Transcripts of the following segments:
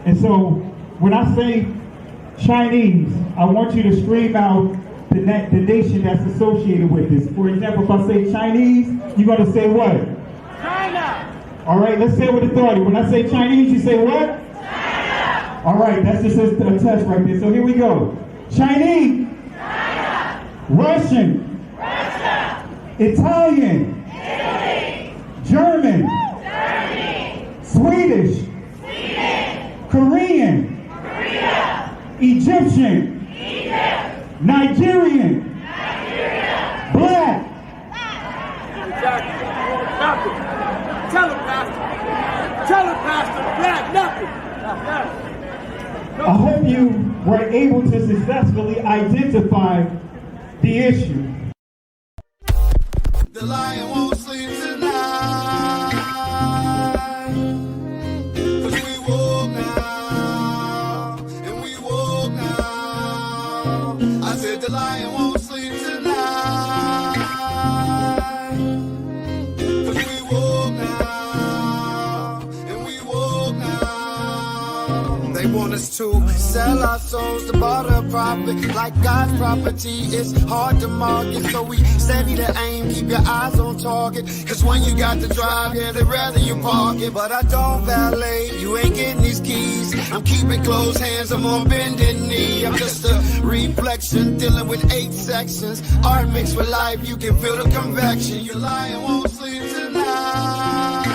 And so when I say Chinese, I want you to scream out the nation that's associated with this. For example, if I say Chinese, you're going to say what? China. All right, let's say it with authority. When I say Chinese, you say what? China. All right, that's just a test right there. So here we go. Chinese. China. Russian. Russia. Italian. Italy. German. Germany. Swedish. Sweden. Korean. Korea. Egyptian. Egypt. Nigerian. Nigeria. Black. Exactly. Nothing. Tell him, Pastor. Tell him, Pastor. Black, nothing. I hope you were able to successfully identify the issue. The lion won't sleep tonight. 'Cause we woke now, and we woke now. I said the lion won't sleep tonight. 'Cause we woke now, and we woke now. They want us to sell our souls to barter profit. Like God's property, it's hard to market. So we steady to aim, keep your eyes on target. Cause when you got to drive, yeah, they'd rather you park it. But I don't valet, you ain't getting these keys. I'm keeping closed hands, I'm on bended knee. I'm just a reflection, dealing with 8 sections. Art mixed with life, you can feel the convection. Your lion won't sleep tonight.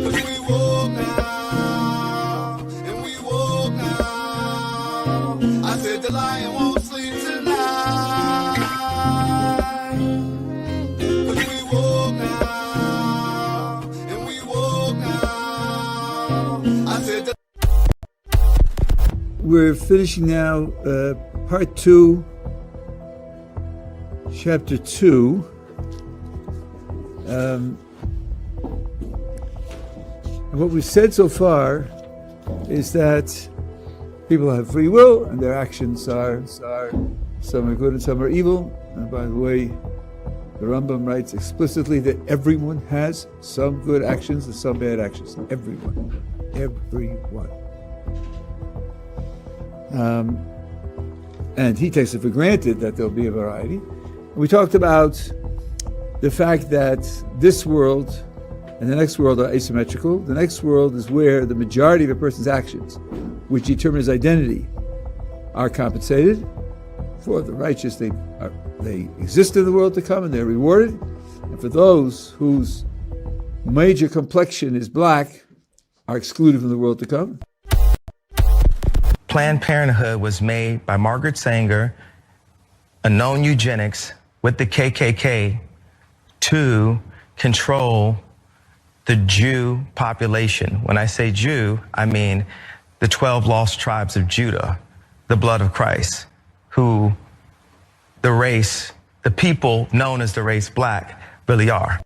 'Cause we woke now, and we woke now. I said the lion won't sleep tonight. 'Cause we woke now, and we woke now. I said the We're finishing now part 2, chapter 2. And what we've said so far is that people have free will and their actions are some are good and some are evil. And by the way, the Rambam writes explicitly that everyone has some good actions and some bad actions. Everyone. And he takes it for granted that there'll be a variety. We talked about the fact that this world and the next world are asymmetrical. The next world is where the majority of a person's actions, which determine his identity, are compensated. For the righteous, they exist in the world to come and they're rewarded. And for those whose major complexion is black, are excluded from the world to come. Planned Parenthood was made by Margaret Sanger, a known eugenics, with the KKK to control the Jew population. When I say Jew, I mean the 12 lost tribes of Judah, the blood of Christ, who the people known as the race black really are.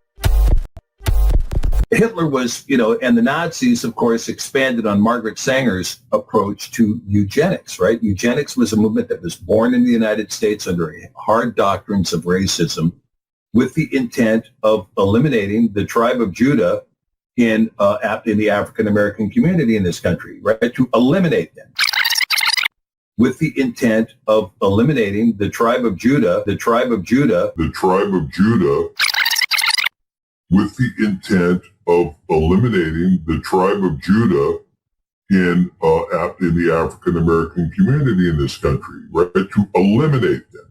Hitler was, and the Nazis, of course, expanded on Margaret Sanger's approach to eugenics, right? Eugenics was a movement that was born in the United States under hard doctrines of racism with the intent of eliminating the tribe of Judah in the African-American community in this country, right? To eliminate them. With the intent of eliminating the tribe of Judah, with the intent of eliminating the tribe of Judah in the African American community in this country, right? To eliminate them.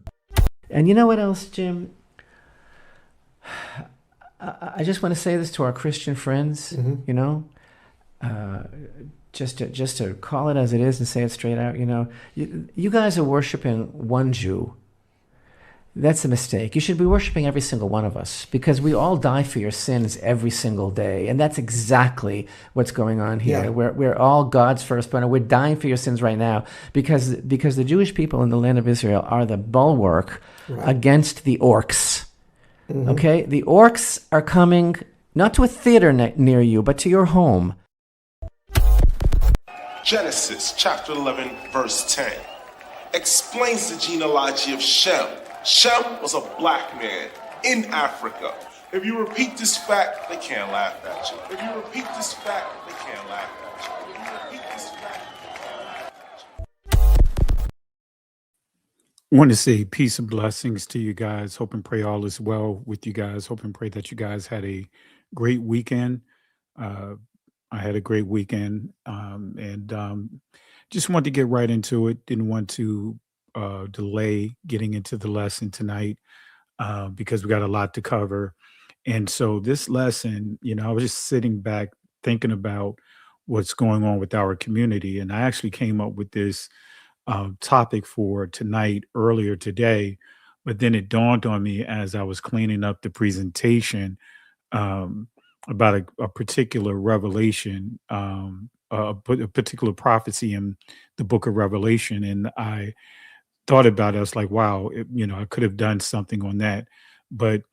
And you know what else, Jim? I just want to say this to our Christian friends, just to call it as it is and say it straight out. You guys are worshiping one Jew. That's a mistake. You should be worshiping every single one of us, because we all die for your sins every single day. And that's exactly what's going on here. Yeah. We're all God's firstborn, and we're dying for your sins right now because the Jewish people in the land of Israel are the bulwark against the orcs. Mm-hmm. Okay? The orcs are coming not to a theater near you, but to your home. Genesis chapter 11, verse 10 explains the genealogy of Shem. Shem was a black man in Africa If you repeat this fact, they can't laugh at you. If you repeat this fact, they can't laugh at you. If you repeat this fact, they can't laugh at you. I want to say peace and blessings to you guys. Hope and pray all is well with you guys. Hope and pray that you guys had a great weekend. I had a great weekend, and just wanted to get right into it. Didn't want to delay getting into the lesson tonight because we got a lot to cover. And so this lesson, I was just sitting back thinking about what's going on with our community, and I actually came up with this topic for tonight earlier today, but then it dawned on me as I was cleaning up the presentation about a particular revelation, a particular prophecy in the book of Revelation. And I thought about it. I was like, wow, I could have done something on that. But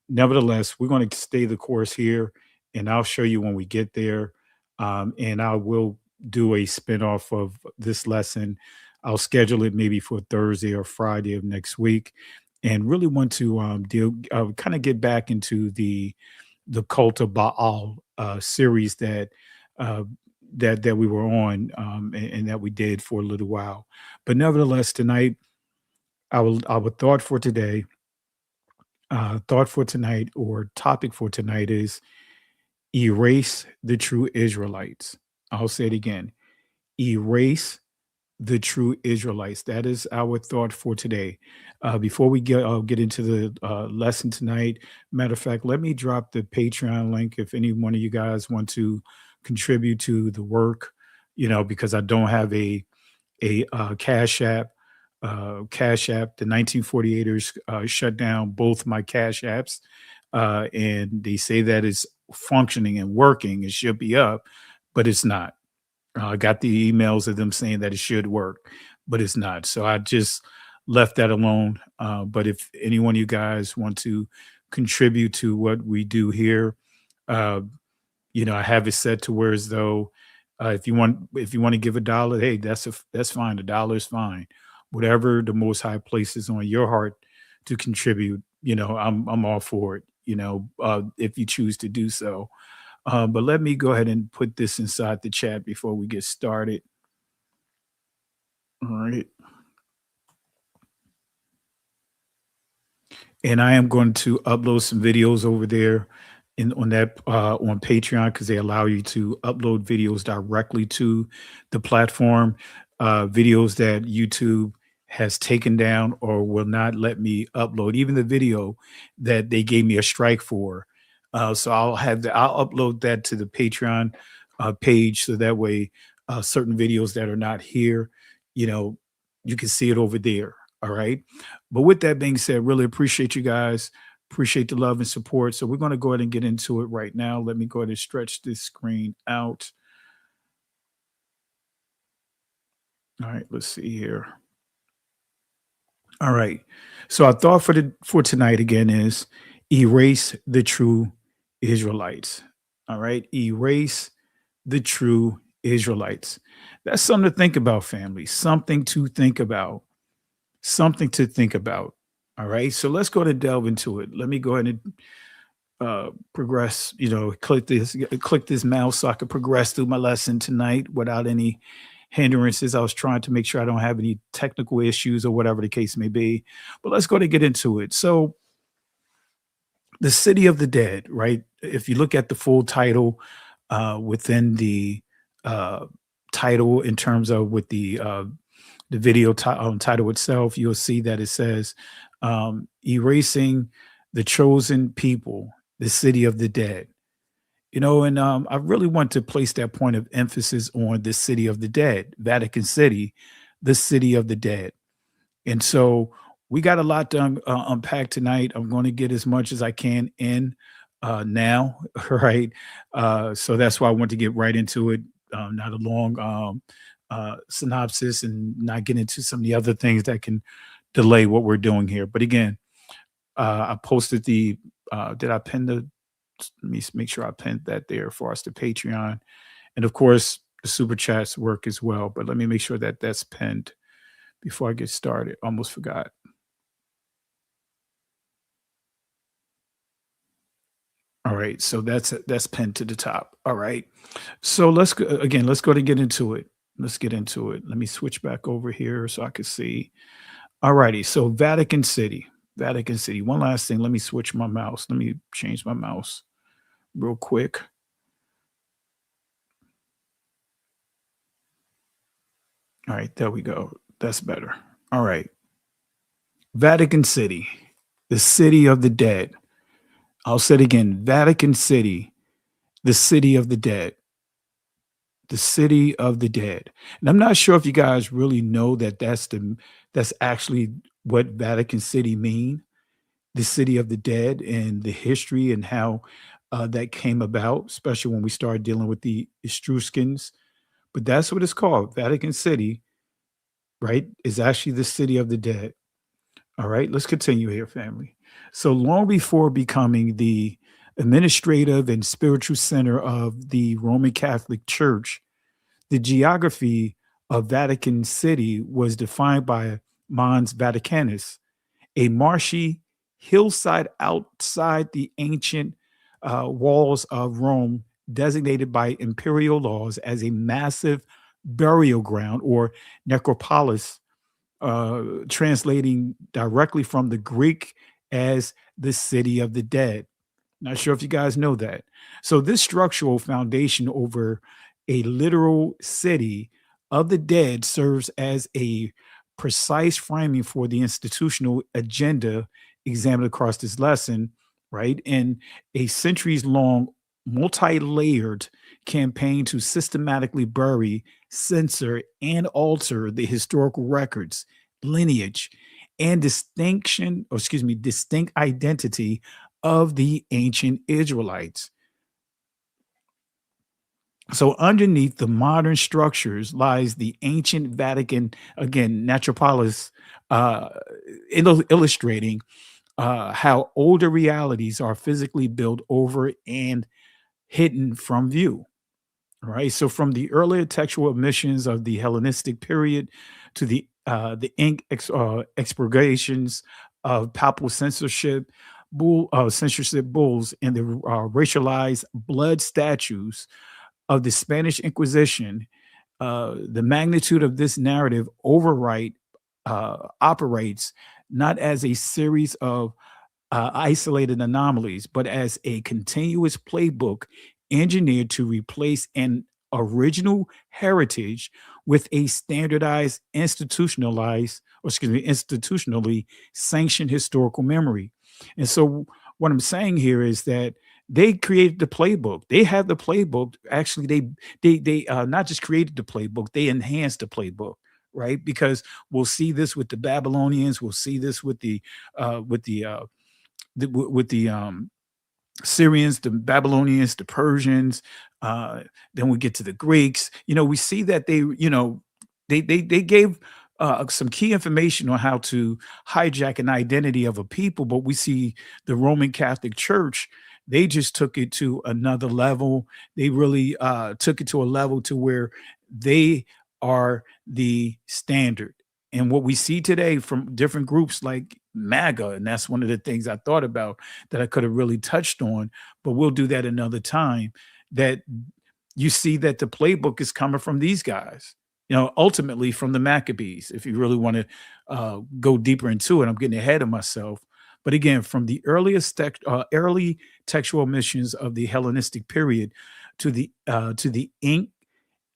nevertheless, we're going to stay the course here, and I'll show you when we get there. And I will do a spinoff of this lesson. I'll schedule it maybe for Thursday or Friday of next week, and really want to kind of get back into the Cult of Baal series that we were on, and that we did for a little while. But nevertheless, tonight, our thought for today, or topic for tonight is erase the true Israelites. I'll say it again: erase the true Israelites. That is our thought for today. Before we get into the lesson tonight, matter of fact, let me drop the Patreon link if any one of you guys want to contribute to the work, because I don't have a Cash App. Cash App, the 1948ers shut down both my Cash Apps, and they say that it's functioning and working. It should be up, but it's not. I got the emails of them saying that it should work, but it's not. So I just left that alone. But if any one of you guys want to contribute to what we do here, I have it set to where as though if you want to give $1, hey, that's fine. $1 is fine. Whatever the Most High places on your heart to contribute, I'm all for it. If you choose to do so. But let me go ahead and put this inside the chat before we get started. All right. And I am going to upload some videos over there on Patreon, because they allow you to upload videos directly to the platform, videos that YouTube has taken down or will not let me upload, even the video that they gave me a strike for. So I'll upload that to the Patreon page, so that way certain videos that are not here, you can see it over there. All right. But with that being said, really appreciate you guys. Appreciate the love and support. So we're going to go ahead and get into it right now. Let me go ahead and stretch this screen out. All right, let's see here. All right. So our thought for tonight again is erase the true Israelites. All right. Erase the true Israelites. That's something to think about, family. Something to think about. Something to think about. All right. So let's go to delve into it. Let me go ahead and progress, click this mouse so I can progress through my lesson tonight without any hindrances. I was trying to make sure I don't have any technical issues or whatever the case may be. But let's go to get into it. So the city of the dead, right? If you look at the full title within the title, in terms of with the video title itself, you'll see that it says erasing the chosen people, the city of the dead. And I really want to place that point of emphasis on the city of the dead, Vatican City, the city of the dead. And so we got a lot to unpack tonight. I'm going to get as much as I can in now, right? So that's why I want to get right into it, not a long synopsis, and not get into some of the other things that can delay what we're doing here. But again, I posted did I pin let me make sure I pinned that there for us to Patreon. And of course, the super chats work as well. But let me make sure that that's pinned before I get started. Almost forgot. All right, so that's pinned to the top. All right, so let's go again. Let's go to get into it. Let's get into it. Let me switch back over here so I can see. All righty, so Vatican City. Vatican City. One last thing. Let me switch my mouse. Let me change my mouse real quick. All right, there we go. That's better. All right. Vatican City, the city of the dead. I'll say it again. Vatican City, the city of the dead. The city of the dead. And I'm not sure if you guys really know that that's actually what Vatican City mean, the city of the dead, and the history and how that came about, especially when we started dealing with the Etruscans. But that's what it's called. Vatican City, right, is actually the city of the dead. All right, let's continue here, family. So long before becoming the administrative and spiritual center of the Roman Catholic Church, the geography of Vatican City was defined by Mons Vaticanus, a marshy hillside outside the ancient walls of Rome, designated by imperial laws as a massive burial ground or necropolis, translating directly from the Greek as the city of the dead. Not sure if you guys know that. So this structural foundation over a literal city of the dead serves as a precise framing for the institutional agenda examined across this lesson, right? And a centuries-long, multi-layered campaign to systematically bury, censor, and alter the historical records, lineage, and distinct identity of the ancient Israelites. So underneath the modern structures lies the ancient Vatican, again, Necropolis, illustrating how older realities are physically built over and hidden from view. All right. So from the earlier textual omissions of the Hellenistic period to the expurgations of papal censorship bulls and the racialized blood statues of the Spanish Inquisition, the magnitude of this narrative operates not as a series of isolated anomalies, but as a continuous playbook engineered to replace an original heritage with a standardized, institutionally sanctioned historical memory. And so what I'm saying here is that they created the playbook. They have the playbook. Actually, they not just created the playbook, they enhanced the playbook, right? Because we'll see this with the Babylonians, we'll see this with the Syrians, the Babylonians, the Persians. Then we get to the Greeks. We see that they gave some key information on how to hijack an identity of a people. But we see the Roman Catholic Church, they just took it to another level. They really took it to a level to where they are the standard. And what we see today from different groups like MAGA, and that's one of the things I thought about that I could have really touched on, but we'll do that another time, that you see that the playbook is coming from these guys, ultimately from the Maccabees, if you really want to go deeper into it. I'm getting ahead of myself. But again, from the early textual omissions of the Hellenistic period to the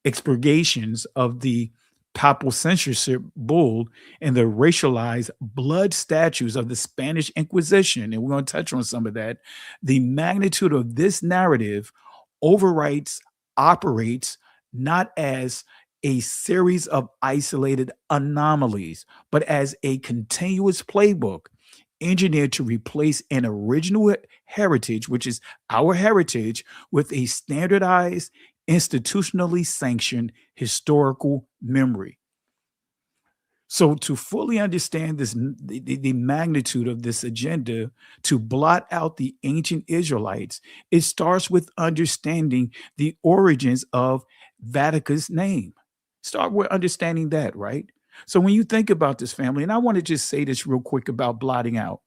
expurgations of the papal censorship bull and the racialized blood statues of the Spanish Inquisition, and we're going to touch on some of that, the magnitude of this narrative operates not as a series of isolated anomalies, but as a continuous playbook engineered to replace an original heritage, which is our heritage, with a standardized, institutionally sanctioned historical memory. So to fully understand this, the magnitude of this agenda to blot out the ancient Israelites, it starts with understanding the origins of Vatican's name. Start with understanding that, right? So when you think about this, family, and I want to just say this real quick about blotting out,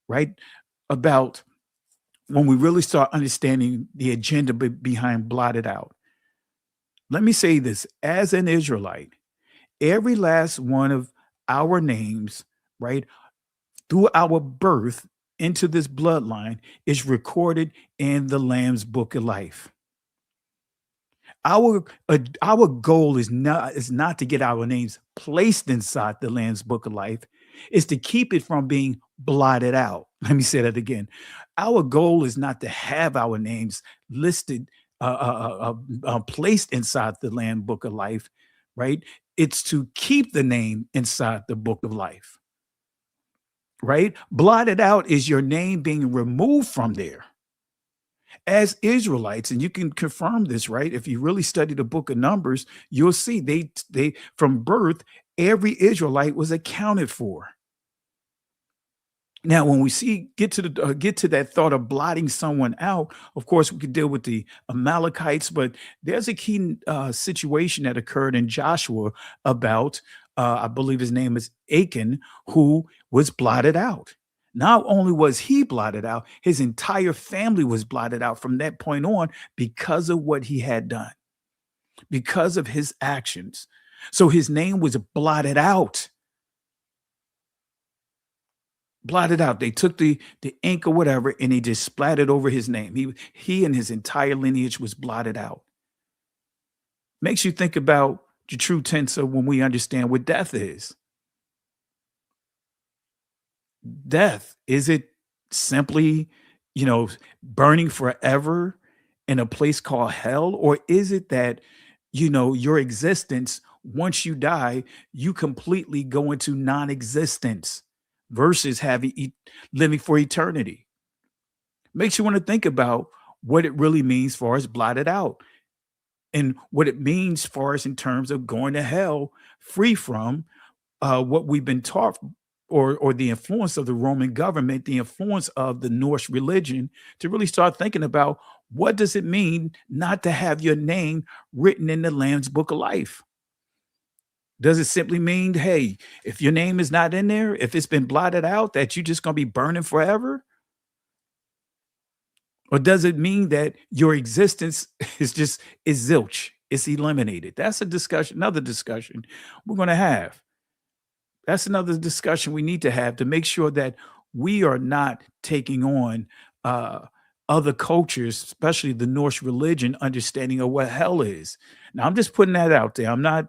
right? About when we really start understanding the agenda behind blotted out. Let me say this, as an Israelite, every last one of our names, right, through our birth into this bloodline is recorded in the Lamb's Book of Life. Our goal is not to get our names placed inside the Lamb's Book of Life, is to keep it from being blotted out. Let me say that again. Our goal is not to have our names listed, placed inside the Lamb's Book of Life, right? It's to keep the name inside the Book of Life, right? Blotted out is your name being removed from there. As Israelites, and you can confirm this, right? If you really study the book of Numbers, you'll see they from birth, every Israelite was accounted for. Now, when we get to that thought of blotting someone out, of course, we could deal with the Amalekites, but there's a key situation that occurred in Joshua about, I believe his name is Achan, who was blotted out. Not only was he blotted out, his entire family was blotted out from that point on because of what he had done, because of his actions. So his name was blotted out. Blotted out. They took the ink or whatever and they just splattered over his name. He and his entire lineage was blotted out. Makes you think about the true tense of when we understand what death is. Death, is it simply, burning forever in a place called hell? Or is it that, your existence, once you die, you completely go into non-existence versus living for eternity? Makes you want to think about what it really means for us blotted out and what it means for us in terms of going to hell free from what we've been taught, or the influence of the Roman government, the influence of the Norse religion, to really start thinking about what does it mean not to have your name written in the Lamb's Book of Life? Does it simply mean, hey, if your name is not in there, if it's been blotted out, that you're just going to be burning forever? Or does it mean that your existence is zilch, it's eliminated? That's another discussion we're going to have. That's another discussion we need to have to make sure that we are not taking on other cultures, especially the Norse religion, understanding of what hell is. Now, I'm just putting that out there. I'm not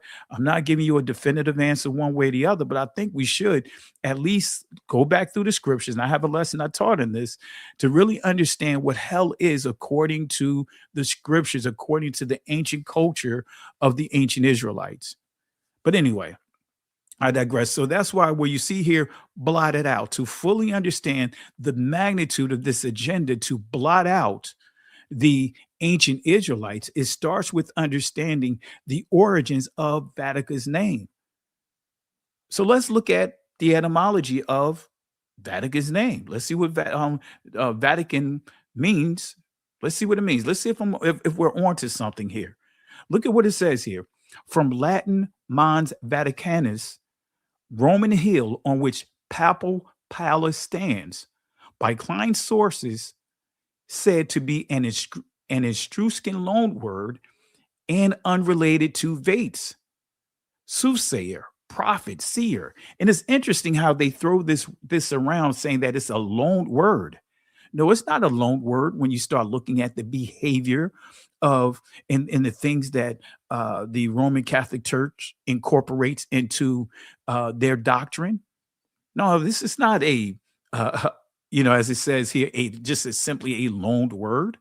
giving you a definitive answer one way or the other, but I think we should at least go back through the scriptures. And I have a lesson I taught in this to really understand what hell is according to the scriptures, according to the ancient culture of the ancient Israelites. But anyway, I digress. So that's why where you see here blotted out, to fully understand the magnitude of this agenda to blot out the ancient Israelites, it starts with understanding the origins of Vatica's name. So let's look at the etymology of Vatica's name. Let's see what Vatican means. Let's see what it means. Let's see if we're onto something here. Look at what it says here. From Latin, Mons Vaticanus, Roman hill on which papal palace stands, by Klein sources said to be an Etruscan loanword and unrelated to Vates, soothsayer, prophet, seer. And it's interesting how they throw this around saying that it's a loaned word. No, it's not a loaned word when you start looking at the behavior of and the things that the Roman Catholic Church incorporates into their doctrine. No, this is not a as it says here, just as simply a loaned word.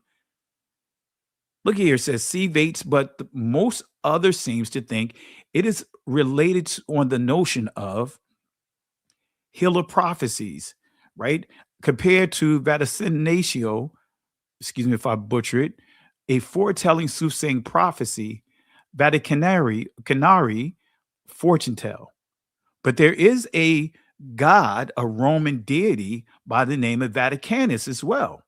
Look here, it says see Vates, but most others seems to think it is related on the notion of hill of prophecies, right? Compared to vaticinatio, excuse me if I butcher it, a foretelling, soothsaying prophecy, Vaticanari, fortune tell. But there is a god, a Roman deity by the name of Vaticanus as well.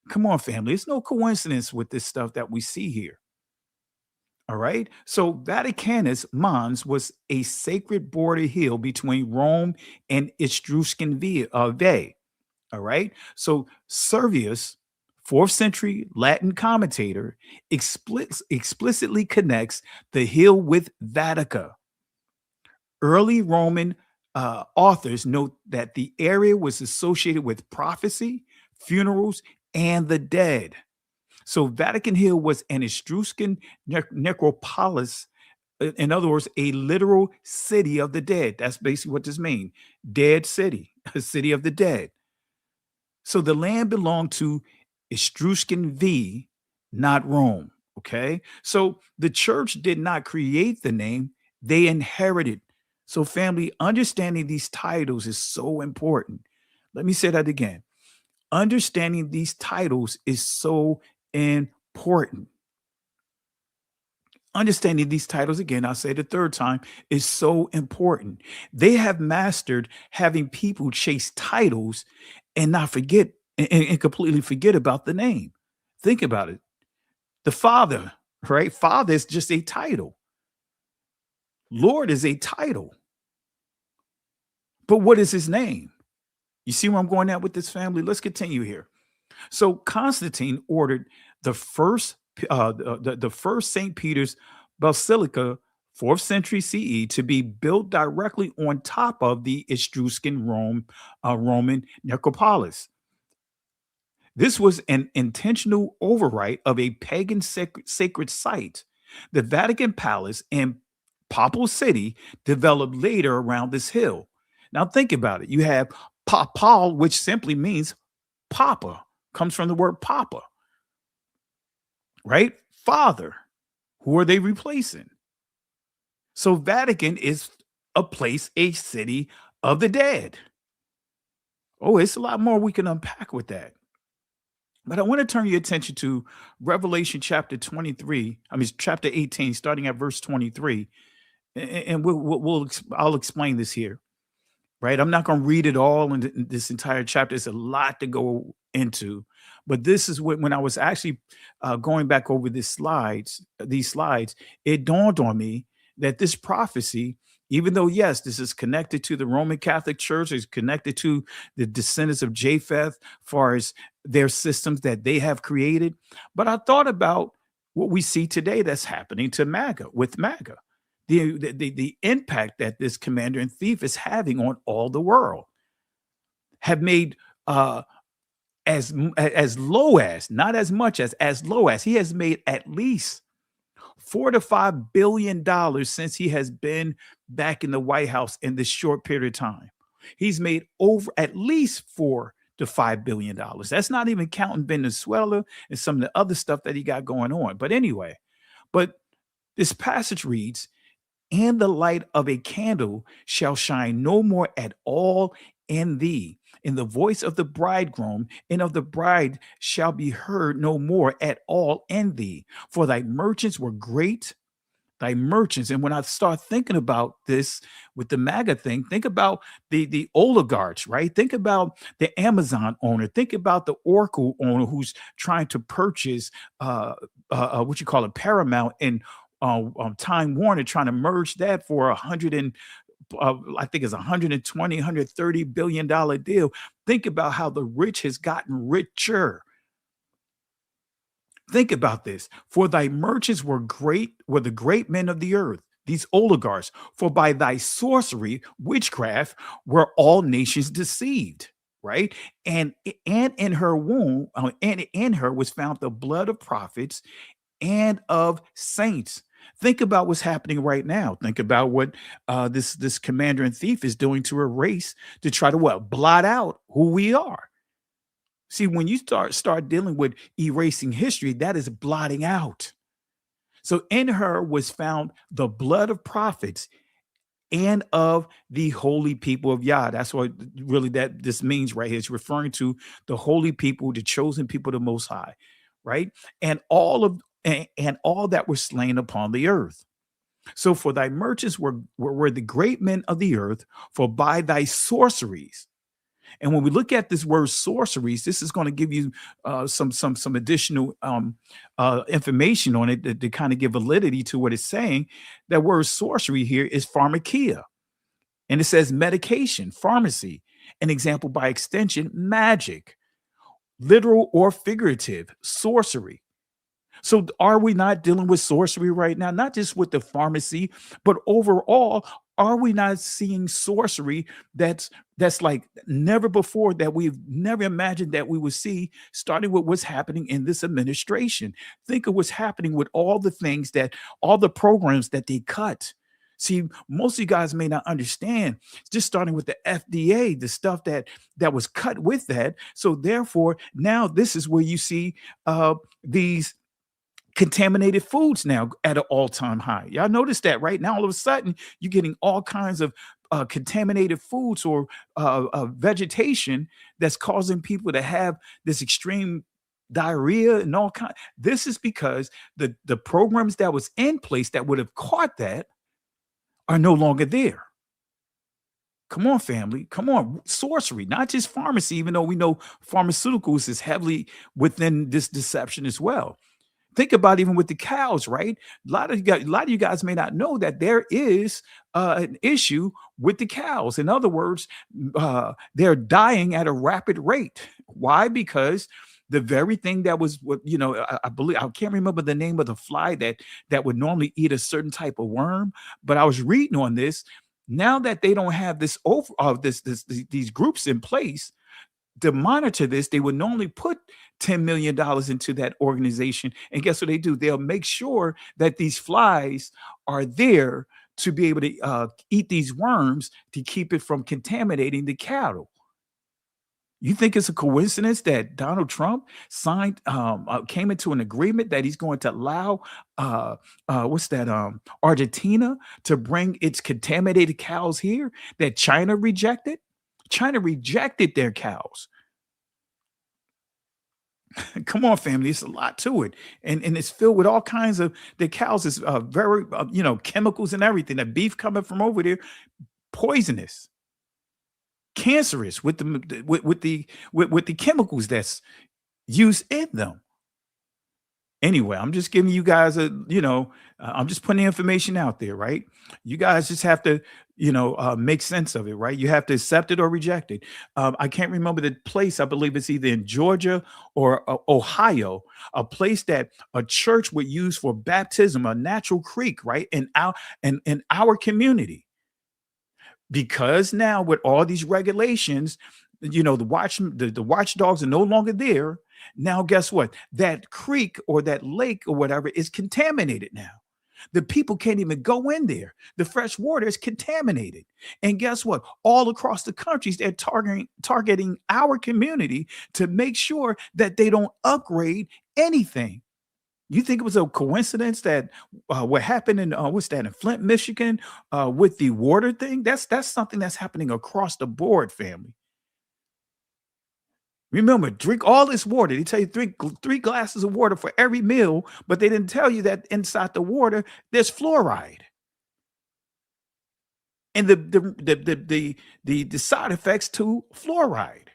Come on, family. It's no coincidence with this stuff that we see here. All right. So Vaticanus Mons was a sacred border hill between Rome and Etruscan Veii. All right. So Servius, 4th century Latin commentator, explicitly connects the hill with Vatica. Early Roman authors note that the area was associated with prophecy, funerals, and the dead. So Vatican Hill was an Etruscan necropolis. In other words, a literal city of the dead. That's basically what this means. Dead city, a city of the dead. So the land belonged to Etruscan V, not Rome. Okay. So the church did not create the name, they inherited. So, family, understanding these titles is so important. Let me say that again. Understanding these titles is so important. Understanding these titles, again, I'll say it the third time, is so important. They have mastered having people chase titles and not forget and completely forget about the name. Think about it. The Father, right? Father is just a title. Lord is a title. But what is his name? You see where I'm going at with this, family? Let's continue here. So Constantine ordered the first St. Peter's Basilica, 4th century CE, to be built directly on top of the Etruscan Roman necropolis. This was an intentional overwrite of a pagan sacred site. The Vatican Palace and Papal City developed later around this hill. Now think about it. You have Papal, which simply means Papa, comes from the word Papa, right? Father. Who are they replacing? So Vatican is a place, a city of the dead. Oh, it's a lot more we can unpack with that. But I want to turn your attention to Revelation chapter 18, starting at verse 23. And I'll explain this here, right? I'm not going to read it all in this entire chapter. It's a lot to go into. But this is when I was actually going back over these slides, it dawned on me that this prophecy, even though, yes, this is connected to the Roman Catholic Church, it's connected to the descendants of Japheth, as far as their systems that they have created. But I thought about what we see today that's happening to MAGA, with MAGA, the impact that this commander in chief is having on all the world, have made as low as, not as much as low as, he has made at least $4 to $5 billion since he has been back in the White House in this short period of time. He's made over at least $4 to $5 billion. That's not even counting Venezuela and some of the other stuff that he got going on. But anyway, this passage reads, "And the light of a candle shall shine no more at all in thee. And the voice of the bridegroom and of the bride shall be heard no more at all in thee. For thy merchants were great, thy merchants." And when I start thinking about this with the MAGA thing, think about the oligarchs, right? Think about the Amazon owner. Think about the Oracle owner who's trying to purchase Paramount and Time Warner, trying to merge that for I think it's $120-130 billion deal. Think about how the rich has gotten richer. Think about this. For thy merchants were the great men of the earth, these oligarchs. For by thy sorcery, witchcraft, were all nations deceived. Right. And in her womb, and in her was found the blood of prophets and of saints. Think about what's happening right now. Think about what this commander in chief is doing to erase, to try to blot out who we are. See, when you start dealing with erasing history, that is blotting out. So in her was found the blood of prophets and of the holy people of Yah. That's what really that this means right here. It's referring to the holy people, the chosen people, the Most High, right? And all that were slain upon the earth. So for thy merchants were the great men of the earth, for by thy sorceries. And when we look at this word sorceries, this is going to give you some additional information on it to kind of give validity to what it's saying. That word sorcery here is pharmakia. And it says medication, pharmacy. An example by extension, magic, literal or figurative, sorcery. So are we not dealing with sorcery right now? Not just with the pharmacy, but overall, are we not seeing sorcery that's like never before, that we've never imagined that we would see, starting with what's happening in this administration? Think of what's happening with all the things that all the programs that they cut. See, most of you guys may not understand, just starting with the FDA, the stuff that was cut with that. So therefore, now this is where you see these contaminated foods now at an all-time high. Y'all notice that right now, all of a sudden, you're getting all kinds of contaminated foods or vegetation that's causing people to have this extreme diarrhea and all kind. This is because the programs that was in place that would have caught that are no longer there. Come on, family. Come on. Sorcery, not just pharmacy, even though we know pharmaceuticals is heavily within this deception as well. Think about even with the cows, right? A lot of you guys may not know that there is an issue with the cows. In other words, they're dying at a rapid rate. Why? Because the very thing that was, I believe, I can't remember the name of the fly that would normally eat a certain type of worm, but I was reading on this. Now that they don't have these groups in place to monitor this, they would normally put $10 million into that organization. And guess what they do? They'll make sure that these flies are there to be able to eat these worms to keep it from contaminating the cattle. You think it's a coincidence that Donald Trump came into an agreement that he's going to allow Argentina to bring its contaminated cows here, that China rejected? China rejected their cows. Come on, family. It's a lot to it. And it's filled with all kinds of, the cows is very, chemicals and everything. That beef coming from over there, poisonous, cancerous with the chemicals that's used in them. Anyway, I'm just giving you guys I'm just putting the information out there, right? You guys just have to, make sense of it, right? You have to accept it or reject it. I can't remember the place. I believe it's either in Georgia or Ohio, a place that a church would use for baptism, a natural creek, right? In our community. Because now with all these regulations, the watchdogs are no longer there. Now, guess what? That creek or that lake or whatever is contaminated now. The people can't even go in there. The fresh water is contaminated. And guess what? All across the countries, they're targeting our community to make sure that they don't upgrade anything. You think it was a coincidence that what happened in in Flint, Michigan, with the water thing? That's something that's happening across the board, family. Remember, drink all this water. They tell you drink 3 glasses of water for every meal, but they didn't tell you that inside the water there's fluoride. And the side effects to fluoride.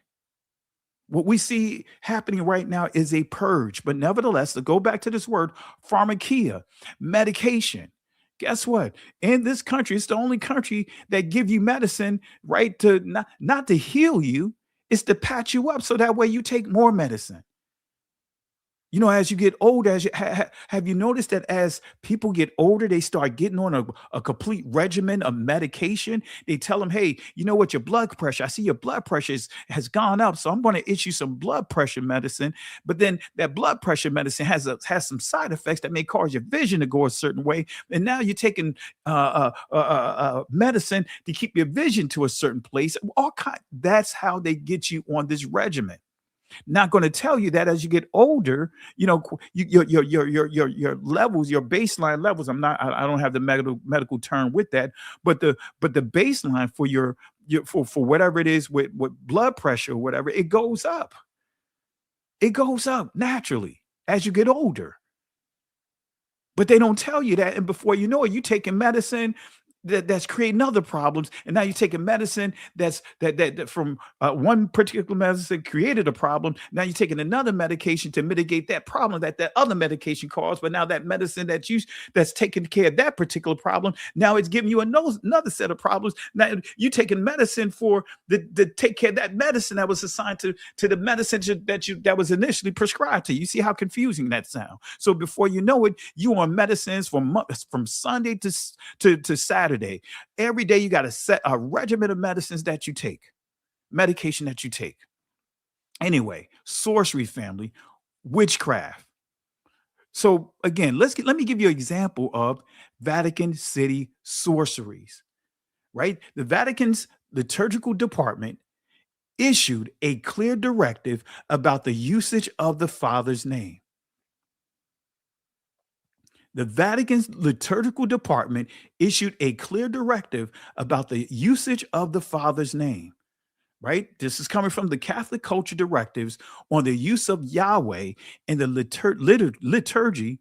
What we see happening right now is a purge, but nevertheless, to go back to this word, pharmakia, medication. Guess what? In this country, it's the only country that give you medicine, right? To not to heal you, it's to patch you up so that way you take more medicine. As you get older, have you noticed that as people get older, they start getting on a complete regimen of medication? They tell them, hey, you know what, your blood pressure, I see your blood pressure has gone up, so I'm going to issue some blood pressure medicine. But then that blood pressure medicine has some side effects that may cause your vision to go a certain way. And now you're taking medicine to keep your vision to a certain place. That's how they get you on this regimen. Not going to tell you that as you get older, your levels, your baseline levels. I don't have the medical term with that, but the baseline for for whatever it is with blood pressure or whatever, it goes up. It goes up naturally as you get older. But they don't tell you that, and before you know it, you're taking medicine that's creating other problems. And now you're taking medicine that from one particular medicine created a problem. Now you're taking another medication to mitigate that problem that other medication caused. But now that medicine that's taking care of that particular problem, now it's giving you another set of problems. Now you're taking medicine for to take care of that medicine that was assigned to the medicine that was initially prescribed to you. You see how confusing that sounds? So before you know it, you on medicines from Sunday to Saturday. Every day you got to set a regimen of medicines that you take, medication that you take. Anyway, sorcery, family, witchcraft. So again, let me give you an example of Vatican City sorceries, right? The Vatican's liturgical department issued a clear directive about the usage of the Father's name. The Vatican's liturgical department issued a clear directive about the usage of the Father's name, right? This is coming from the Catholic Culture Directives on the use of Yahweh in the liturgy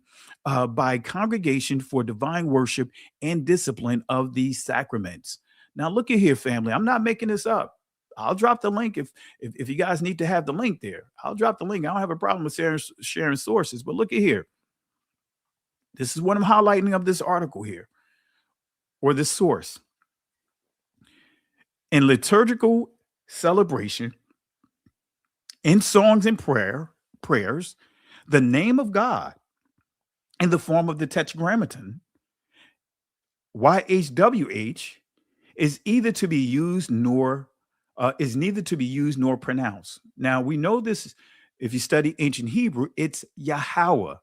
by congregation for divine worship and discipline of these sacraments. Now, look at here, family. I'm not making this up. I'll drop the link if you guys need to have the link there. I'll drop the link. I don't have a problem with sharing sources, but look at here. This is what I'm highlighting of this article here, or this source. In liturgical celebration, in songs and prayers, the name of God in the form of the Tetragrammaton, YHWH, is neither to be used nor pronounced. Now we know this if you study ancient Hebrew, it's Yahweh.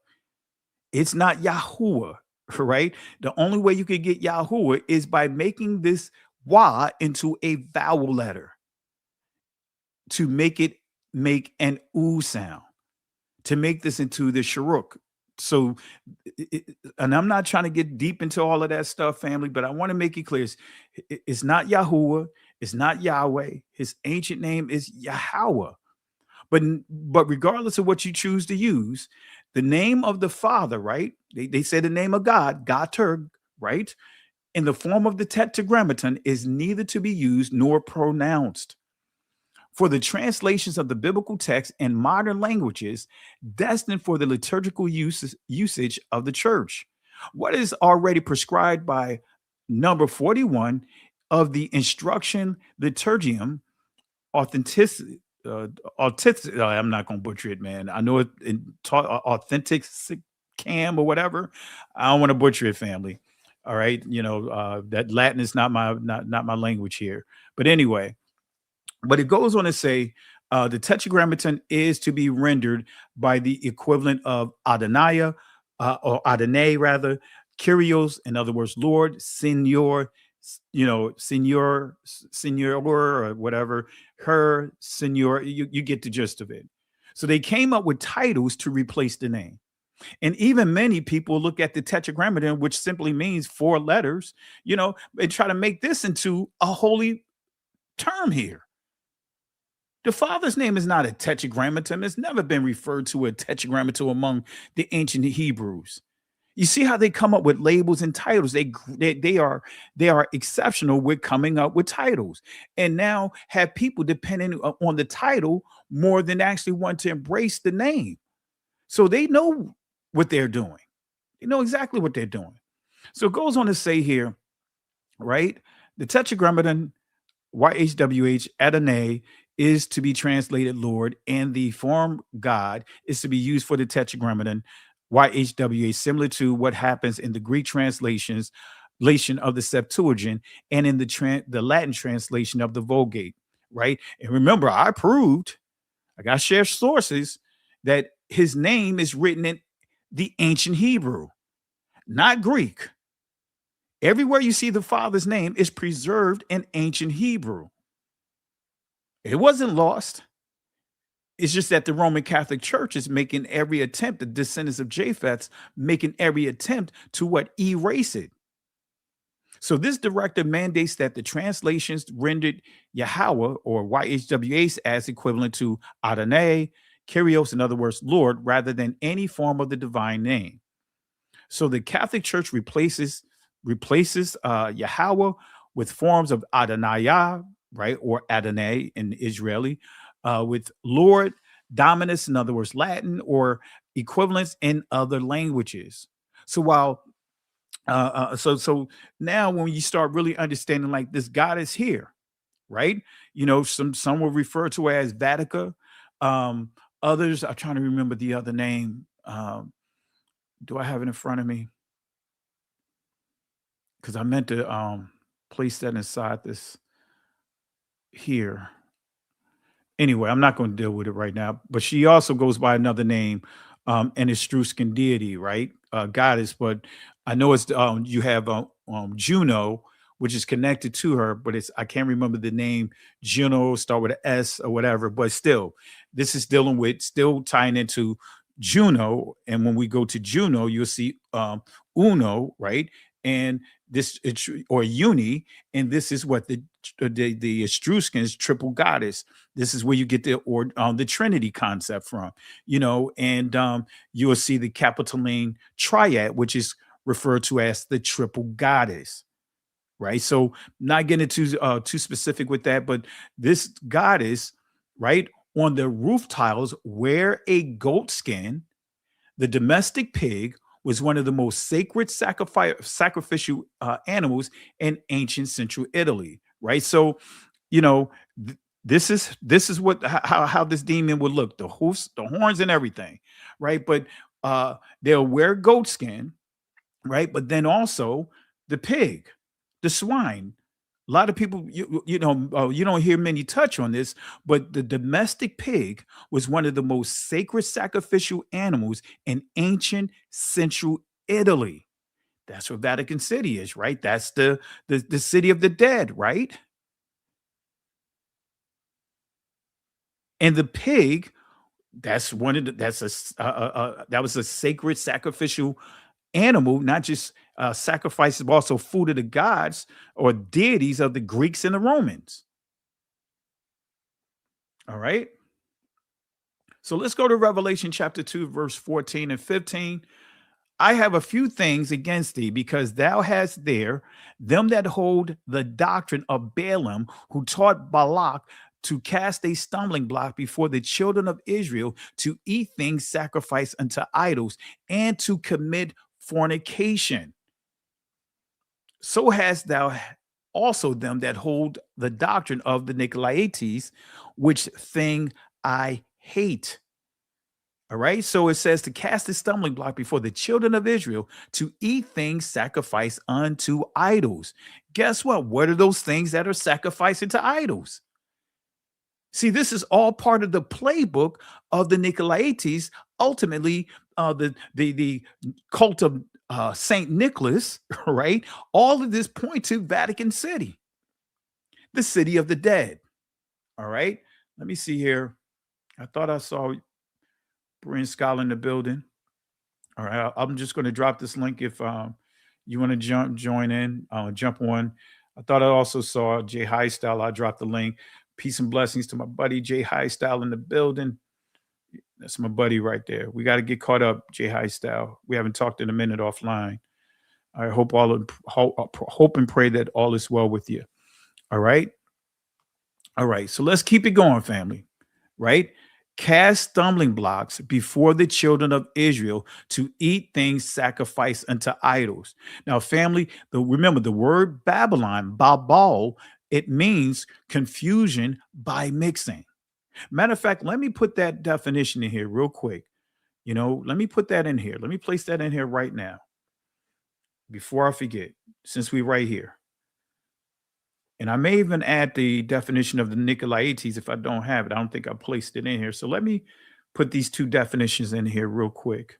It's not Yahuwah, right? The only way you could get Yahuwah is by making this Wa into a vowel letter to make it make an U sound, to make this into the Sharuk. So, and I'm not trying to get deep into all of that stuff, family, but I want to make it clear. It's not Yahuwah. It's not Yahweh. His ancient name is Yahweh. But regardless of what you choose to use, the name of the Father, right? They say the name of God, Gater, right? In the form of the Tetragrammaton is neither to be used nor pronounced. For the translations of the biblical text in modern languages destined for the liturgical usage of the church, what is already prescribed by number 41 of the Instruction Liturgium Authenticity. I'm not going to butcher it, man. I know it authentic cam or whatever. I don't want to butcher it, family. All right. That Latin is not my language here. But anyway, but it goes on to say the Tetragrammaton is to be rendered by the equivalent of Adonai, or Adonai rather, Kyrios, in other words, Lord, Senor, Senor, or whatever, her, Senor, you get the gist of it. So they came up with titles to replace the name. And even many people look at the Tetragrammaton, which simply means 4 letters, and try to make this into a holy term here. The Father's name is not a Tetragrammaton. It's never been referred to a Tetragrammaton among the ancient Hebrews. You see how they come up with labels and titles. They are exceptional with coming up with titles, and now have people depending on the title more than actually want to embrace the name. So they know what they're doing. They know exactly what they're doing. So it goes on to say here, right? The Tetragrammaton, YHWH, Adonai, is to be translated Lord, and the form God is to be used for the Tetragrammaton, YHWH, similar to what happens in the Greek translation of the Septuagint and in the Latin translation of the Vulgate, right? And remember, I got shared sources that his name is written in the ancient Hebrew, not Greek. Everywhere you see the Father's name is preserved in ancient Hebrew. It wasn't lost. It's just that the Roman Catholic Church is making every attempt, the descendants of Japheth, making every attempt to erase it. So this directive mandates that the translations rendered Yahweh or YHWH as equivalent to Adonai, Kyrios, in other words, Lord, rather than any form of the divine name. So the Catholic Church replaces replaces Yahweh with forms of Adonaiah, right, or Adonai in Israeli, with Lord, Dominus, in other words, Latin, or equivalents in other languages. So while so now when you start really understanding like this God is here, right? You know, some will refer to it as Vatica. Others, I'm trying to remember the other name. Do I have it in front of me? Because I meant to place that inside this here. Anyway, I'm not going to deal with it right now. But she also goes by another name, an Etruscan deity, right? Goddess. But I know it's you have Juno, which is connected to her, but I can't remember the name. Juno, start with an S or whatever. But still, this is still tying into Juno. And when we go to Juno, you'll see Uno, right? And this or uni, and this is what the Etruscans triple goddess. This is where you get the Trinity concept from, you know, and you will see the Capitoline triad, which is referred to as the triple goddess, right? So not getting too specific with that, but this goddess, right, on the roof tiles wear a goat skin. The domestic pig was one of the most sacred sacrificial animals in ancient central Italy, right? So, you know, this is what how this demon would look: the hoofs, the horns, and everything, right? But they'll wear goat skin, right? But then also the pig, the swine. A lot of people, you don't hear many touch on this, but the domestic pig was one of the most sacred sacrificial animals in ancient central Italy. That's what Vatican City is, right? That's the city of the dead, right? And the pig, that's that was a sacred sacrificial animal, not just sacrifices, but also food of the gods or deities of the Greeks and the Romans. All right. So let's go to Revelation chapter 2, verse 14 and 15. I have a few things against thee, because thou hast there them that hold the doctrine of Balaam, who taught Balak to cast a stumbling block before the children of Israel, to eat things sacrificed unto idols, and to commit fornication. So hast thou also them that hold the doctrine of the Nicolaitans, which thing I hate. All right. So it says to cast a stumbling block before the children of Israel, to eat things sacrificed unto idols. Guess what? What are those things that are sacrificed into idols? See, this is all part of the playbook of the Nicolaitans. Ultimately, the cult of Saint Nicholas, right? All of this point to Vatican City, the city of the dead. All right. Let me see here. I thought I saw Bryn Scholar in the building. All right. I'm just going to drop this link if you want to join in, jump on. I thought I also saw Jay Highstyle. I dropped the link. Peace and blessings to my buddy Jay Highstyle in the building. That's my buddy right there. We got to get caught up, Jay Highstyle. We haven't talked in a minute offline. I hope hope and pray that all is well with you. All right. All right. So let's keep it going, family. Right. Cast stumbling blocks before the children of Israel, to eat things sacrificed unto idols. Now, family, remember the word Babylon, Babal, it means confusion by mixing. Matter of fact, let me put that definition in here real quick. Let me put that in here. Let me place that in here right now before I forget, since we're right here. And I may even add the definition of the Nicolaitans if I don't have it. I don't think I placed it in here. So let me put these two definitions in here real quick.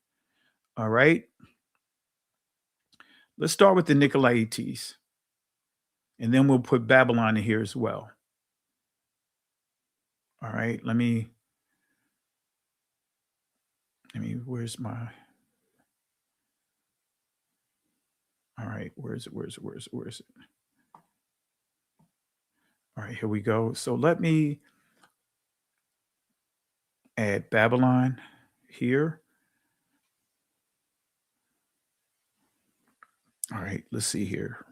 All right. Let's start with the Nicolaitans. And then we'll put Babylon in here as well. All right. Let me, where's my, all right. Where is it? All right, here we go. So let me add Babylon here. All right, let's see here.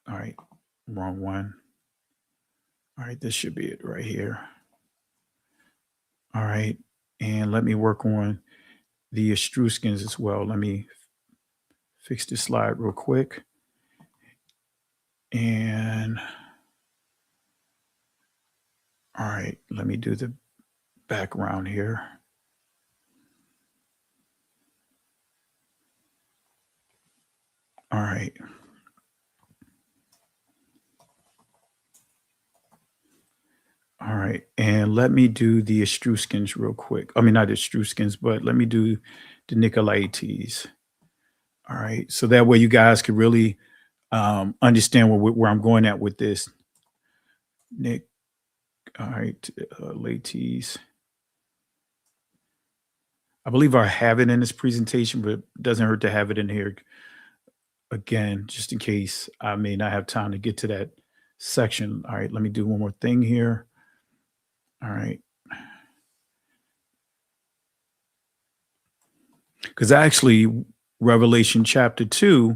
All right, wrong one. All right, this should be it right here. All right, and let me work on the Etruscans as well. Let me fix this slide real quick. And all right, let me do the background here. All right. All right, and let me do the Etruscans real quick. I mean, not the Etruscans, but let me do the Nicolaites. All right, so that way you guys can really understand where I'm going at with this. Nick, all right, Lates. I believe I have it in this presentation, but it doesn't hurt to have it in here again, just in case I may not have time to get to that section. All right, let me do one more thing here. All right. Because actually, Revelation chapter 2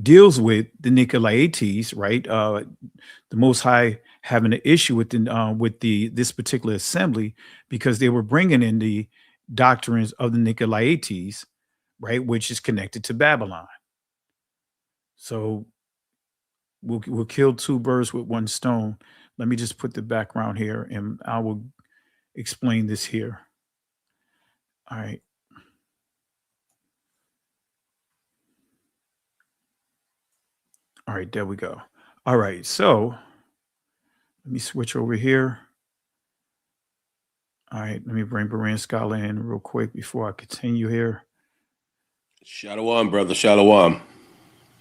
deals with the Nicolaites, right? The Most High having an issue with this particular assembly because they were bringing in the doctrines of the Nicolaites, right, which is connected to Babylon. So we'll kill two birds with one stone. Let me just put the background here, and I will explain this here. All right. All right, there we go. All right, so let me switch over here. All right, let me bring Beran Scholar in real quick before I continue here. Shalom, brother. Shalom.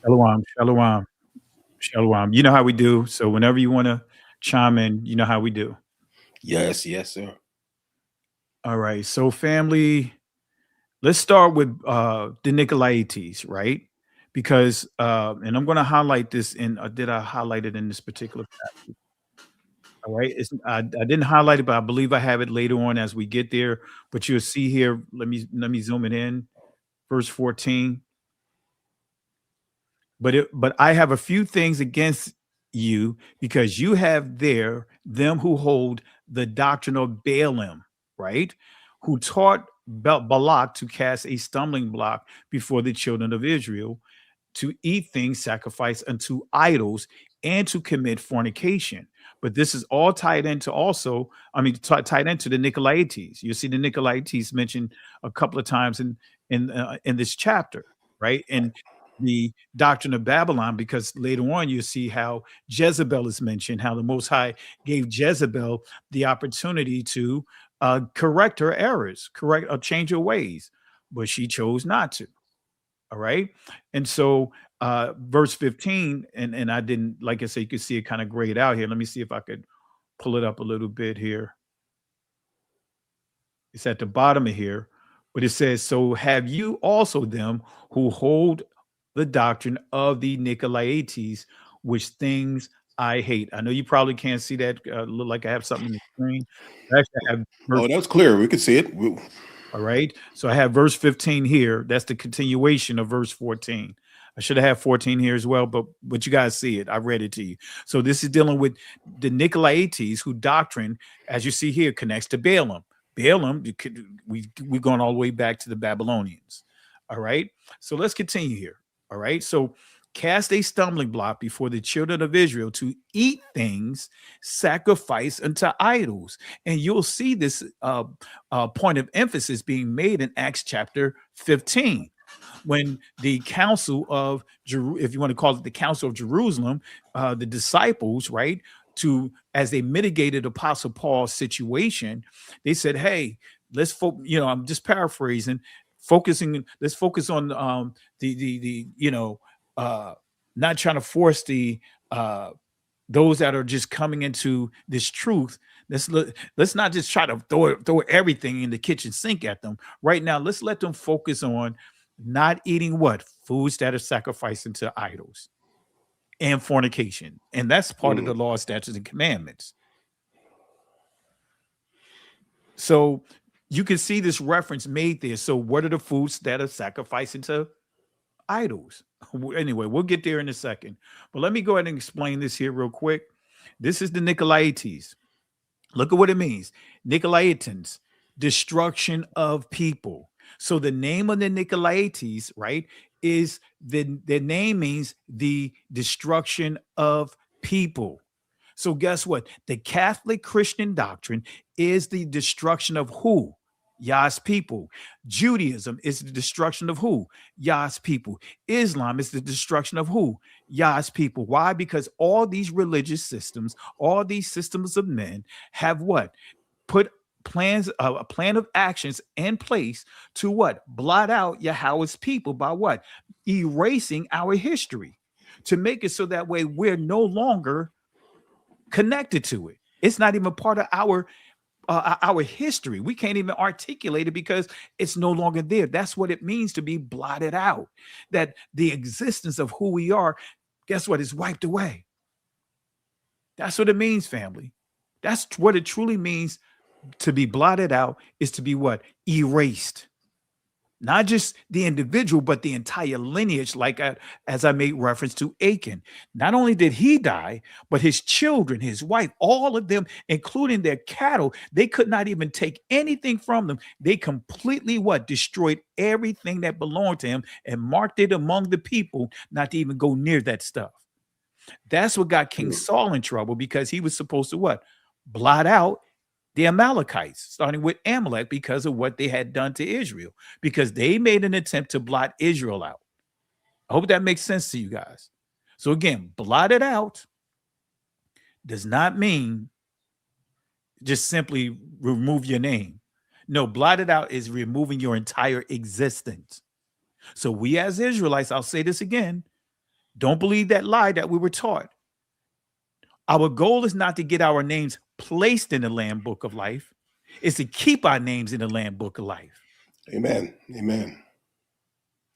Shalom, shalom, shalom. You know how we do. So whenever you want to chime in, you know how we do. Yes, sir. All right, so family, let's start with the Nicolaites, right? Because, and I'm going to highlight this did I highlight it in this particular passage? All right, I didn't highlight it, but I believe I have it later on as we get there. But you'll see here, let me zoom it in, verse 14. But I have a few things against you because you have there them who hold the doctrine of Balaam, right? Who taught Balak to cast a stumbling block before the children of Israel, to eat things sacrificed unto idols, and to commit fornication. But this is all tied into tied into the Nicolaites. You see the Nicolaites mentioned a couple of times in this chapter, right? And the doctrine of Babylon, because later on you see how Jezebel is mentioned, how the Most High gave Jezebel the opportunity to correct her errors, correct or change her ways, but she chose not to. All right. And so verse 15, and I didn't, like I said, you can see it kind of grayed out here. Let me see if I could pull it up a little bit here. It's at the bottom of here, but it says, so have you also them who hold the doctrine of the Nicolaites, which things I hate. I know you probably can't see that. Look like I have something on the screen. Oh, that's clear. We can see it. All right. So I have verse 15 here. That's the continuation of verse 14. I should have had 14 here as well, but you guys see it. I read it to you. So this is dealing with the Nicolaites, who doctrine, as you see here, connects to Balaam. Balaam, we're going all the way back to the Babylonians. All right. So let's continue here. All right. So cast a stumbling block before the children of Israel to eat things sacrificed unto idols. And you'll see this point of emphasis being made in Acts chapter 15, when the council of, if you want to call it the council of Jerusalem, the disciples, right, as they mitigated Apostle Paul's situation, they said, hey, let's I'm just paraphrasing, let's focus on not trying to force those that are just coming into this truth. Let's not just try to throw everything in the kitchen sink at them. Right now, let's let them focus on not eating foods that are sacrificed into idols and fornication. And that's part of the law, statutes, and commandments. So you can see this reference made there. So what are the foods that are sacrificing to idols? Anyway, we'll get there in a second. But let me go ahead and explain this here real quick. This is the Nicolaitans. Look at what it means. Nicolaitans, destruction of people. So the name of the Nicolaitans, right, is their name means the destruction of people. So guess what? The Catholic Christian doctrine is the destruction of who? Yah's people. Judaism is the destruction of who? Yah's people. Islam is the destruction of who? Yah's people. Why? Because all these religious systems, all these systems of men have what? Put plans, a plan of actions in place to what? Blot out Yahweh's people by what? Erasing our history, to make it so that way we're no longer connected to it. It's not even part of our history. We can't even articulate it because it's no longer there. That's what it means to be blotted out. That the existence of who we are, guess what, is wiped away. That's what it means, family. That's what it truly means to be blotted out, is to be what? Erased. Not just the individual, but the entire lineage, like as I made reference to Achan. Not only did he die, but his children, his wife, all of them, including their cattle, they could not even take anything from them. They completely what? Destroyed everything that belonged to him and marked it among the people not to even go near that stuff. That's what got King Saul in trouble, because he was supposed to what? Blot out the Amalekites, starting with Amalek, because of what they had done to Israel, because they made an attempt to blot Israel out. I hope that makes sense to you guys. So again, blotted out does not mean just simply remove your name. No, blotted out is removing your entire existence. So we as Israelites, I'll say this again, don't believe that lie that we were taught. Our goal is not to get our names placed in the Lamb Book of Life. It's to keep our names in the Lamb Book of Life. Amen. Amen.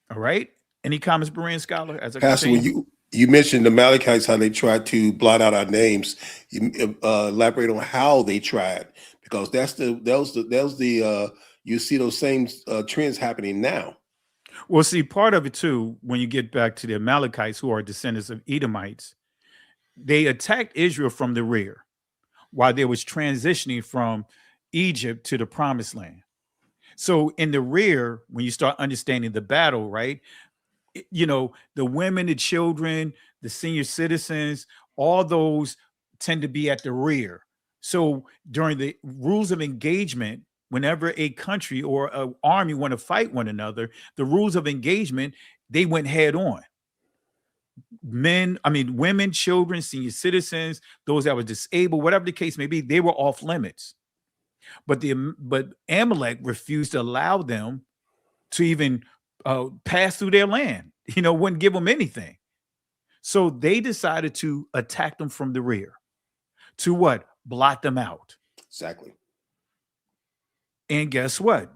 All right. Any comments, Berean Scholar? As Pastor, when you mentioned the Amalekites, how they tried to blot out our names, you elaborate on how they tried, because you see those same trends happening now. Well, see, part of it too, when you get back to the Amalekites, who are descendants of Edomites, they attacked Israel from the rear while they was transitioning from Egypt to the promised land. So in the rear, when you start understanding the battle, right, you know, the women, the children, the senior citizens, all those tend to be at the rear. So during the rules of engagement, whenever a country or an army want to fight one another, the rules of engagement, they went head on. Women, children, senior citizens, those that were disabled, whatever the case may be, they were off limits. But Amalek refused to allow them to even pass through their land. You know, wouldn't give them anything. So they decided to attack them from the rear. To what? Blot them out. Exactly. And guess what?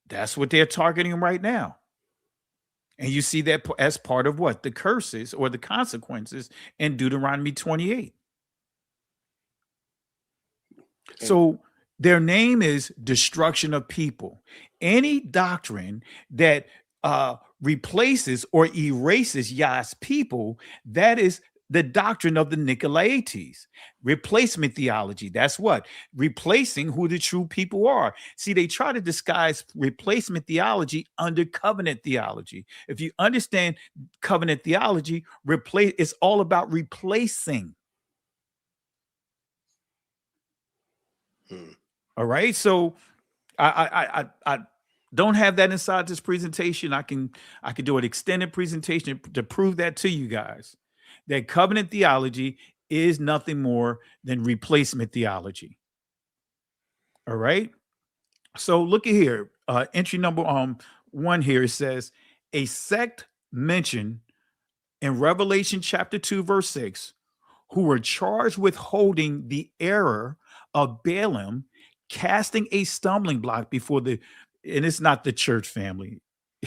That's what they're targeting right now. And you see that as part of what? The curses or the consequences in Deuteronomy 28. So their name is destruction of people. Any doctrine that replaces or erases Yah's people, that is the doctrine of the Nicolaitans. Replacement theology. That's what? Replacing who the true people are. See, they try to disguise replacement theology under covenant theology. If you understand covenant theology, it's all about replacing. All right. So I don't have that inside this presentation. I can do an extended presentation to prove that to you guys. That covenant theology is nothing more than replacement theology. All right. So look at here. Entry number 1 here, it says a sect mentioned in Revelation chapter 2, verse 6, who were charged with holding the error of Balaam, casting a stumbling block before and it's not the church, family.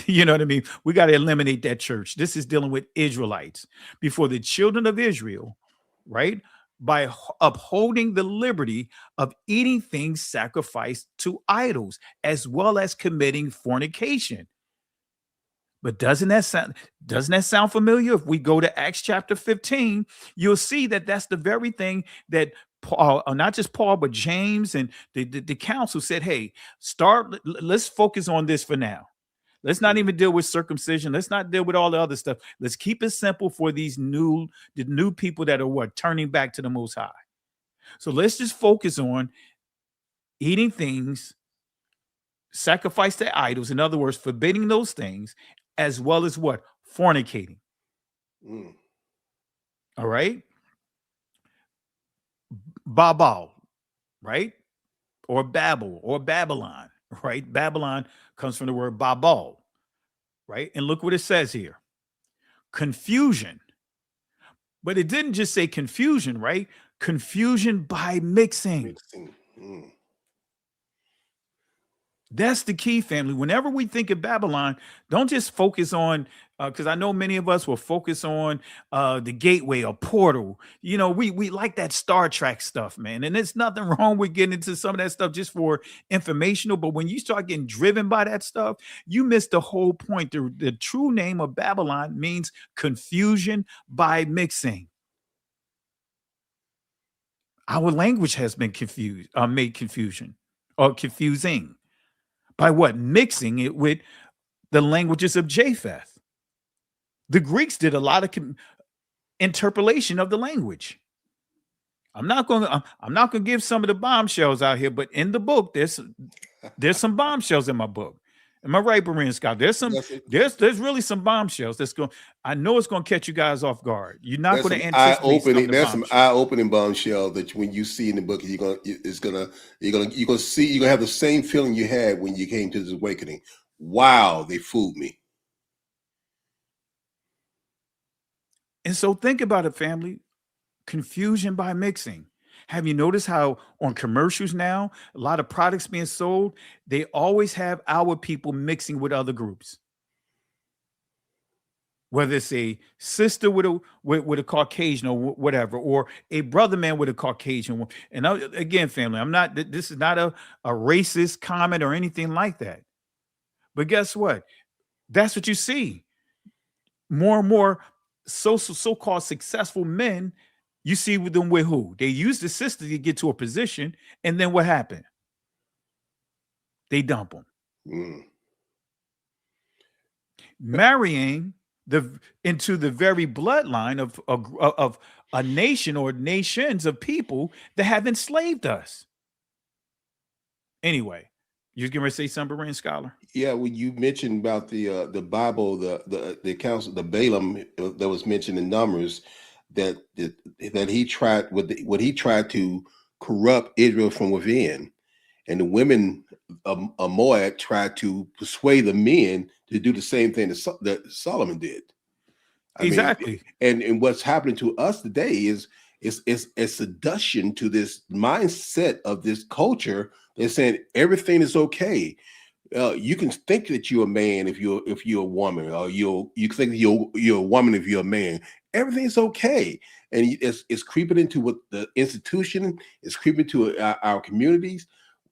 You know what I mean? We got to eliminate that church. This is dealing with Israelites before the children of Israel, right? by upholding the liberty of eating things sacrificed to idols, as well as committing fornication. But doesn't that sound familiar? If we go to Acts chapter 15, you'll see that that's the very thing that Paul, not just Paul, but James and the council said, hey, let's focus on this for now. Let's not even deal with circumcision. Let's not deal with all the other stuff. Let's keep it simple for the new people that are turning back to the Most High. So let's just focus on eating things sacrificed to idols. In other words, forbidding those things, as well as what? Fornicating. All right. Babal, right? Or Babel or Babylon, right? Babylon comes from the word Babal, right? And look what it says here. Confusion. But it didn't just say confusion, right? Confusion by mixing. That's the key, family. Whenever we think of Babylon, don't just focus on, because I know many of us will focus on the gateway or portal. You know, we like that Star Trek stuff, man. And there's nothing wrong with getting into some of that stuff just for informational. But when you start getting driven by that stuff, you miss the whole point. The true name of Babylon means confusion by mixing. Our language has been made confusion or confusing. By what? Mixing it with the languages of Japheth. The Greeks did a lot of interpolation of the language. I'm not going to give some of the bombshells out here, but in the book, there's some bombshells in my book. Am I right, Berean Scott? There's really some bombshells that's going. I know it's going to catch you guys off guard. You're not going to anticipate. There's some eye-opening bombshell that when you see in the book, you're gonna have the same feeling you had when you came to this awakening. Wow, they fooled me. And so think about it, family. Confusion by mixing. Have you noticed how on commercials now, a lot of products being sold, they always have our people mixing with other groups? Whether it's a sister with a Caucasian or whatever, or a brother man with a Caucasian. And again, family, this is not a racist comment or anything like that. But guess what? That's what you see. More and more so-called successful men, you see with them with who? They use the sister to get to a position, and then what happened? They dump them. Marrying into the very bloodline of a nation or nations of people that have enslaved us. Anyway, you was going to say something, Berean Scholar? Yeah, when you mentioned about the Bible, the accounts of the Balaam that was mentioned in Numbers, that he tried to corrupt Israel from within, and the women of Moab tried to persuade the men to do the same thing that Solomon did. Exactly. And what's happening to us today is a seduction to this mindset of this culture. They're saying everything is okay. You can think that you're a man if you're a woman, or you think that you're a woman if you're a man. Everything's okay, and it's creeping into what the institution is creeping to our communities.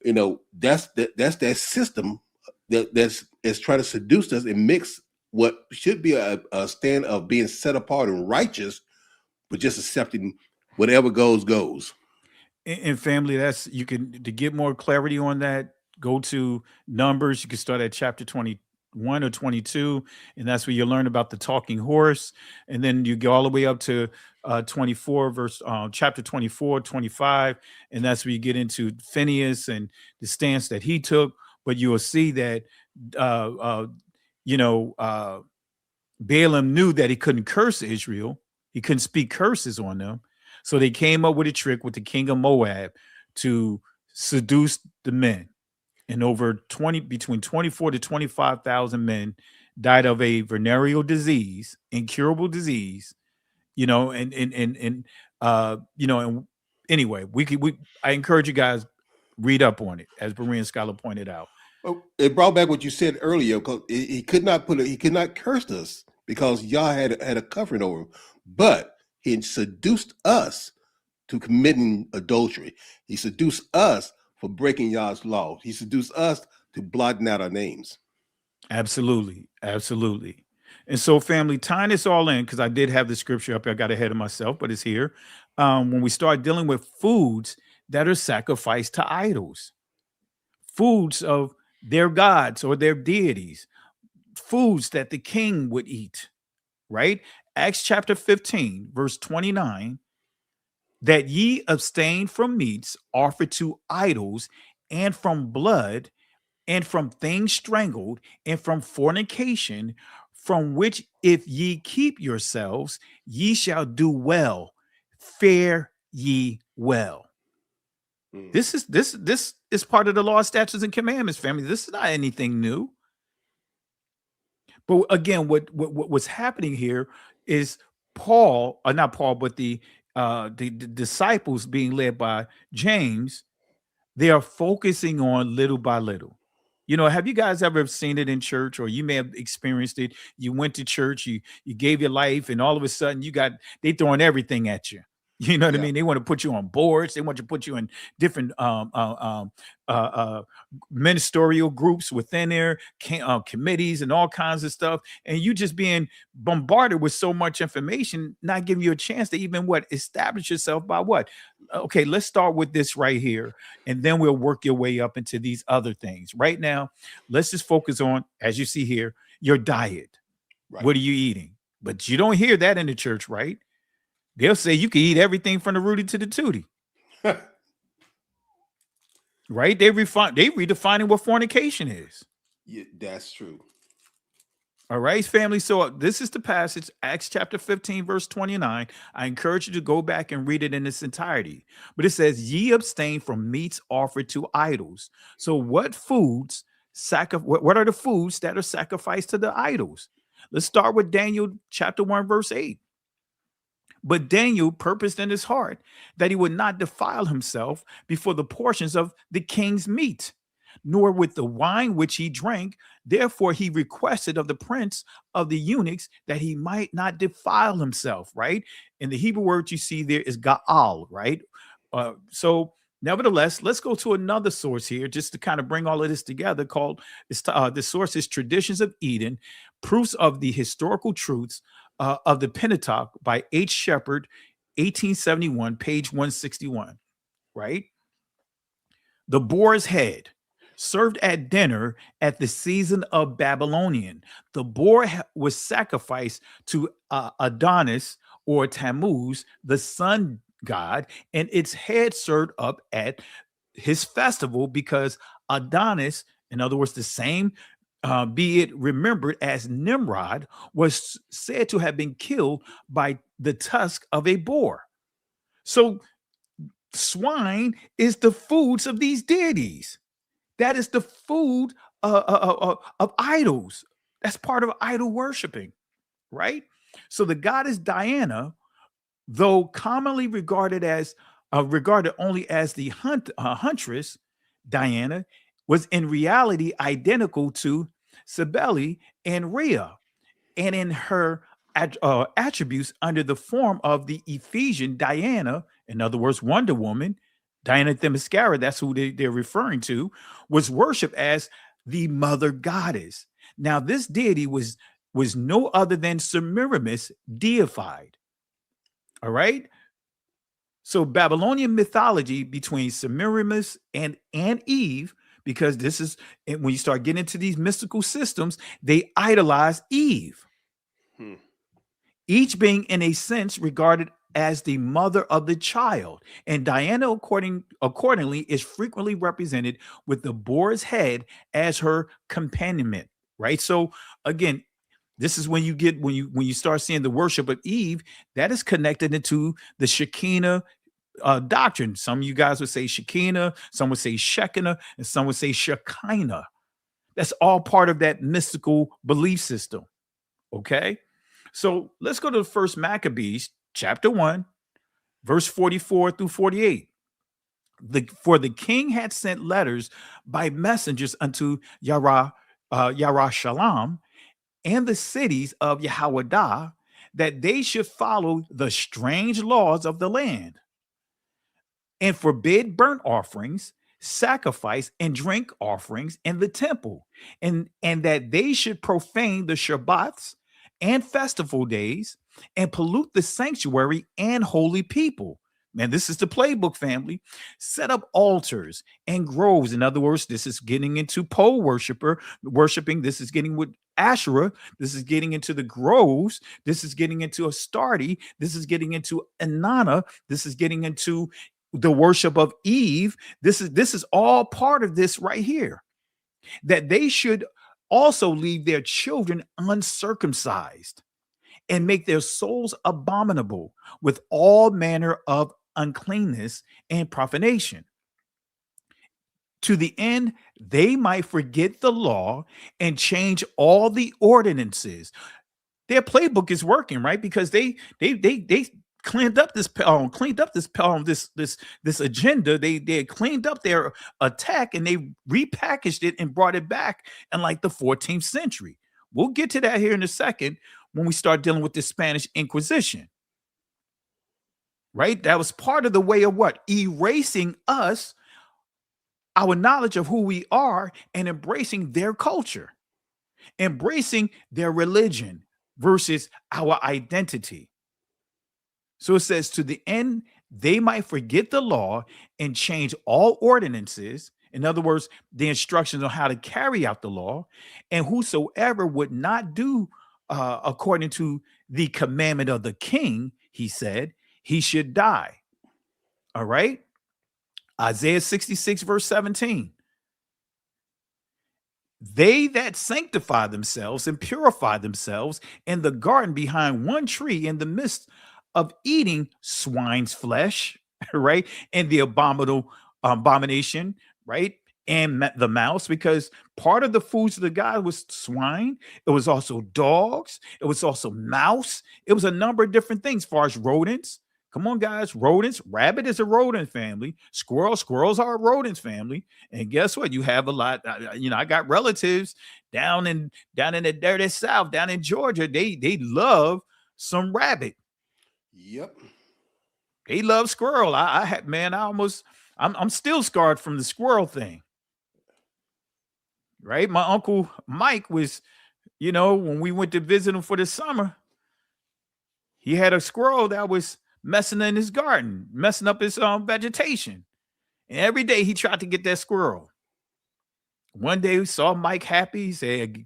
You know, that's that system that's trying to seduce us and mix what should be a stand of being set apart and righteous, but just accepting whatever goes. And family, to get more clarity on that, go to Numbers. You can start at chapter 21 or 22, and that's where you learn about the talking horse. And then you go all the way up to 24, chapter 24, 25, and that's where you get into Phineas and the stance that he took. But you will see that Balaam knew that he couldn't curse Israel. He couldn't speak curses on them. So they came up with a trick with the king of Moab to seduce the men. And between 24 to 25,000 men died of a venereal disease, incurable disease, and anyway, I encourage you guys, read up on it, as Berean Scholar pointed out. Well, it brought back what you said earlier, because he could not curse us because y'all had a covering over him, but he seduced us to committing adultery. He seduced us for breaking Yah's law. He seduced us to blotting out our names. Absolutely. Absolutely. And so, family, tying this all in, because I did have the scripture up, I got ahead of myself, but it's here. When we start dealing with foods that are sacrificed to idols, foods of their gods or their deities, foods that the king would eat, right? Acts chapter 15, verse 29, that ye abstain from meats offered to idols, and from blood, and from things strangled, and from fornication, from which if ye keep yourselves, ye shall do well. Fare ye well. This is part of the law, statutes, and commandments, family. This is not anything new. But again, what's happening here is Paul, or not Paul, but the disciples being led by James, they are focusing on little by little. You know, have you guys ever seen it in church, or you may have experienced it? You went to church, you gave your life, and all of a sudden they throwing everything at you. You know what I mean? They want to put you on boards. They want to put you in different ministerial groups within their committees and all kinds of stuff. And you just being bombarded with so much information, not giving you a chance to even establish yourself by what? Okay, let's start with this right here. And then we'll work your way up into these other things. Right now, let's just focus on, as you see here, your diet. Right. What are you eating? But you don't hear that in the church, right? They'll say you can eat everything from the Rudy to the Tootie. Right? They redefining what fornication is. Yeah, that's true. All right, family. So this is the passage, Acts chapter 15, verse 29. I encourage you to go back and read it in its entirety. But it says, ye abstain from meats offered to idols. So what are the foods that are sacrificed to the idols? Let's start with Daniel chapter 1, verse 8. But Daniel purposed in his heart that he would not defile himself before the portions of the king's meat, nor with the wine which he drank. Therefore he requested of the prince of the eunuchs that he might not defile himself, right? And the Hebrew word you see there is ga'al, right? So nevertheless, let's go to another source here just to kind of bring all of this together called, the source is Traditions of Eden, Proofs of the Historical Truths of the Pentateuch by H. Shepard, 1871, page 161, right? The boar's head, served at dinner at the season of Babylonian. The boar was sacrificed to Adonis or Tammuz, the sun god, and its head served up at his festival because Adonis, in other words, the same be it remembered as Nimrod, was said to have been killed by the tusk of a boar. So swine is the foods of these deities. That is the food of idols. That's part of idol worshiping, right? So the goddess Diana, though commonly regarded only as the huntress, Diana was in reality identical to Cybele and Rhea, and in her attributes under the form of the Ephesian Diana, in other words, Wonder Woman, Diana Themyscira, that's who they're referring to, was worshipped as the mother goddess. Now, this deity was no other than Semiramis deified. All right. So Babylonian mythology between Semiramis and Eve, because this is when you start getting into these mystical systems, they idolize Eve, each being in a sense regarded as the mother of the child. And Diana, accordingly, is frequently represented with the boar's head as her companionment, right? So again, this is when you start seeing the worship of Eve that is connected into the Shekinah doctrine. Some of you guys would say Shekinah, some would say Shekinah, and some would say Shekinah. That's all part of that mystical belief system. Okay, so let's go to the first Maccabees, chapter 1, verse 44 through 48. For the king had sent letters by messengers unto Yarashalam and the cities of Yehoiada, that they should follow the strange laws of the land. and forbid burnt offerings, sacrifice, and drink offerings in the temple, and that they should profane the Shabbats and festival days and pollute the sanctuary and holy people. Man, this is the playbook, family. Set up altars and groves. In other words, this is getting into pole worshiping. This is getting with Asherah. This is getting into the groves. This is getting into Astarte. This is getting into Inanna. This is getting into the worship of Eve. This is all part of this right here. That they should also leave their children uncircumcised and make their souls abominable with all manner of uncleanness and profanation, to the end they might forget the law and change all the ordinances. Their playbook is working, right? Because they cleaned up this agenda. They cleaned up their attack and they repackaged it and brought it back in like the 14th century. We'll get to that here in a second when we start dealing with the Spanish Inquisition. Right? That was part of the way of what? Erasing us, our knowledge of who we are, and embracing their culture, embracing their religion versus our identity. So it says, to the end they might forget the law and change all ordinances. In other words, the instructions on how to carry out the law, and whosoever would not do according to the commandment of the king, he said, he should die. All right. Isaiah 66 verse 17. They that sanctify themselves and purify themselves in the garden behind one tree in the midst of eating swine's flesh, right? And the abomination, right? And the mouse, because part of the foods of the God was swine. It was also dogs. It was also mouse. It was a number of different things as far as rodents. Come on, guys. Rodents. Rabbit is a rodent family. Squirrels are a rodents family. And guess what? You have a lot. I got relatives down in the dirty South, down in Georgia. They love some rabbit. Yep. They love squirrel. I'm still scarred from the squirrel thing. Right? My uncle Mike was, when we went to visit him for the summer, he had a squirrel that was messing in his garden, messing up his vegetation. And every day he tried to get that squirrel. One day we saw Mike happy. He said,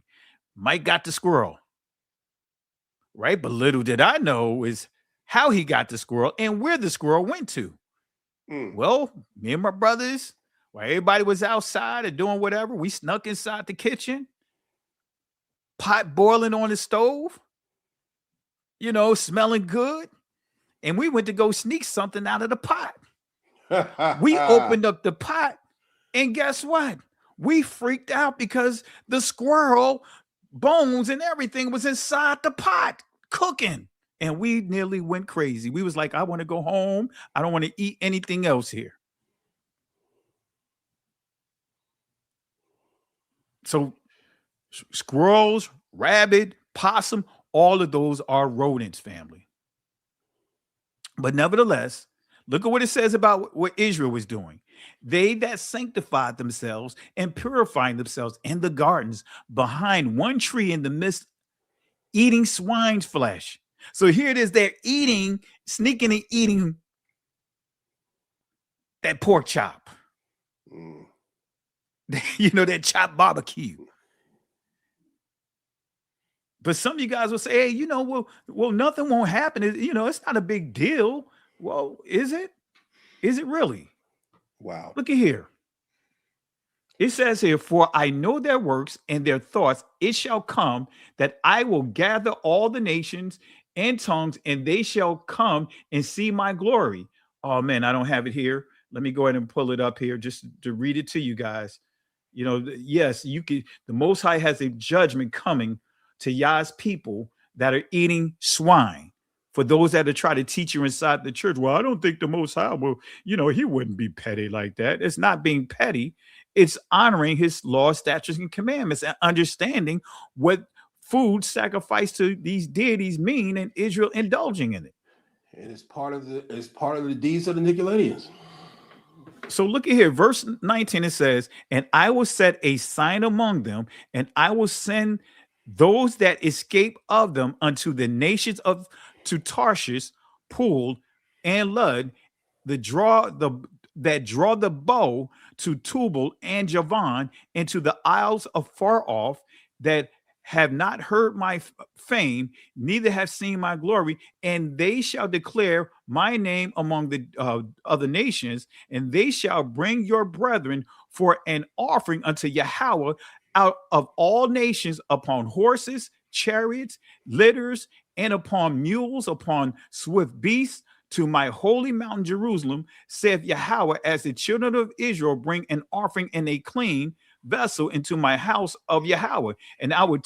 Mike got the squirrel. Right? But little did I know is how he got the squirrel and where the squirrel went to. Well, me and my brothers, while everybody was outside and doing whatever, we snuck inside the kitchen, pot boiling on the stove, smelling good. And we went to go sneak something out of the pot. We opened up the pot, and guess what? We freaked out because the squirrel bones and everything was inside the pot cooking. And we nearly went crazy. We was like, I want to go home. I don't want to eat anything else here. So squirrels, rabbit, possum, all of those are rodents, family. But nevertheless, look at what it says about what Israel was doing. They that sanctified themselves and purifying themselves in the gardens behind one tree in the midst, eating swine's flesh. So here it is, they're sneaking and eating that pork chop. That chopped barbecue. But some of you guys will say, hey, well, nothing won't happen. It's not a big deal. Well, is it? Is it really? Wow. Look at here. It says here, for I know their works and their thoughts. It shall come that I will gather all the nations and tongues, and they shall come and see my glory. Oh, man, I don't have it here. Let me go ahead and pull it up here just to read it to you guys. Yes, you could. The Most High has a judgment coming to Yah's people that are eating swine. For those that are trying to teach you inside the church, well, I don't think the Most High will, he wouldn't be petty like that. It's not being petty. It's honoring his laws, statutes, and commandments and understanding what food sacrificed to these deities mean and Israel indulging in it. And it's part of the deeds of the Nicolaitans. So look at here, verse 19, it says, and I will set a sign among them, and I will send those that escape of them unto the nations of to Tarshish, Pool, and Lud, that draw the bow to Tubal and Javan, into the isles of far off, that have not heard my fame, neither have seen my glory, and they shall declare my name among the other nations, and they shall bring your brethren for an offering unto Yahweh out of all nations, upon horses, chariots, litters, and upon mules, upon swift beasts, to my holy mountain Jerusalem, saith Yahweh, as the children of Israel bring an offering in a clean vessel into my house of Yahweh. And I would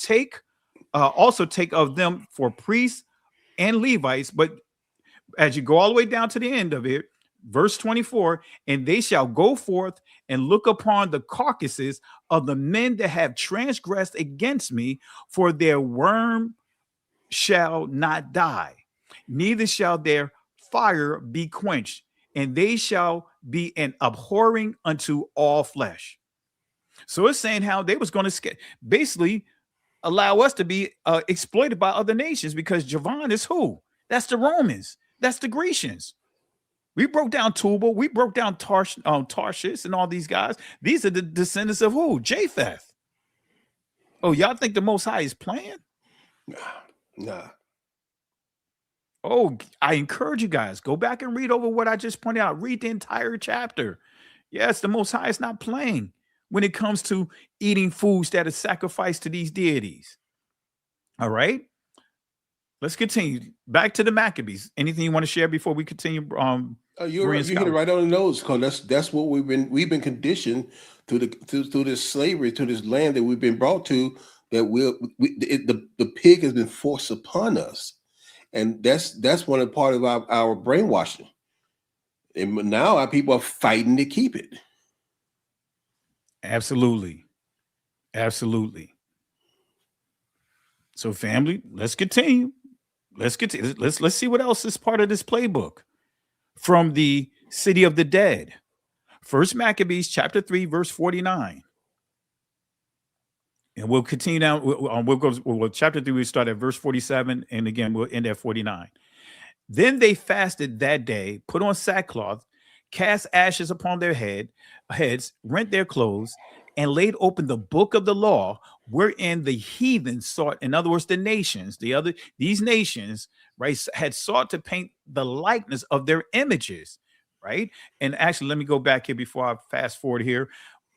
also take of them for priests and Levites. But as you go all the way down to the end of it, verse 24, and they shall go forth and look upon the carcasses of the men that have transgressed against me, for their worm shall not die, neither shall their fire be quenched, and they shall be an abhorring unto all flesh. So it's saying how they was going to basically allow us to be exploited by other nations, because Javan is who? That's the Romans. That's the Grecians. We broke down Tubal. We broke down Tarshish and all these guys. These are the descendants of who? Japheth. Oh, y'all think the Most High is playing? Nah. Oh, I encourage you guys, go back and read over what I just pointed out. Read the entire chapter. Yes, the Most High is not playing when it comes to eating foods that are sacrificed to these deities. All right, let's continue. Back to the Maccabees. Anything you want to share before we continue? You hit it right on the nose, because that's what we've been conditioned through this slavery, to this land that we've been brought to, that the pig has been forced upon us. And that's one part of our brainwashing. And now our people are fighting to keep it. Absolutely. Absolutely. So family, let's continue. Let's see what else is part of this playbook from the city of the dead. First Maccabees chapter 3, verse 49. And we'll continue down. We'll go chapter 3. We start at verse 47, and again we'll end at 49. Then they fasted that day, put on sackcloth, cast ashes upon their heads, rent their clothes, and laid open the book of the law, wherein the heathen sought. In other words, the nations, these nations, right, had sought to paint the likeness of their images, right. And actually, let me go back here before I fast forward here.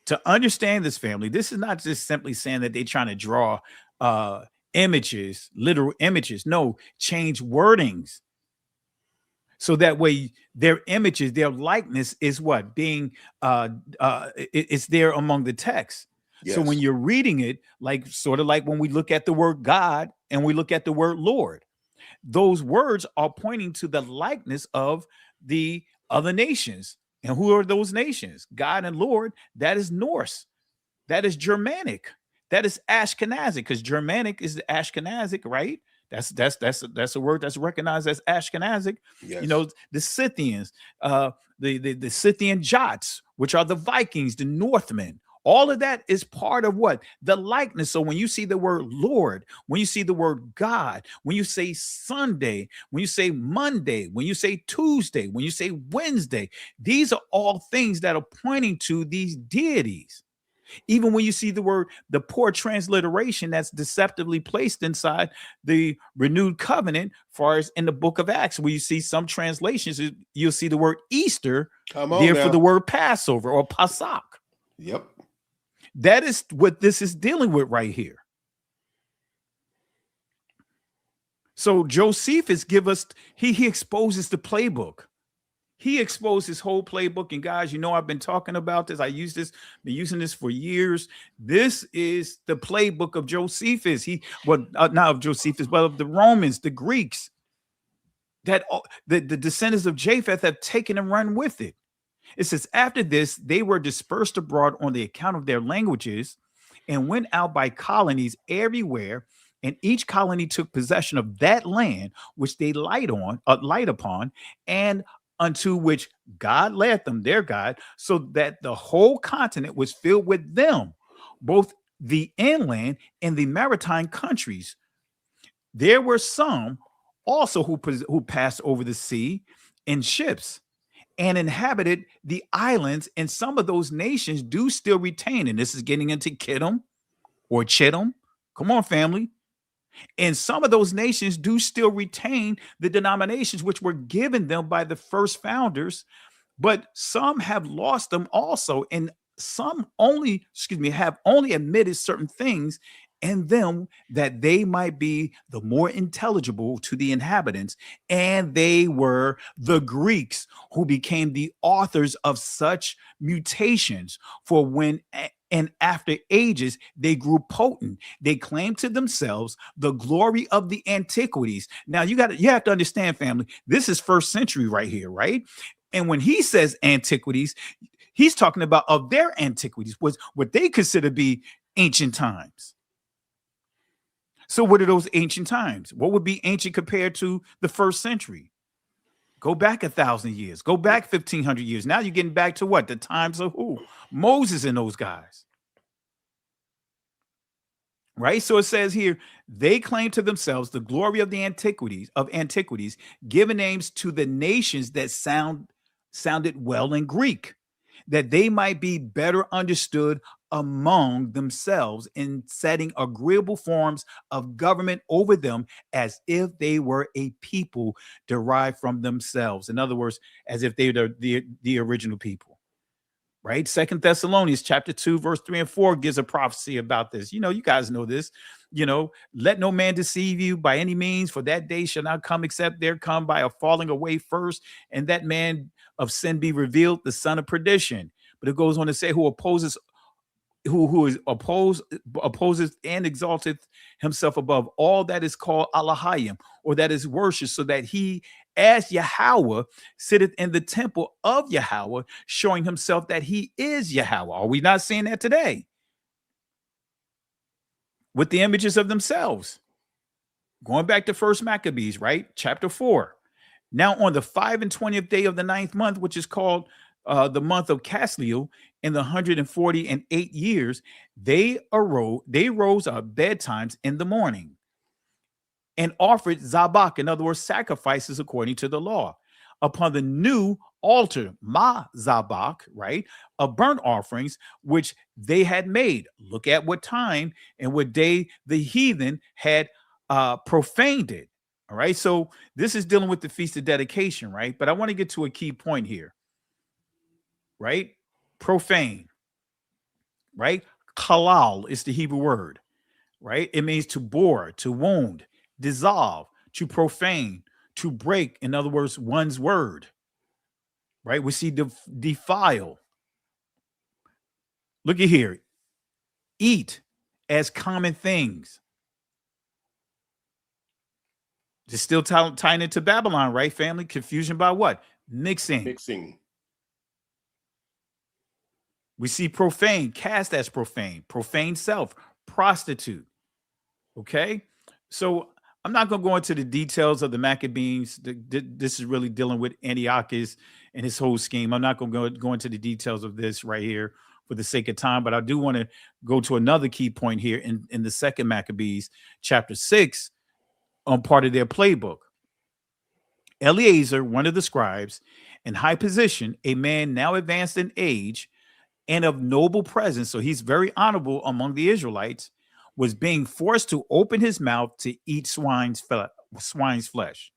To understand this, family, this is not just simply saying that they're trying to draw images, literal images. No, change wordings. So that way their images, their likeness is what? Being, it's there among the text. Yes. So when you're reading it, sort of like when we look at the word God and we look at the word Lord, those words are pointing to the likeness of the other nations. And who are those nations? God and Lord, that is Norse. That is Germanic. That is Ashkenazic, because Germanic is the Ashkenazic, right? That's a word that's recognized as Ashkenazic. Yes. You know, the Scythians, the Scythian Jots, which are the Vikings, the Northmen. All of that is part of what? The likeness. So when you see the word Lord, when you see the word God, when you say Sunday, when you say Monday, when you say Tuesday, when you say Wednesday, these are all things that are pointing to these deities. Even when you see the poor transliteration that's deceptively placed inside the renewed covenant, far as in the book of Acts, where you see some translations, you'll see the word Easter there for the word Passover or Pasach. Yep. That is what this is dealing with right here. So Josephus he exposes the playbook. He exposed his whole playbook. And guys, you know, I've been talking about this. Been using this for years. This is the playbook of Josephus. Not of Josephus, but of the Romans, the Greeks, that the descendants of Japheth have taken and run with it. It says, after this, they were dispersed abroad on the account of their languages and went out by colonies everywhere. And each colony took possession of that land which they light upon, and unto which God led them, their God, so that the whole continent was filled with them, both the inland and the maritime countries. There were some also who passed over the sea in ships and inhabited the islands, and some of those nations do still retain, and this is getting into Kittim or Chittim. Come on, family. And some of those nations do still retain the denominations which were given them by the first founders, but some have lost them also, and some have only admitted certain things in them that they might be the more intelligible to the inhabitants. And they were the Greeks, who became the authors of such mutations. For when and after ages, they grew potent. They claimed to themselves the glory of the antiquities. Now you have to understand, family, this is first century right here, right? And when he says antiquities, he's talking about of their antiquities, was what they consider to be ancient times. So what are those ancient times? What would be ancient compared to the first century? Go back 1,000 years. Go back 1,500 years. Now you're getting back to what? The times of who? Moses and those guys. Right? So it says here, they claim to themselves the glory of the antiquities, giving names to the nations that sounded well in Greek, that they might be better understood among themselves, in setting agreeable forms of government over them, as if they were a people derived from themselves. In other words, as if they were the original people. Right? 2 Thessalonians chapter 2, verse 3 and 4 gives a prophecy about this. You guys know this. Let no man deceive you by any means, for that day shall not come except there come by a falling away first, and that man of sin be revealed, the son of perdition. But it goes on to say, who opposes and exalteth himself above all that is called Elohim, or that is worship, so that he, as Yahweh, sitteth in the temple of Yahweh, showing himself that he is Yahweh. Are we not seeing that today? With the images of themselves. Going back to First Maccabees, right? Chapter 4. Now on the 25th day of the 9th month, which is called the month of Casliel, in the 148 years, they rose up betimes in the morning and offered zabak, in other words, sacrifices according to the law, upon the new altar, ma zabak, right, of burnt offerings, which they had made. Look at what time and what day the heathen had profaned it. All right, so this is dealing with the Feast of Dedication, right? But I want to get to a key point here, right? Profane, right? Halal is the Hebrew word, right? It means to bore, to wound, dissolve, to profane, to break, in other words, one's word, right? We see defile. Look at here. Eat as common things. Just still tying into Babylon, right, family? Confusion by what? Mixing. We see profane, cast as profane self, prostitute. Okay? So I'm not going to go into the details of the Maccabees. This is really dealing with Antiochus and his whole scheme. I'm not going to go into the details of this right here for the sake of time, but I do want to go to another key point here in the second Maccabees, chapter 6, on part of their playbook. Eleazar, one of the scribes, in high position, a man now advanced in age and of noble presence, so he's very honorable among the Israelites, was being forced to open his mouth to eat swine's flesh.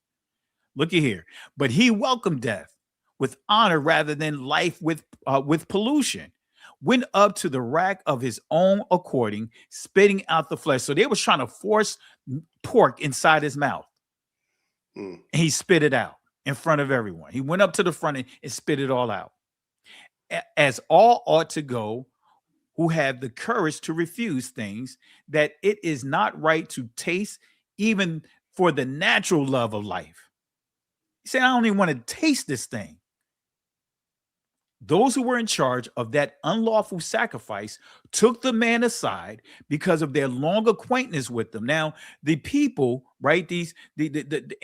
Look at here. But he welcomed death with honor rather than life with pollution. Went up to the rack of his own according, spitting out the flesh. So they was trying to force pork inside his mouth. And he spit it out in front of everyone. He went up to the front and spit it all out. As all ought to go who have the courage to refuse things that it is not right to taste, even for the natural love of life. He said, I don't even want to taste this thing. those who were in charge of that unlawful sacrifice took the man aside because of their long acquaintance with them. Now, the people, right, the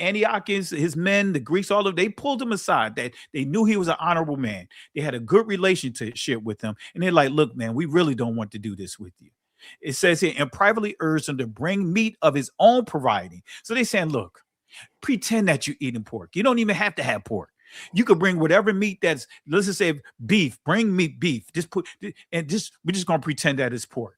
Antiochians, his men, the Greeks, all of they pulled him aside. That they knew he was an honorable man. They had a good relationship with him, and they're like, "Look, man, we really don't want to do this with you." It says here, and privately urged him to bring meat of his own providing. So they're saying, "Look, pretend that you're eating pork. You don't even have to have pork. You could bring whatever meat that's, let's just say beef, bring meat, beef. Just put, and just, we're just going to pretend that it's pork."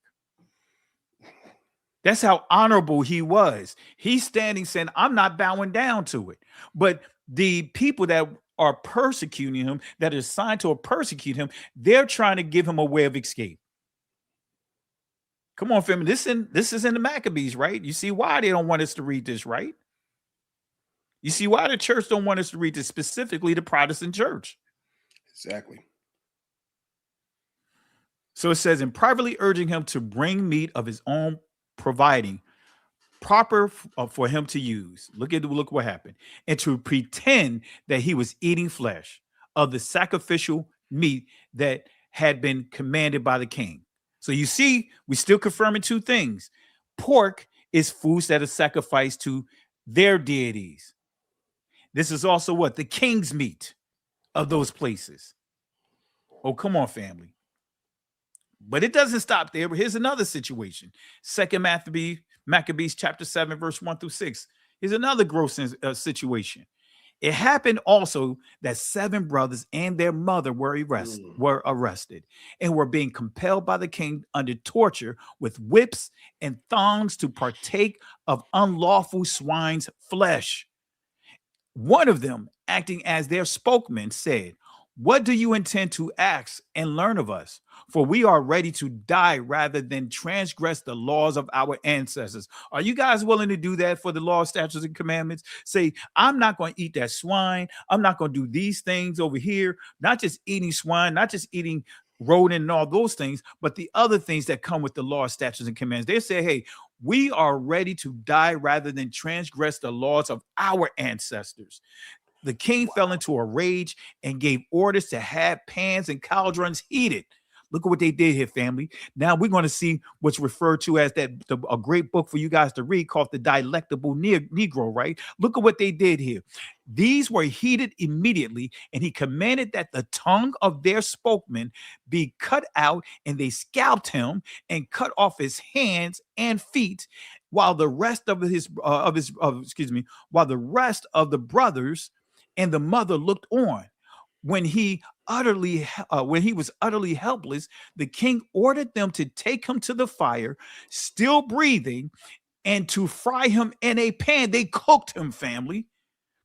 That's how honorable he was. He's standing saying, "I'm not bowing down to it." But the people that are persecuting him, that are assigned to persecute him, they're trying to give him a way of escape. Come on, family. This is in the Maccabees, right? You see why they don't want us to read this, right? You see why the church don't want us to read this, specifically the Protestant church. Exactly. So it says, and privately urging him to bring meat of his own providing, proper for him to use. Look what happened. And to pretend that he was eating flesh of the sacrificial meat that had been commanded by the king. So you see, we're still confirming two things. Pork is foods that are sacrificed to their deities. This is also what? The king's meat of those places. Oh, come on, family. But it doesn't stop there. But here's another situation. 2 Maccabees chapter 7, verse 1 through 6. Here's another gross situation. It happened also that 7 brothers and their mother were arrested and were being compelled by the king under torture with whips and thongs to partake of unlawful swine's flesh. One of them, acting as their spokesman, said, "What do you intend to ask and learn of us? For we are ready to die rather than transgress the laws of our ancestors." Are you guys willing to do that for the law, statutes, and commandments? Say, I'm not going to eat that swine. I'm not going to do these things over here. Not just eating swine, not just eating rodent and all those things, but the other things that come with the law, statutes, and commandments. They say, hey, we are ready to die rather than transgress the laws of our ancestors. The king fell into a rage and gave orders to have pans and cauldrons heated. Look at what they did here, family. Now we're going to see what's referred to as a great book for you guys to read called The Delectable Negro, right? Look at what they did here. These were heated immediately, and he commanded that the tongue of their spokesman be cut out, and they scalped him and cut off his hands and feet, while the rest of the brothers and the mother looked on. When he was utterly helpless, the king ordered them to take him to the fire, still breathing, and to fry him in a pan. They cooked him, family.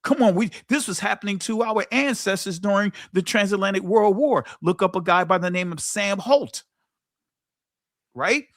Come on, this was happening to our ancestors during the Transatlantic World War. Look up a guy by the name of Sam Holt, right?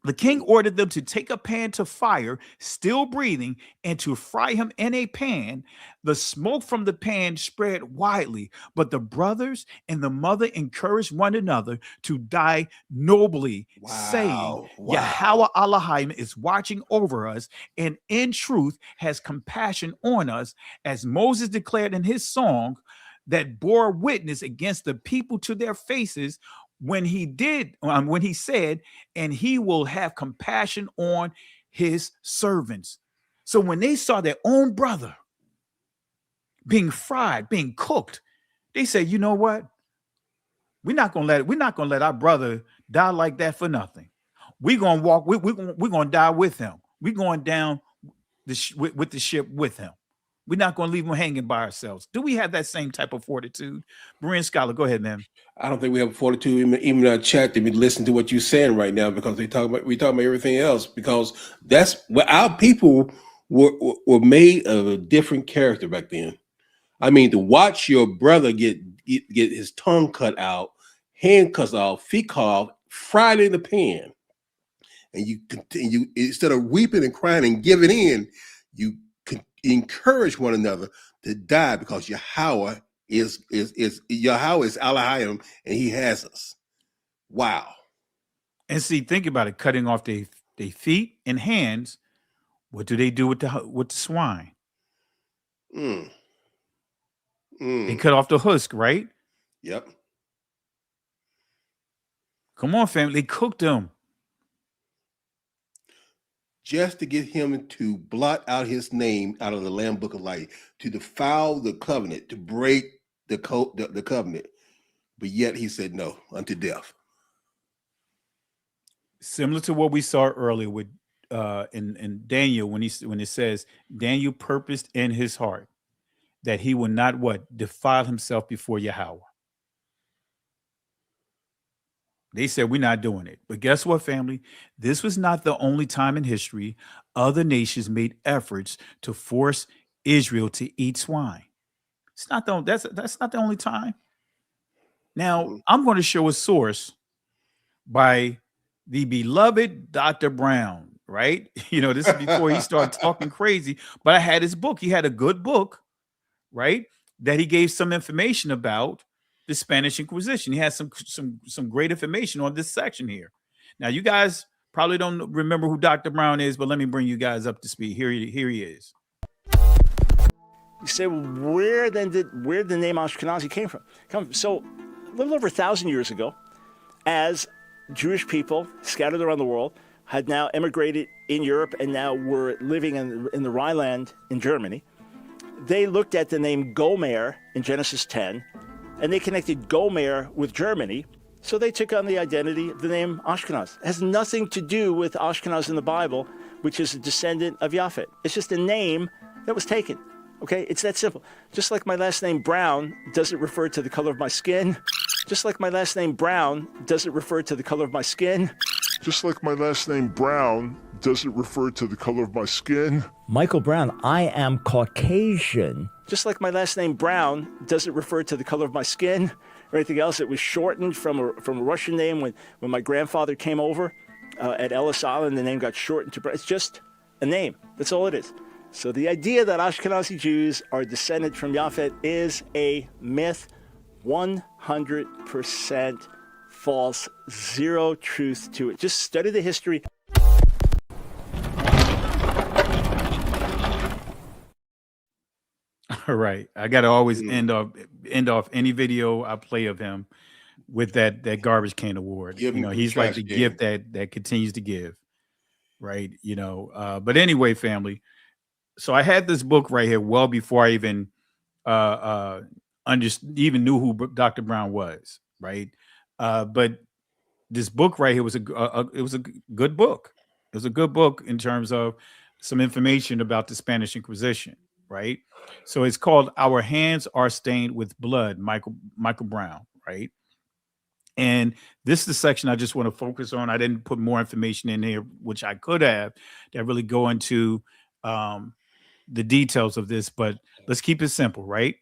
The king ordered them to take a pan to fire, still breathing, and to fry him in a pan. The smoke from the pan spread widely, but the brothers and the mother encouraged one another to die nobly, saying, Yahweh Elohim is watching over us, and in truth has compassion on us, as Moses declared in his song that bore witness against the people to their faces, when he said, and he will have compassion on his servants. So when they saw their own brother being fried, being cooked, they said, you know what? We're not gonna let our brother die like that for nothing. We're gonna walk, we're gonna die with him. We're going down with the ship with him. We're not going to leave them hanging by ourselves. Do we have that same type of fortitude? Berean Scholar, go ahead, man. I don't think we have fortitude, even in our chat, to be listening to what you're saying right now, because we talk about everything else, because that's what our people were made of a different character back then. I mean, to watch your brother get his tongue cut out, hand cut off, feet cut off, fried in the pan, and you continue, instead of weeping and crying and giving in, you encourage one another to die, because Yahweh is Elohim, and he has us. Wow. And see, think about it, cutting off their feet and hands. What do they do with the swine? They cut off the husk, right? Yep. Come on, family. They cooked him. Just to get him to blot out his name out of the Lamb Book of Life, to defile the covenant, to break the covenant. But yet he said no unto death. Similar to what we saw earlier with in Daniel, when it says Daniel purposed in his heart that he will not what? Defile himself before Yahweh. They said, we're not doing it. But guess what, family? This was not the only time in history other nations made efforts to force Israel to eat swine. It's not that's not the only time. Now, I'm going to show a source by the beloved Dr. Brown, right? You know, this is before he started talking crazy, but I had his book. He had a good book, right? That he gave some information about the Spanish Inquisition. He has some great information on this section here. Now, you guys probably don't remember who Dr. Brown is, but let me bring you guys up to speed. Here he is. You say, well, where did the name Ashkenazi came from? So, a little over 1,000 years ago, as Jewish people scattered around the world had now emigrated in Europe and now were living in the Rhineland in Germany, they looked at the name Gomer in Genesis 10, and they connected Gomer with Germany, so they took on the identity of the name Ashkenaz. It has nothing to do with Ashkenaz in the Bible, which is a descendant of Japhet. It's just a name that was taken, okay? It's that simple. Just like my last name Brown doesn't refer to the color of my skin, just like my last name Brown doesn't refer to the color of my skin. Just like my last name Brown doesn't refer to the color of my skin. Michael Brown, I am Caucasian. Just like my last name Brown doesn't refer to the color of my skin or anything else. It was shortened from a Russian name when my grandfather came over at Ellis Island. The name got shortened to Brown. It's just a name. That's all it is. So the idea that Ashkenazi Jews are descended from Japhet is a myth, 100% false, zero truth to it. Just study the history. All right. I got to always end off any video I play of him with that garbage can award. He's like the gift that continues to give. Right. But anyway, family. So I had this book right here well before I even even knew who Dr. Brown was. Right. But this book right here was a good book. It was a good book in terms of some information about the Spanish Inquisition. Right. So it's called Our Hands Are Stained with Blood, Michael Brown. Right. And this is the section I just want to focus on. I didn't put more information in here, which I could have, that really go into the details of this. But let's keep it simple. Right.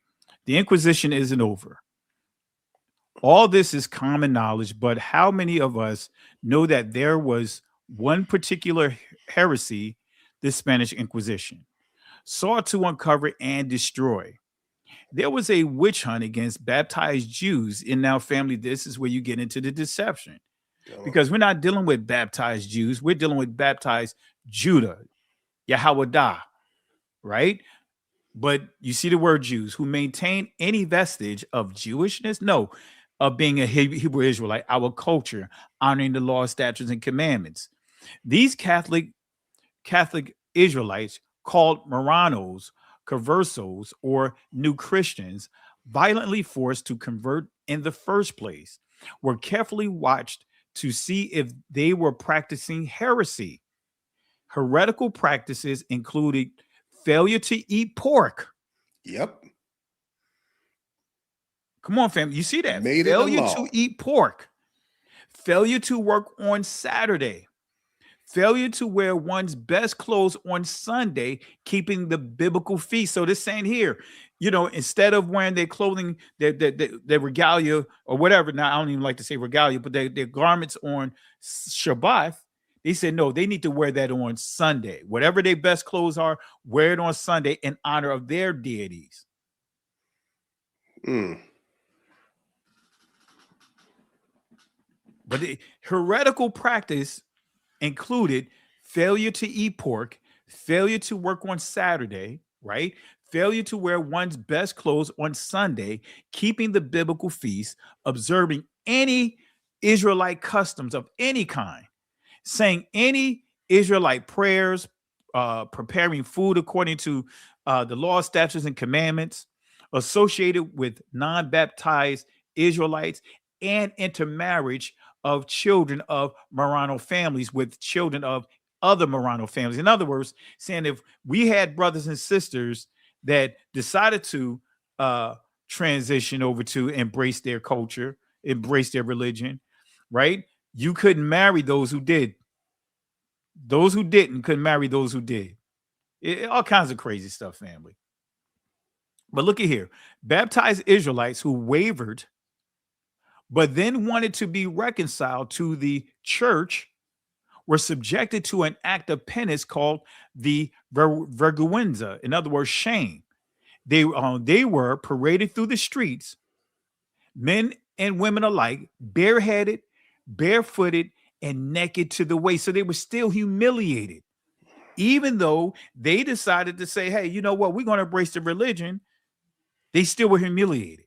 The Inquisition isn't over. All this is common knowledge, but how many of us know that there was one particular heresy, the Spanish Inquisition, sought to uncover and destroy? There was a witch hunt against baptized Jews. And now, family, this is where you get into the deception, because we're not dealing with baptized Jews. We're dealing with baptized Judah, Yahweh, right? But you see the word Jews, who maintain any vestige of Jewishness? No, of being a Hebrew Israelite, our culture, honoring the law, statutes, and commandments. These Catholic Israelites, called Marranos, Conversos, or New Christians, violently forced to convert in the first place, were carefully watched to see if they were practicing heresy. Heretical practices included failure to eat pork. Yep. Come on, family. You see that? Made it failure a law. to eat pork. Failure to work on Saturday. Failure to wear one's best clothes on Sunday, keeping the biblical feast. So this saying here, instead of wearing their clothing, their regalia or whatever. Now, I don't even like to say regalia, but their garments on Shabbat, they said, no, they need to wear that on Sunday. Whatever their best clothes are, wear it on Sunday in honor of their deities. But the heretical practice included failure to eat pork, failure to work on Saturday, right? Failure to wear one's best clothes on Sunday, keeping the biblical feast, observing any Israelite customs of any kind, saying any Israelite prayers, preparing food according to the law, statutes, and commandments associated with non-baptized Israelites, and intermarriage of children of Marrano families with children of other Marrano families. In other words, saying if we had brothers and sisters that decided to transition over to embrace their culture, embrace their religion, right? You couldn't marry those who did. Those who didn't couldn't marry those who did. All kinds of crazy stuff, family. But look at here. Baptized Israelites who wavered, but then wanted to be reconciled to the church, were subjected to an act of penance called the vergüenza. In other words, shame. They were paraded through the streets, men and women alike, bareheaded, barefooted, and naked to the waist. So they were still humiliated, even though they decided to say, hey, you know what, we're going to embrace the religion. They still were humiliated.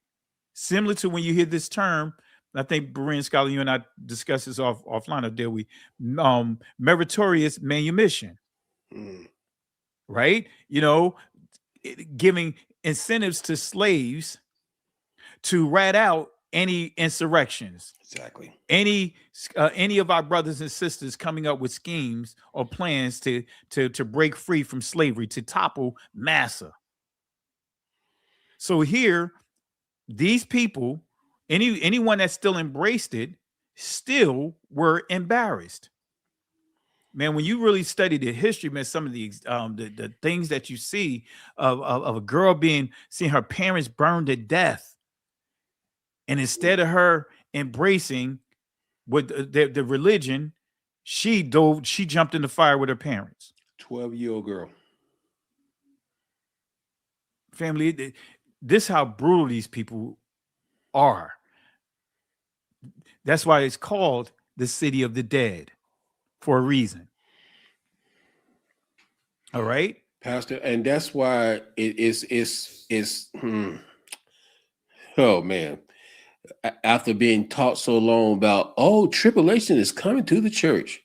Similar to when you hear this term, I think Berean Scholar, you and I discussed this offline, or did we? Meritorious manumission, right? You know, giving incentives to slaves to rat out any insurrections. Exactly. Any of our brothers and sisters coming up with schemes or plans to break free from slavery, to topple Massa. So here, these people, anyone that still embraced it, still were embarrassed. Man, when you really study the history, man, some of the things that you see of a girl seeing her parents burned to death, and instead of her embracing with the religion, she jumped in the fire with her parents. 12-year-old girl. Family, this is how brutal these people are. That's why it's called the city of the dead, for a reason. All right, Pastor, and that's why oh man, after being taught so long about, oh, tribulation is coming to the church.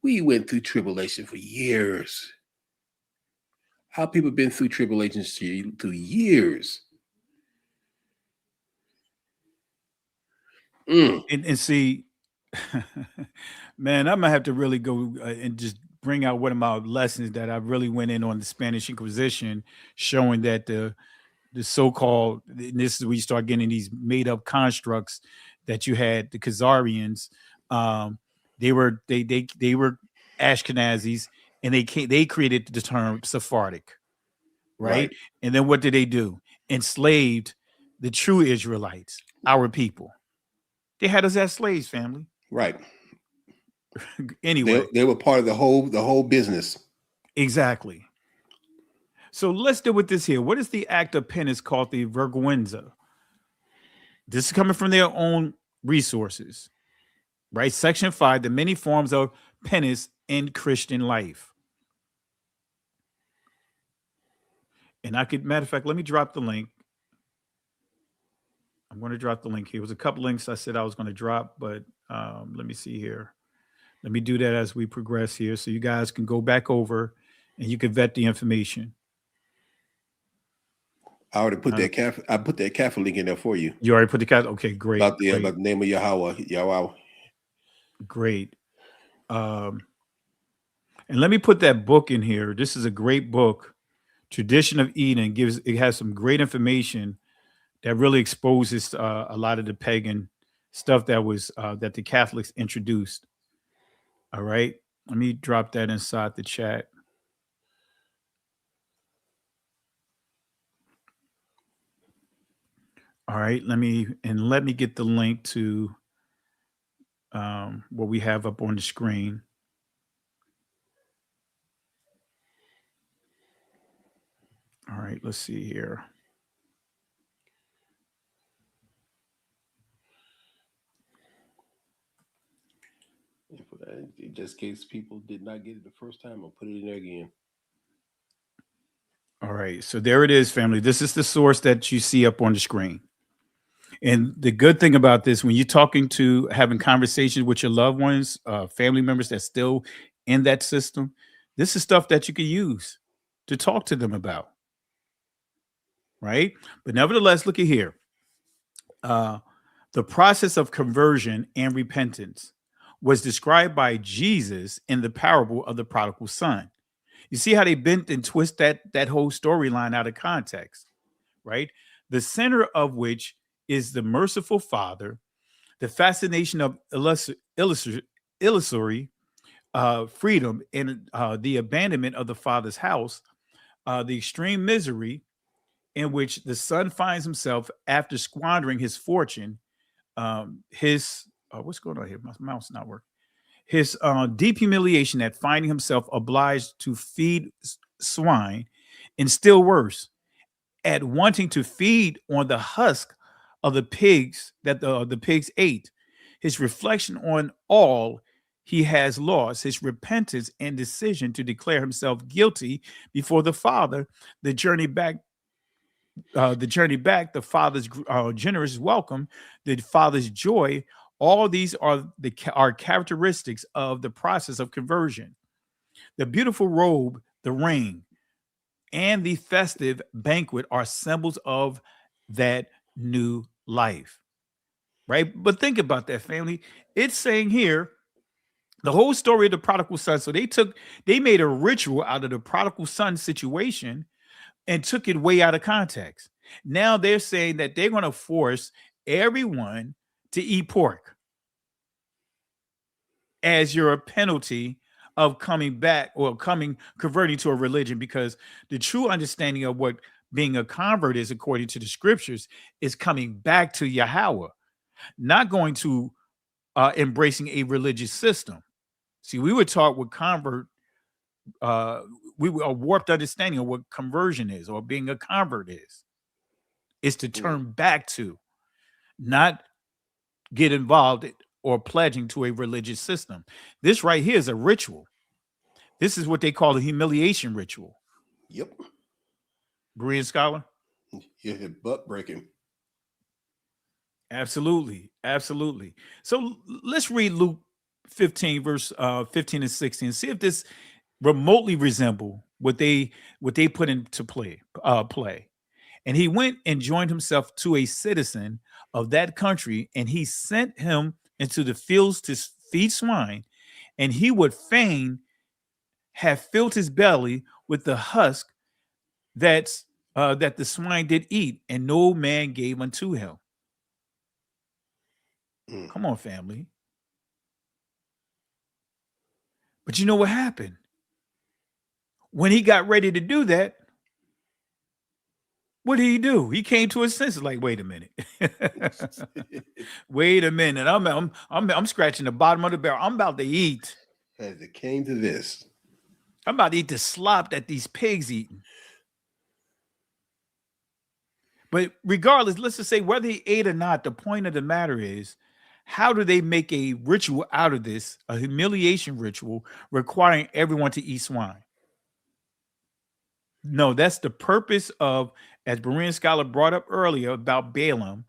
We went through tribulation for years. How people been through tribulations through years. And see, man, I'm gonna have to really go and just bring out one of my lessons that I really went in on the Spanish Inquisition, showing that the so-called, this is where you start getting these made-up constructs that you had, the Khazarians. They were Ashkenazis, and they created the term Sephardic, right? And then what did they do? Enslaved the true Israelites, our people. They had us as slaves, family. Right. Anyway, they were part of the whole business. Exactly. So let's deal with this here. What is the act of penance called the vergüenza? This is coming from their own resources, right? Section 5, the many forms of penance in Christian life. And matter of fact, let me drop the link. I'm going to drop the link here. It was a couple links I said I was going to drop, but let me see here. Let me do that as we progress here, so you guys can go back over and you can vet the information. I already put I put that Catholic link in there for you. You already put the Catholic? Okay, great. About the name of Yahweh. Great. And let me put that book in here. This is a great book. Tradition of Eden it has some great information that really exposes a lot of the pagan stuff that was that the Catholics introduced. All right, let me drop that inside the chat. All right, let me get the link to what we have up on the screen. All right, let's see here. Just in case people did not get it the first time, I'll put it in there again. All right, so there it is, family. This is the source that you see up on the screen. And the good thing about this, when you're talking to having conversations with your loved ones, family members that's still in that system, this is stuff that you can use to talk to them about. Right. But nevertheless, look at here. The process of conversion and repentance was described by Jesus in the parable of the prodigal son. You see how they bent and twist that whole storyline out of context, right? The center of which is the merciful father, the fascination of illusory freedom and the abandonment of the father's house, the extreme misery in which the son finds himself after squandering his fortune, what's going on here? My mouse not working. His deep humiliation at finding himself obliged to feed swine, and still worse, at wanting to feed on the husk of the pigs that the pigs ate. His reflection on all he has lost, his repentance and decision to declare himself guilty before the Father, the journey back, the Father's generous welcome, the Father's joy. All these are characteristics of the process of conversion. The beautiful robe, the ring, and the festive banquet are symbols of that new life, right? But think about that, family. It's saying here, the whole story of the prodigal son. So they made a ritual out of the prodigal son situation and took it way out of context. Now they're saying that they're going to force everyone to eat pork as your penalty of coming back or converting to a religion, because the true understanding of what being a convert is, according to the scriptures, is coming back to Yahweh, not going to embracing a religious system. See, we were taught what we were a warped understanding of what conversion is, or being a convert is to turn back to, not get involved or pledging to a religious system. This right here is a ritual. This is what they call a humiliation ritual. Yep. Berean scholar? Yeah, butt breaking. Absolutely. Absolutely. So let's read Luke 15, verse 15 and 16, and see if this remotely resemble what they put into play. And he went and joined himself to a citizen of that country, and he sent him into the fields to feed swine, and he would fain have filled his belly with the husk that the swine did eat, and no man gave unto him. Come on, family. But you know what happened? When he got ready to do that, what did he do? He came to his senses. Like, wait a minute, wait a minute. I'm scratching the bottom of the barrel. I'm about to eat. As it came to this, I'm about to eat the slop that these pigs eating. But regardless, let's just say whether he ate or not, the point of the matter is, how do they make a ritual out of this, a humiliation ritual requiring everyone to eat swine? No, that's the purpose of, as Berean scholar brought up earlier about Balaam,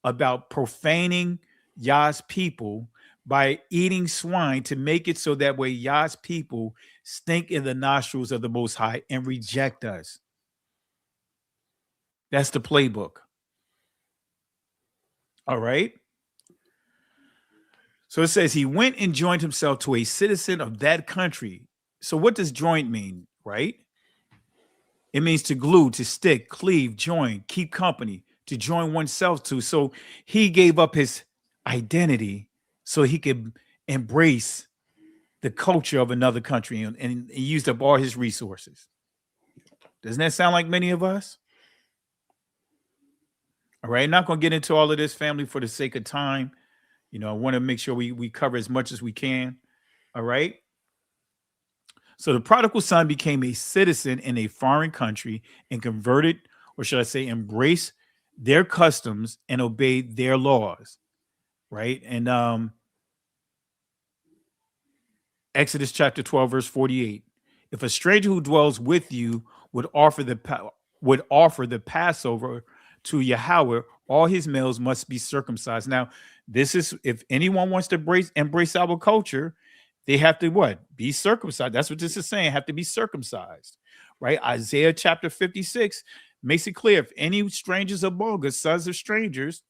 about profaning Yah's people by eating swine to make it so that way Yah's people stink in the nostrils of the Most High and reject us. That's the playbook. All right. So it says he went and joined himself to a citizen of that country. So what does joint mean, right? It means to glue, to stick, cleave, join, keep company, to join oneself to. So he gave up his identity so he could embrace the culture of another country, and he used up all his resources. Doesn't that sound like many of us? All right, not going to get into all of this, family, for the sake of time. You know, I want to make sure we cover as much as we can. All right. So the prodigal son became a citizen in a foreign country and converted, or should I say, embraced their customs and obeyed their laws. Right. And Exodus chapter 12, verse 48. If a stranger who dwells with you would offer the Passover to Yahweh, all his males must be circumcised. Now, this is if anyone wants to embrace our culture, they have to what? Be circumcised. That's what this is saying. Have to be circumcised, right? Isaiah chapter 56 makes it clear. If any strangers among us, sons of strangers,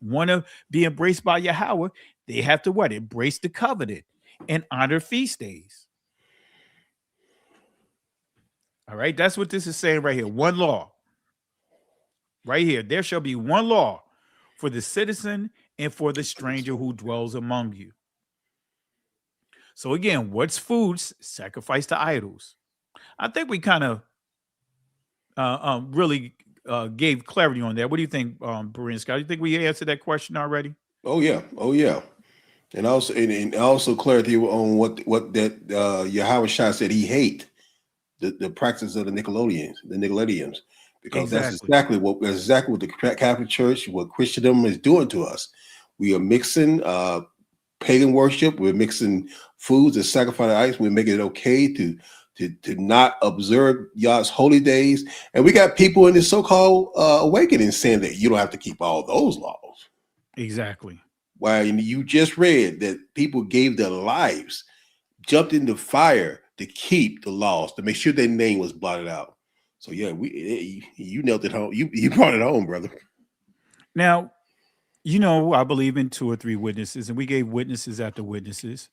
want to be embraced by Yahweh, they have to what? Embrace the covenant and honor feast days. All right, that's what this is saying right here. One law. Right here. There shall be one law for the citizen and for the stranger who dwells among you. So again, what's foods sacrificed to idols? I think we kind of really gave clarity on that. What do you think, Berean Scott? Do you think we answered that question already? Oh yeah, and also clarity on what that Yahweh Shah said he hate the practice of the Nicolaitans, because that's exactly what the Catholic Church, what Christendom is doing to us. We are mixing pagan worship. We're mixing foods and sacrificing idols. We're making it okay to not observe Yah's holy days. And we got people in this so-called awakening saying that you don't have to keep all those laws. Exactly. Well, you just read that people gave their lives, jumped into fire to keep the laws, to make sure their name was blotted out. So yeah, you nailed it home. You brought it home, brother. Now, I believe in 2 or 3 witnesses, and we gave witnesses after witnesses.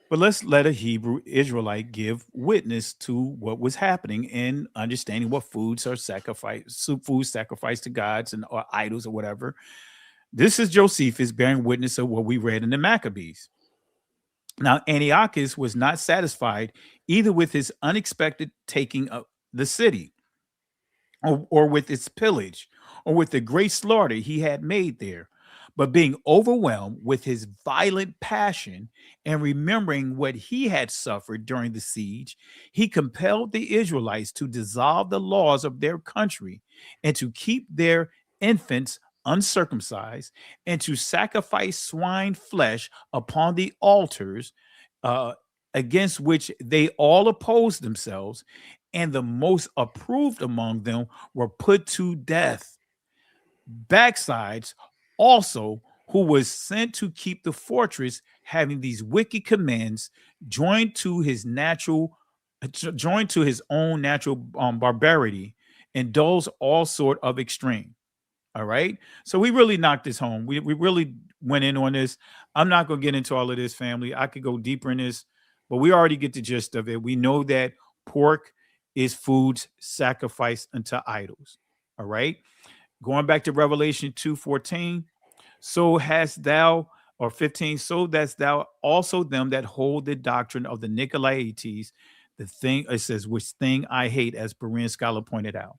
But let's let a Hebrew Israelite give witness to what was happening and understanding what foods are sacrificed, foods sacrificed to gods or idols or whatever. This is Josephus bearing witness of what we read in the Maccabees. Now, Antiochus was not satisfied either with his unexpected taking of the city or with its pillage or with the great slaughter he had made there, but being overwhelmed with his violent passion and remembering what he had suffered during the siege, he compelled the Israelites to dissolve the laws of their country and to keep their infants uncircumcised and to sacrifice swine flesh upon the altars against which they all opposed themselves, and the most approved among them were put to death. Backsides also, who was sent to keep the fortress, having these wicked commands, joined to his own natural barbarity, indulged all sort of extreme. All right. So we really knocked this home. We really went in on this. I'm not going to get into all of this, family. I could go deeper in this, but we already get the gist of it. We know that pork is foods sacrificed unto idols. All right. Going back to Revelation 2:14. So hast thou, or 15, so that's thou also them that hold the doctrine of the Nicolaitans, the thing, it says, which thing I hate, as Berean Scholar pointed out.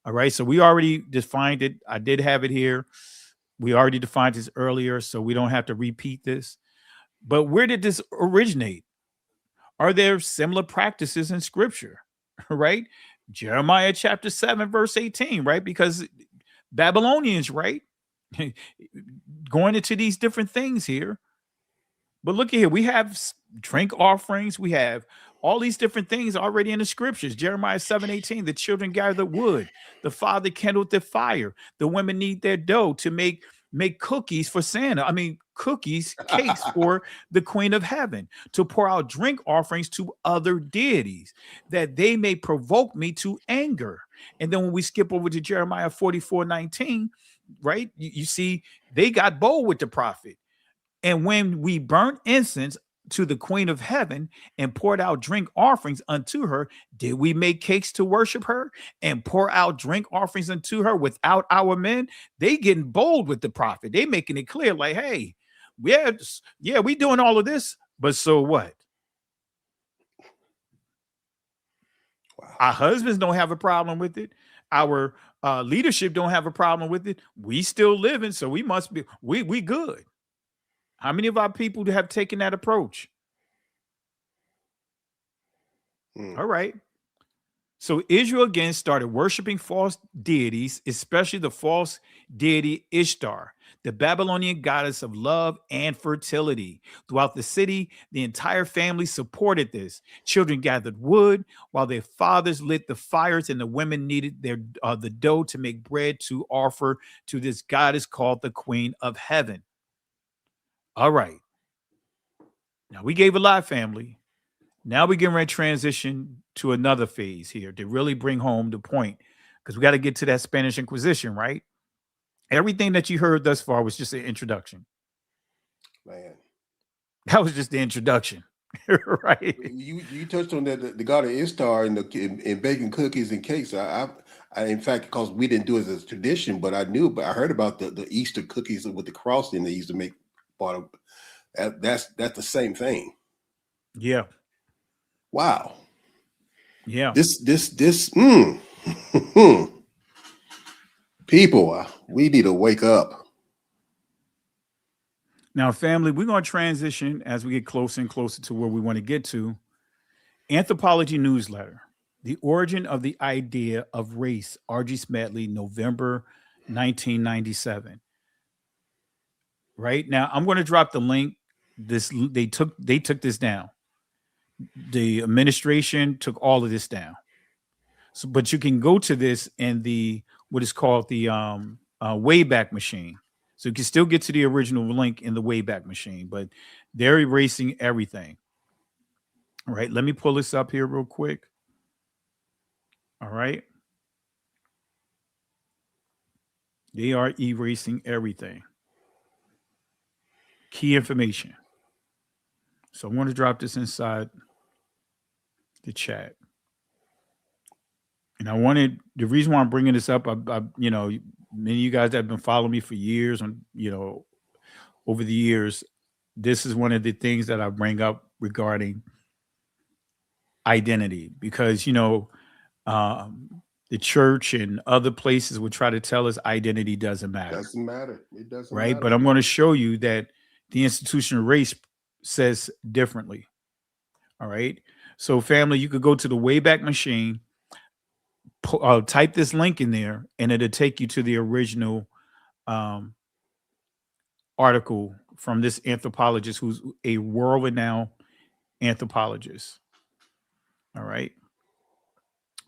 All right, so we already defined it. I did have it here. We already defined this earlier, so we don't have to repeat this. But where did this originate? Are there similar practices in Scripture? Right? Jeremiah chapter 7, verse 18, right? Because Babylonians, right? Going into these different things here. But look at here, we have drink offerings, we have all these different things already in the scriptures. Jeremiah 7:18, the children gather the wood, the father kindled the fire, the women knead their dough to make cookies for Santa. I mean, cookies, cakes for the Queen of Heaven, to pour out drink offerings to other deities, that they may provoke me to anger. And then when we skip over to Jeremiah 44:19, right, you see they got bold with the prophet. And when we burnt incense to the Queen of Heaven and poured out drink offerings unto her, did we make cakes to worship her and pour out drink offerings unto her without our men? They getting bold with the prophet. They making it clear, like, hey, yeah, we doing all of this, but so what? Wow. Our husbands don't have a problem with it. Our leadership don't have a problem with it. We still living, so we must be, we good. How many of our people have taken that approach? All right. So Israel again started worshiping false deities, especially the false deity Ishtar, the Babylonian goddess of love and fertility. Throughout the city, the entire family supported this. Children gathered wood while their fathers lit the fires, and the women needed the dough to make bread to offer to this goddess called the Queen of Heaven. All right. Now we gave a lot, family. Now we're getting ready to transition to another phase here to really bring home the point, because we got to get to that Spanish Inquisition, right? Everything that you heard thus far was just an introduction. Man, that was just the introduction, right? You touched on that the god of Ishtar in baking cookies and cakes. I in fact, because we didn't do it as a tradition, but I heard about the Easter cookies with the frosting they used to make part of. That's the same thing. Yeah. Wow. Yeah. This people, we need to wake up. Now, family, we're going to transition as we get closer and closer to where we want to get to. Anthropology Newsletter, The Origin of the Idea of Race, R.G. Smedley, November 1997. Right now, I'm going to drop the link. They took this down. The administration took all of this down. So, but you can go to this in the what is called the Wayback Machine. So you can still get to the original link in the Wayback Machine, but they're erasing everything. All right, let me pull this up here real quick. All right. They are erasing everything. Key information. So I'm going to drop this inside the chat. And the reason why I'm bringing this up, many of you guys that have been following me for years, and over the years, this is one of the things that I bring up regarding identity, because the church and other places would try to tell us identity doesn't matter. Doesn't matter. It doesn't right? matter. But I'm going to show you that the institution of race says differently. All right. So, family, you could go to the Wayback Machine, type this link in there, and it'll take you to the original article from this anthropologist who's a world-renowned anthropologist. All right.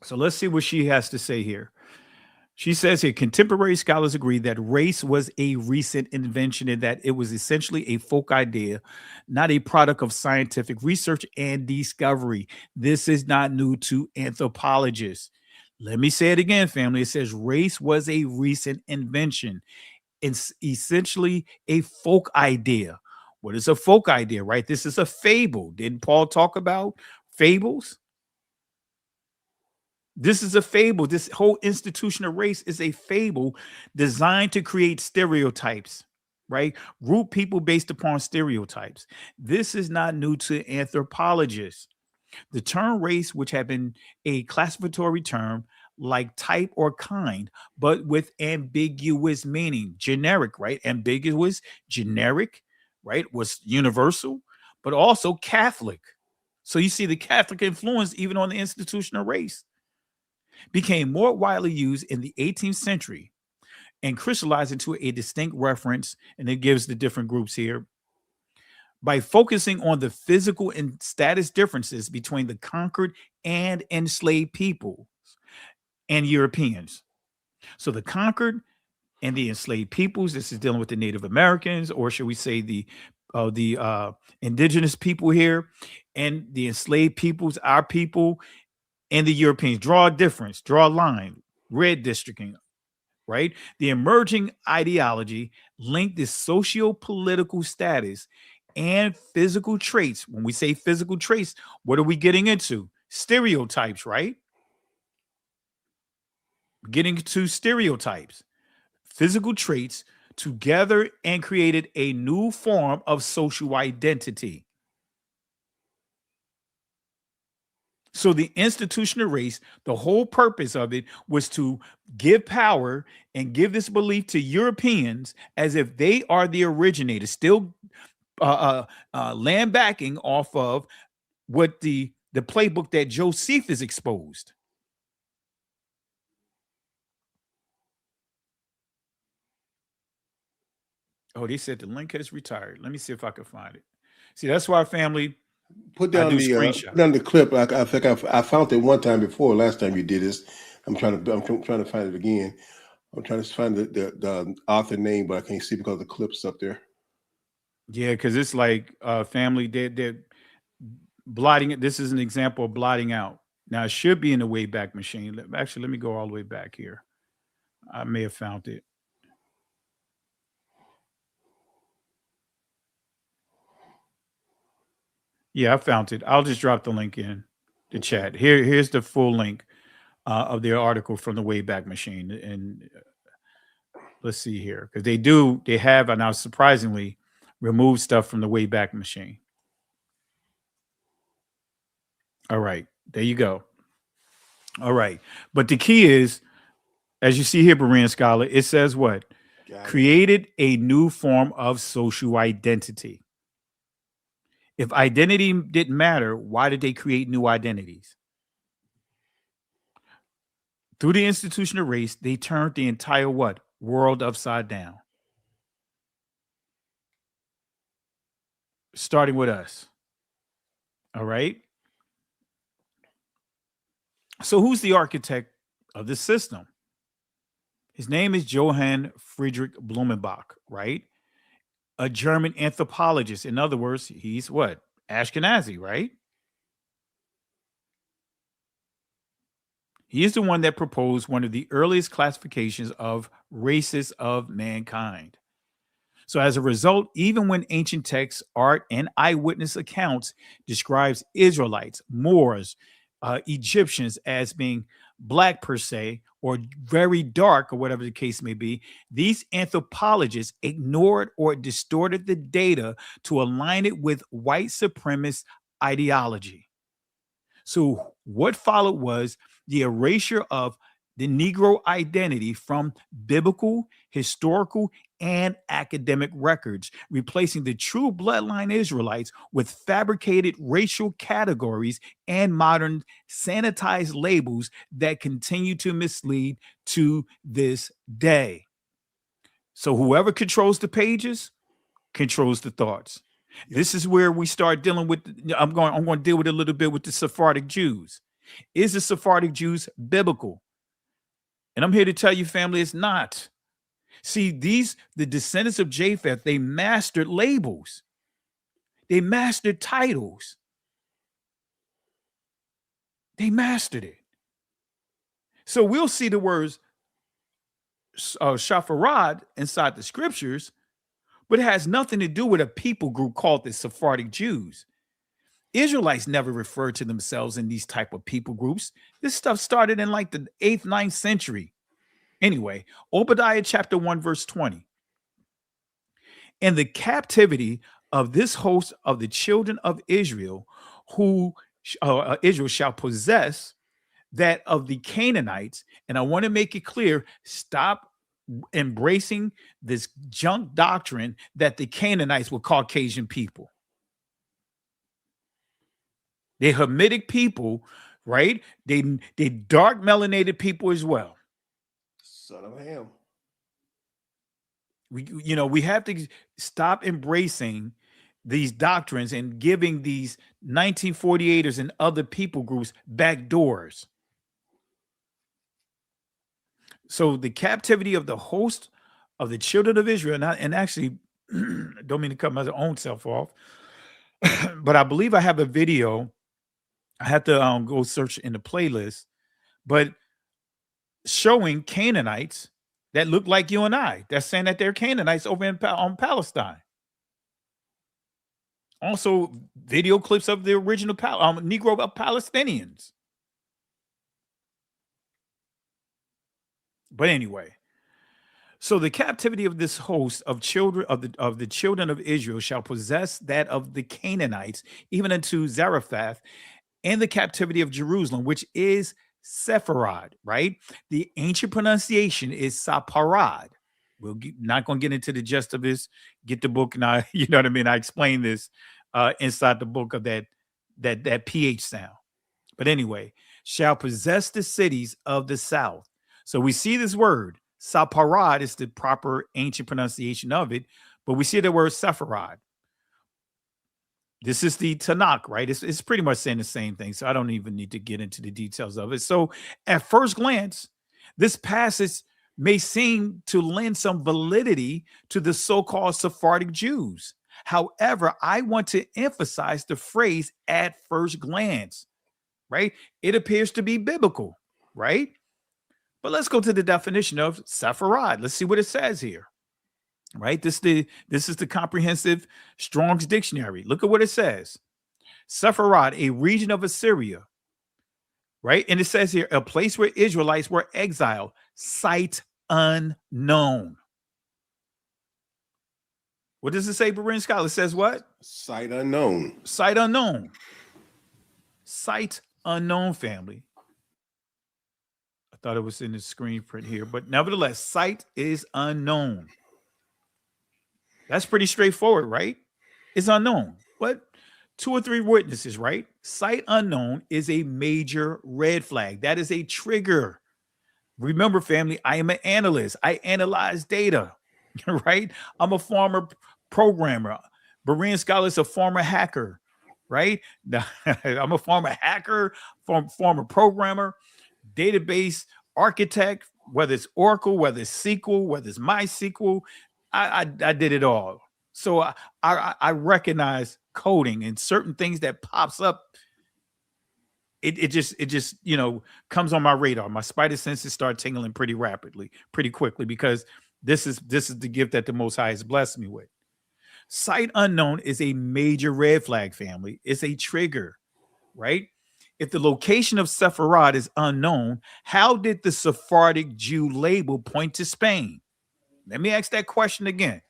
So let's see what she has to say here. She says here, contemporary scholars agree that race was a recent invention and that it was essentially a folk idea, not a product of scientific research and discovery. This is not new to anthropologists. Let me say it again, family. It says race was a recent invention. It's essentially a folk idea. What is a folk idea, right? This is a fable. Didn't Paul talk about fables? This is a fable. This whole institution of race is a fable designed to create stereotypes, right? Group people based upon stereotypes. This is not new to anthropologists. The term race, which had been a classificatory term like type or kind, but with ambiguous meaning, generic, right? Ambiguous, generic, right? Was universal, but also Catholic. So you see the Catholic influence even on the institution of race. Became more widely used in the 18th century and crystallized into a distinct reference, and it gives the different groups here, by focusing on the physical and status differences between the conquered and enslaved people and Europeans. So the conquered and the enslaved peoples, this is dealing with the Native Americans, or should we say the indigenous people here, and the enslaved peoples, our people, and the Europeans. Draw a difference, draw a line, red districting, right? The emerging ideology linked this socio-political status and physical traits. When we say physical traits, what are we getting into? Stereotypes, right? Getting to stereotypes, physical traits together, and created a new form of social identity. So the institution of race, the whole purpose of it was to give power and give this belief to Europeans as if they are the originators, still land backing off of what the playbook that Josephus exposed. Oh, they said the link has retired. Let me see if I can find it. See, that's why family. Put down the clip. I think I found it one time before. Last time you did this, I'm trying to find it again. I'm trying to find the author name, but I can't see because the clip's up there. Yeah, because it's like family. They're blotting it. This is an example of blotting out. Now it should be in the Wayback Machine. Actually, let me go all the way back here. I may have found it. Yeah, I found it. I'll just drop the link in the chat. Here's the full link of their article from the Wayback Machine. And let's see here, because they have now surprisingly removed stuff from the Wayback Machine. All right, there you go. All right, but the key is, as you see here, Berean Scholar, it says what? Created a new form of social identity. If identity didn't matter, why did they create new identities? Through the institution of race, they turned the entire what? World upside down. Starting with us. All right? So who's the architect of the system? His name is Johann Friedrich Blumenbach, right? A German anthropologist. In other words, he's what? Ashkenazi, right? He is the one that proposed one of the earliest classifications of races of mankind. So as a result, even when ancient texts, art, and eyewitness accounts describes Israelites, Moors, Egyptians as being black per se, or very dark, or whatever the case may be, these anthropologists ignored or distorted the data to align it with white supremacist ideology. So what followed was the erasure of the Negro identity from biblical, historical, and academic records, replacing the true bloodline Israelites with fabricated racial categories and modern sanitized labels that continue to mislead to this day. So whoever controls the pages controls the thoughts. This is where we start dealing with, I'm going to deal with a little bit with the Sephardic Jews. Is the Sephardic Jews biblical? And I'm here to tell you, family, it's not. See, the descendants of Japheth, they mastered labels. They mastered titles. They mastered it. So we'll see the words Shapharad inside the scriptures, but it has nothing to do with a people group called the Sephardic Jews. Israelites never referred to themselves in these type of people groups. This stuff started in like the 8th, 9th century. Anyway, Obadiah chapter 1, verse 20. And the captivity of this host of the children of Israel, who Israel shall possess, that of the Canaanites. And I want to make it clear, stop embracing this junk doctrine that the Canaanites were Caucasian people. They're Hamitic people, right? They dark melanated people as well. Son of Ham. We have to stop embracing these doctrines and giving these 1948ers and other people groups back doors. So the captivity of the host of the children of Israel, and actually, don't mean to cut my own self off, but I believe I have a video. I have to go search in the playlist, but showing Canaanites that look like you and I. That's saying that they're Canaanites over in Palestine. Also, video clips of the original Negro Palestinians. But anyway, so the captivity of this host of children of the children of Israel shall possess that of the Canaanites, even unto Zarephath, and the captivity of Jerusalem, which is Sepharad, right? The ancient pronunciation is Saparad. Not going to get into the gist of this. Get the book now. You know what I mean? I explain this inside the book of that PH sound. But anyway, shall possess the cities of the south. So we see this word. Saparad is the proper ancient pronunciation of it. but we see the word Sepharad. This is the Tanakh, right? It's pretty much saying the same thing, so I don't even need to get into the details of it. So at first glance, this passage may seem to lend some validity to the so-called Sephardic Jews. However, I want to emphasize the phrase "at first glance," right? It appears to be biblical, right? But let's go to the definition of Sepharad. Let's see what it says here. Right? This is the comprehensive Strong's dictionary. Look at what it says. Sepharad, a region of Assyria. Right? And it says here, a place where Israelites were exiled, site unknown. What does it say, Berean Scholar? It says what? Site unknown. Site unknown. Site unknown, family. I thought it was in the screen print here, but nevertheless, site is unknown. That's pretty straightforward, right? It's unknown. But 2 or 3 witnesses, right? Site unknown is a major red flag. That is a trigger. Remember, family, I am an analyst. I analyze data, right? I'm a former programmer. Berean Scholar is a former hacker, right? I'm a former hacker, former programmer, database architect, whether it's Oracle, whether it's SQL, whether it's MySQL. I did it all. So I recognize coding and certain things that pops up. It just comes on my radar. My spider senses start tingling pretty rapidly, pretty quickly, because this is the gift that the Most High has blessed me with. Sight unknown is a major red flag, family. It's a trigger, right? If the location of Sepharad is unknown, how did the Sephardic Jew label point to Spain? Let me ask that question again.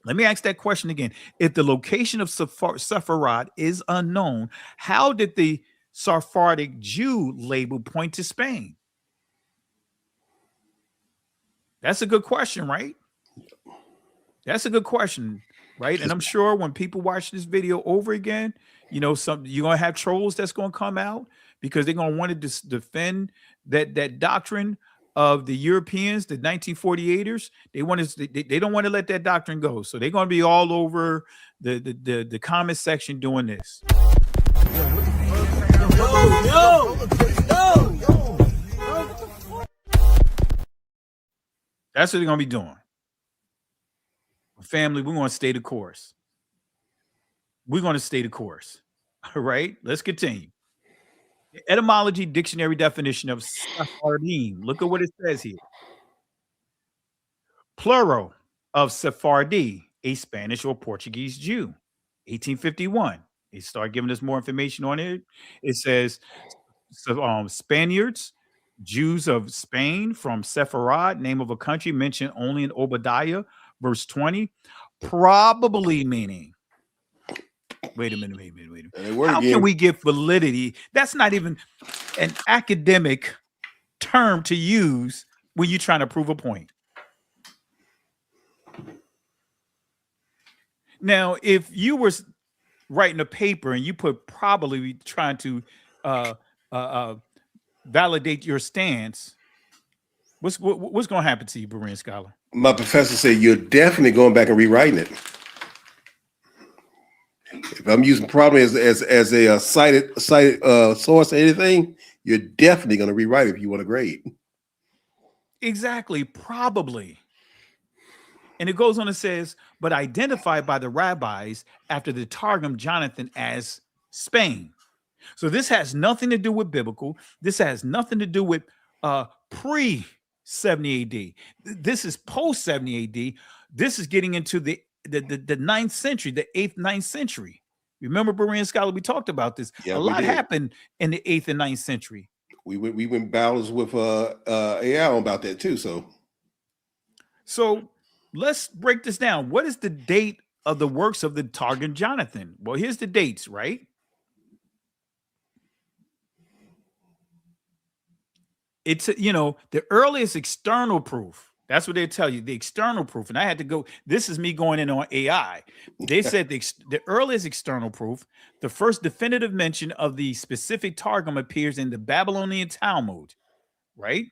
If the location of Sepharad is unknown, how did the Sephardic Jew label point to Spain? That's a good question, right? That's a good question, right? And I'm sure when people watch this video over again, you're gonna have trolls that's gonna come out because they're gonna want to defend that doctrine of the Europeans, the 1948ers. They don't want to let that doctrine go. So they're going to be all over the comment section doing this. That's what they're going to be doing. Family, we're going to stay the course. All right, let's continue. Etymology dictionary definition of Sephardim. Look at what it says here. Plural of Sephardi, a Spanish or Portuguese Jew. 1851. They start giving us more information on it. It says Spaniards, Jews of Spain from Sepharad, name of a country mentioned only in Obadiah, verse 20, probably meaning. Wait a minute. How can we give validity? That's not even an academic term to use when you're trying to prove a point. Now, if you were writing a paper and you put probably trying to validate your stance, what's going to happen to you, Berean Scholar? My professor said you're definitely going back and rewriting it. If I'm using probably as a cited source or anything, you're definitely going to rewrite it if you want to grade. Exactly, probably. And it goes on and says, but identified by the rabbis after the Targum Jonathan as Spain. So this has nothing to do with biblical. This has nothing to do with pre-70 AD. This is post-70 AD. This is getting into the 9th century, the 8th, 9th century. Remember, Berean Scholar, we talked about this. Yeah, a lot happened in the 8th and 9th century. We went battles with AI about that too. So let's break this down. What is the date of the works of the Targum Jonathan? Well, here's the dates, right? It's, the earliest external proof. That's what they tell you, the external proof. And I had to go, this is me going in on AI. They said the earliest external proof, the first definitive mention of the specific Targum appears in the Babylonian Talmud, right?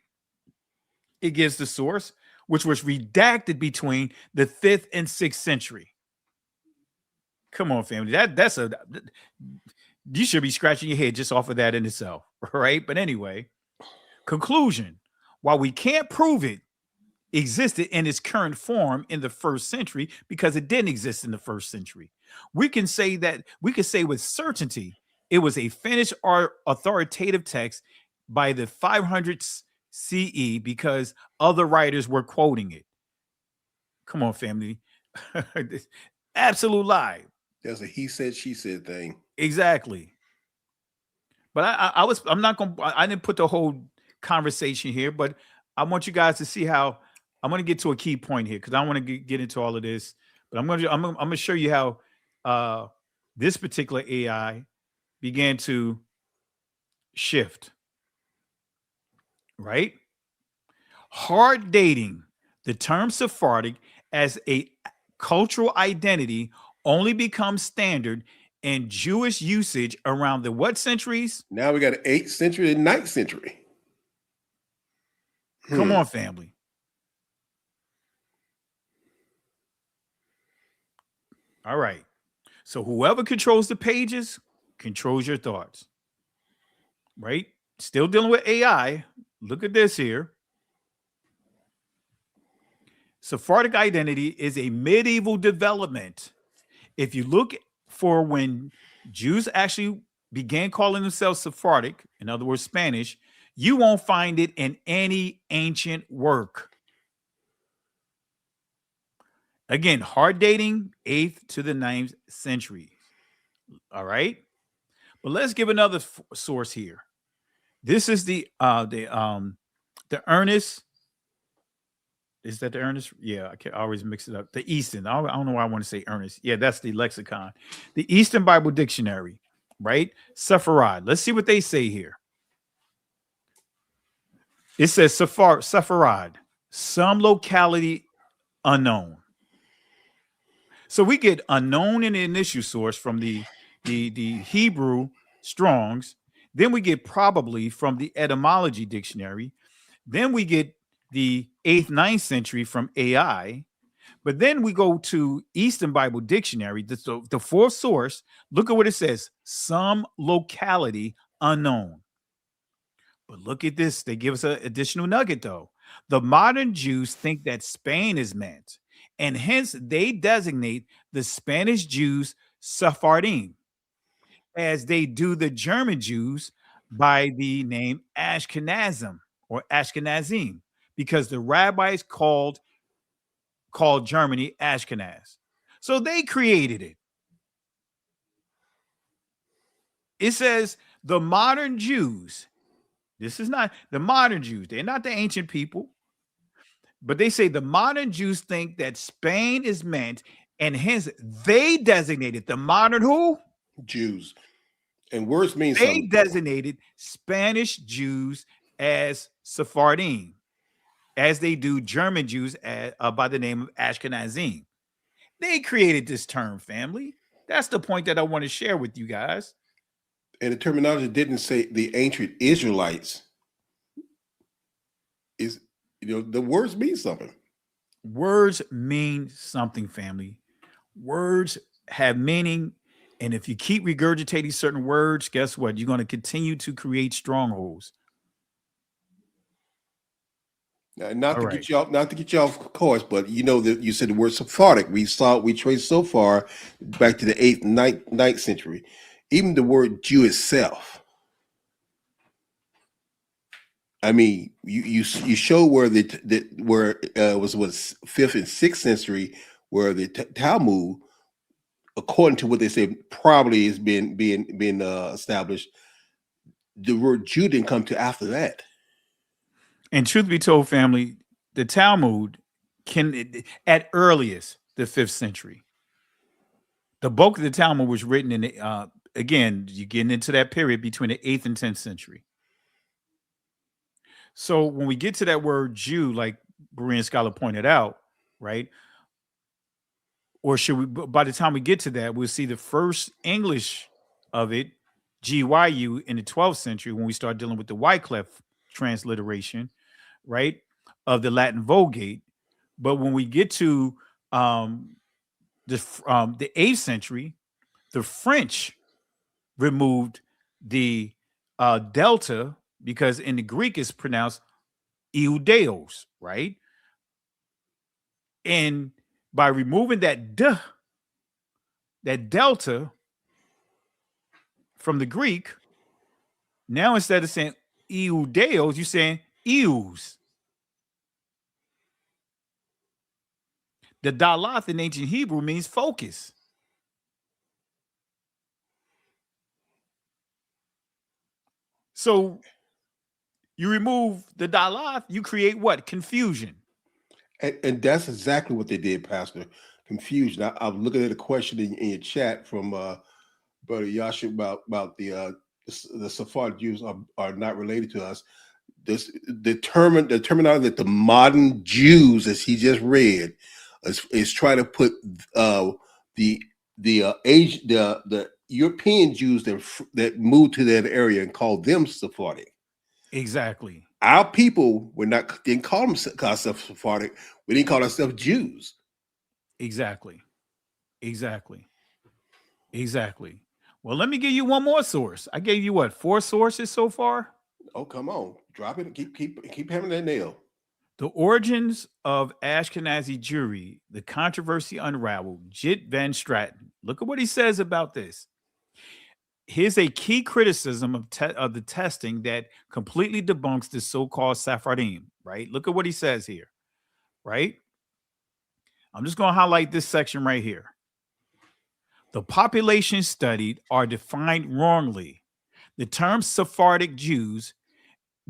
It gives the source, which was redacted between the 5th and 6th century. Come on, family. That's you should be scratching your head just off of that in itself, right? But anyway, conclusion. While we can't prove it existed in its current form in the 1st century because it didn't exist in the 1st century, we can say with certainty it was a finished or authoritative text by the 500s CE because other writers were quoting it. Come on, family. Absolute lie. There's a he said, she said thing. Exactly. But I didn't put the whole conversation here, but I want you guys to see how I'm going to get to a key point here because I want to get into all of this. But I'm going to show you how this particular AI began to shift. Right? Hard dating the term Sephardic as a cultural identity only becomes standard in Jewish usage around the what centuries? Now we got 8th century and 9th century. Come on, family. All right. So whoever controls the pages controls your thoughts. Right? Still dealing with AI. Look at this here. Sephardic identity is a medieval development. If you look for when Jews actually began calling themselves Sephardic, in other words, Spanish, you won't find it in any ancient work. Again, hard dating 8th to the 9th century. All right. But let's give another source here. This is the Ernest. Is that the Ernest? Yeah, I always mix it up. The Easton. I don't know why I want to say Ernest. Yeah, that's the lexicon. The Eastern Bible Dictionary, right? Sepharad. Let's see what they say here. It says Sepharad, some locality unknown. So we get unknown in the initial source from the Hebrew Strongs. Then we get probably from the etymology dictionary. Then we get the 8th, 9th century from AI. But then we go to Eastern Bible Dictionary, the fourth source. Look at what it says. Some locality unknown. But look at this. They give us an additional nugget, though. The modern Jews think that Spain is meant, and hence they designate the Spanish Jews Sephardim, as they do the German Jews by the name Ashkenazim or Ashkenazim, because the rabbis called Germany Ashkenaz. So they created it. It says the modern Jews. This is not the modern Jews. They're not the ancient people. But they say the modern Jews think that Spain is meant, and hence they designated the modern who? Jews. And words mean they something. designated Spanish Jews as Sephardim, as they do German Jews by the name of Ashkenazim. They created this term, family. That's the point that I want to share with you guys. And the terminology didn't say the ancient Israelites. Is, the words mean something. Words mean something, family. Words have meaning. And if you keep regurgitating certain words, guess what? You're going to continue to create strongholds. Not to get you off course, but that you said the word Sephardic. We traced so far back to the 8th, 9th century. Even the word Jew itself. I mean, you show where it was 5th and 6th century, where the Talmud, according to what they say, probably is being established. The word Jew didn't come to after that. And truth be told, family, the Talmud can, at earliest, the 5th century. The bulk of the Talmud was written in the, again, you're getting into that period between the 8th and 10th century. So when we get to that word Jew, like Berean scholar pointed out, right? Or should we, by the time we get to that, we'll see the first English of it, GYU, in the 12th century, when we start dealing with the Wycliffe transliteration, right, of the Latin Vulgate. But when we get to the 8th century, the French removed the delta, because in the Greek it's pronounced Iudeos, right? And by removing that delta from the Greek, now instead of saying Iudeos, you're saying Eus. The Dalath in ancient Hebrew means focus. So you remove the Dalath, you create what? Confusion. And that's exactly what they did, Pastor. Confusion. I'm looking at a question in your chat from Brother Yasha about the Sephardic Jews are not related to us. The terminology that the modern Jews, as he just read, is trying to put the European Jews that moved to that area and call them Sephardic. Exactly. Our people didn't call ourselves Sephardic. We didn't call ourselves Jews. Exactly. Well, let me give you one more source. I gave you what, 4 sources so far? Oh, come on, drop it. Keep hammering that nail. The Origins of Ashkenazi Jewry, the controversy unraveled. Jit Van Straten. Look at what he says about this. Here's a key criticism of the testing that completely debunks the so-called Sephardim, right? Look at what he says here, right? I'm just going to highlight this section right here. The population studied are defined wrongly. The term Sephardic Jews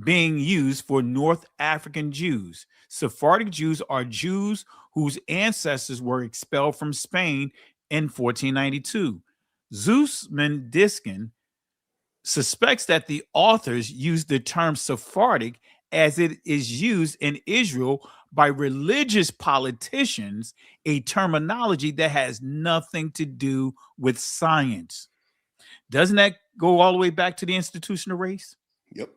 being used for North African Jews. Sephardic Jews are Jews whose ancestors were expelled from Spain in 1492. Zussman Diskin suspects that the authors used the term Sephardic as it is used in Israel by religious politicians, a terminology that has nothing to do with science. Doesn't that go all the way back to the institution of race? Yep.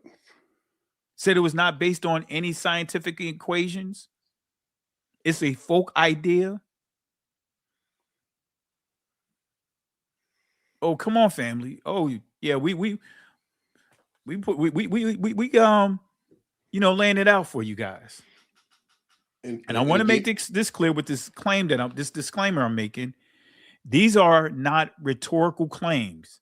Said it was not based on any scientific equations. It's a folk idea. Oh, come on, family. Oh, yeah, we laying it out for you guys. And I want to make this clear with this claim this disclaimer I'm making. These are not rhetorical claims.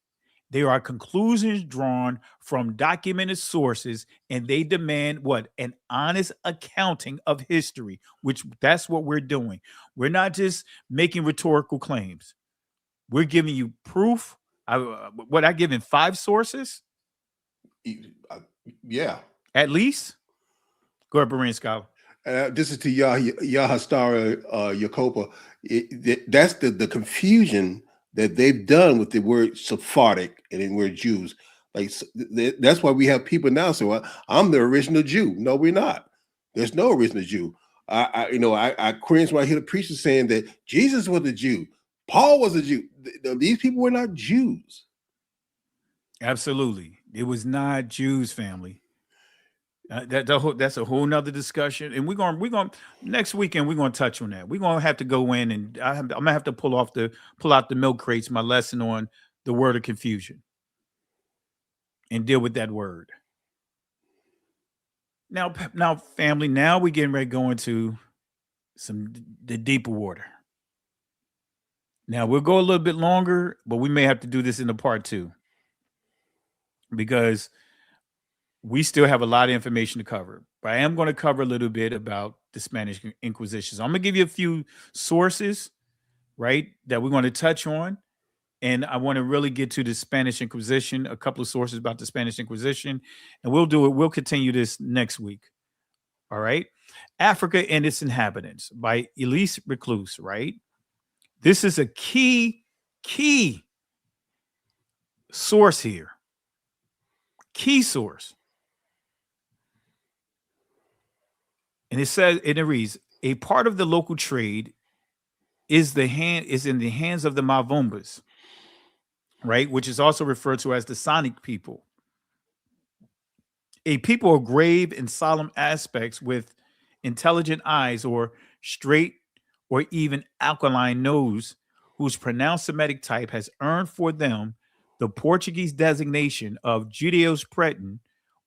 They are conclusions drawn from documented sources, and they demand what? An honest accounting of history, which that's what we're doing. We're not just making rhetorical claims. We're giving you proof. I given 5 sources? Yeah. At least? Go ahead, Berean Scholar. This is to Yahastara Yakopa. That's the confusion that they've done with the word Sephardic and the word Jews. Like that's why we have people now say, "Well, I'm the original Jew." No, we're not. There's no original Jew. I cringe when I hear the preacher saying that Jesus was a Jew, Paul was a Jew. These people were not Jews. Absolutely, it was not Jews, family. That's a whole nother discussion, and we're going next weekend. We're going to touch on that. We're going to have to go in, and I'm gonna have to pull out the milk crates. My lesson on the word of confusion, and deal with that word. Now, family. Now we're getting ready to go into the deeper water. Now we'll go a little bit longer, but we may have to do this in a part 2 because we still have a lot of information to cover, but I am going to cover a little bit about the Spanish Inquisition. So I'm going to give you a few sources, right, that we're going to touch on. And I want to really get to the Spanish Inquisition, a couple of sources about the Spanish Inquisition, and we'll continue this next week. All right. Africa and Its Inhabitants by Elise Reclus, right? This is a key source here. Key source. And it reads, a part of the local trade is in the hands of the Mavumbas, right? Which is also referred to as the Sonic people. A people of grave and solemn aspects with intelligent eyes or straight, or even alkaline nose, whose pronounced Semitic type has earned for them the Portuguese designation of Judeos Preton,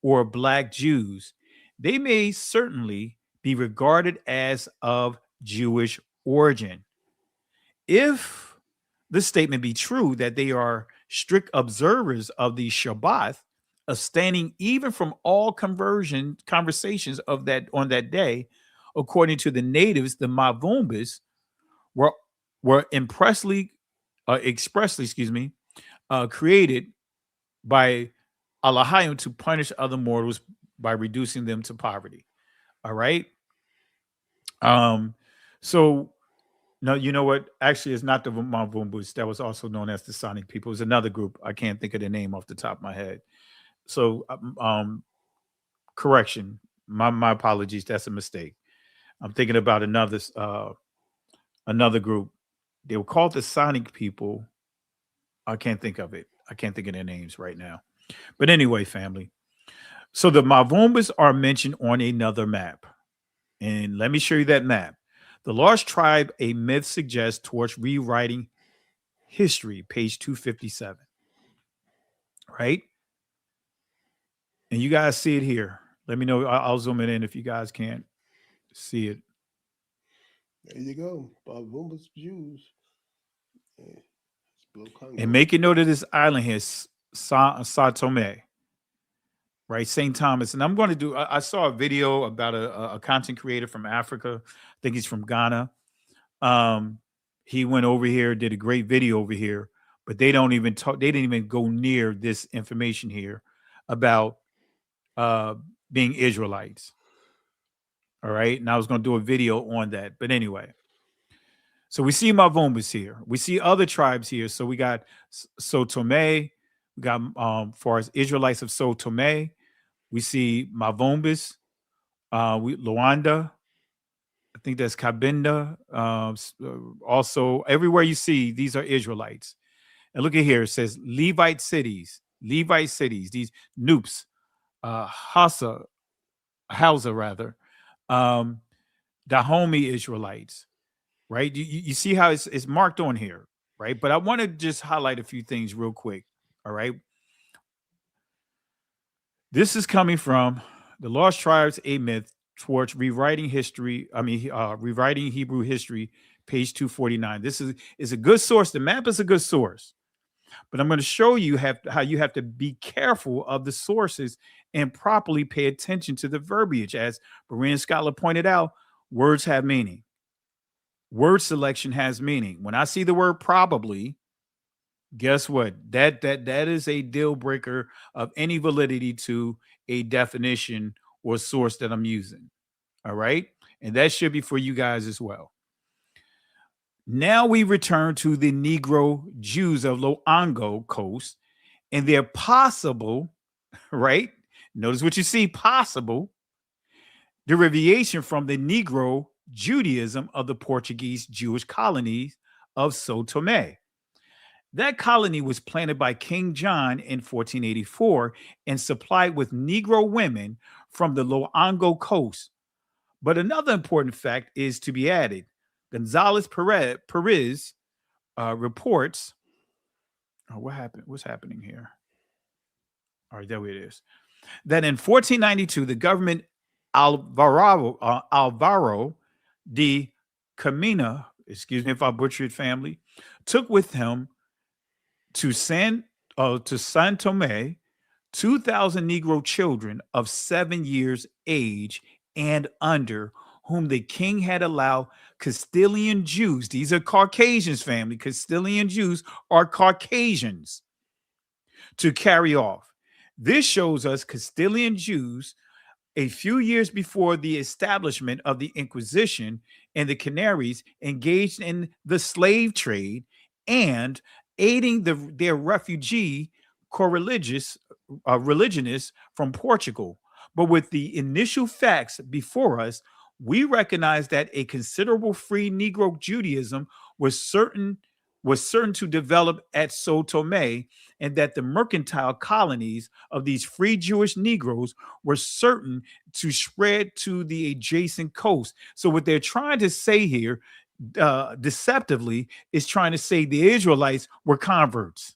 or Black Jews, they may certainly be regarded as of Jewish origin. If the statement be true that they are strict observers of the Shabbat, abstaining even from all conversations of that on that day, according to the natives, the Mavumbas were expressly created by Allahayim to punish other mortals by reducing them to poverty. All right. So no, you know what? Actually, it's not the Mavumbas. That was also known as the Sonic people. It was another group. I can't think of the name off the top of my head. So correction. My apologies. That's a mistake. I'm thinking about another group. They were called the Sonic people. I can't think of it. I can't think of their names right now. But anyway, family. So the Mavumbas are mentioned on another map. And let me show you that map. The Lost Tribe, a myth suggests towards rewriting history, page 257. Right? And you guys see it here. Let me know. I'll zoom it in if you guys can't see it. There you go. Mavumbas Jews. And make a note of this island here, Sao Tome, right? St. Thomas. And I'm going to do, I saw a video about a content creator from Africa. I think he's from Ghana. He went over here, did a great video over here, but they don't even talk, they didn't even go near this information here about being Israelites. All right. And I was going to do a video on that. But anyway. So we see Mavumbas here. We see other tribes here. So we got Sao Tome. We got, far as Israelites of Sao Tome, we see Mavumbas, Luanda. I think that's Cabinda. Also, everywhere you see, these are Israelites. And look at here. It says Levite cities, these Noops, Hausa rather, Dahomey Israelites. Right? You see how it's marked on here, right? But I want to just highlight a few things real quick. All right. This is coming from the Lost Tribes, a myth towards rewriting history. Rewriting Hebrew history, page 249. This is a good source. The map is a good source, but I'm going to show you how you have to be careful of the sources and properly pay attention to the verbiage. As Berean Scholar pointed out, words have meaning. Word selection has meaning. When I see the word probably, guess what? That is a deal breaker of any validity to a definition or source that I'm using. All right. And that should be for you guys as well. Now we return to the Negro Jews of Loango Coast and their possible, right? Notice what you see, possible derivation from the Negro Judaism of the Portuguese Jewish colonies of Sao Tome. That colony was planted by King John in 1484 and supplied with Negro women from the Loango coast. But another important fact is to be added. Gonzalez Perez reports. Oh, what happened? What's happening here? All right, there it is. That in 1492, the government Alvaro de Camina, excuse me if I butchered family, took with him to San Tome 2,000 Negro children of 7 years age and under, whom the king had allowed Castilian Jews. These are Caucasians, family. Castilian Jews are Caucasians to carry off. This shows us Castilian Jews a few years before the establishment of the Inquisition and the Canaries engaged in the slave trade and aiding their refugee co-religionists from Portugal. But with the initial facts before us, we recognize that a considerable free Negro Judaism was certain was certain to develop at Sao Tome, and that the mercantile colonies of these free Jewish Negroes were certain to spread to the adjacent coast. So what they're trying to say here, deceptively, is trying to say the Israelites were converts.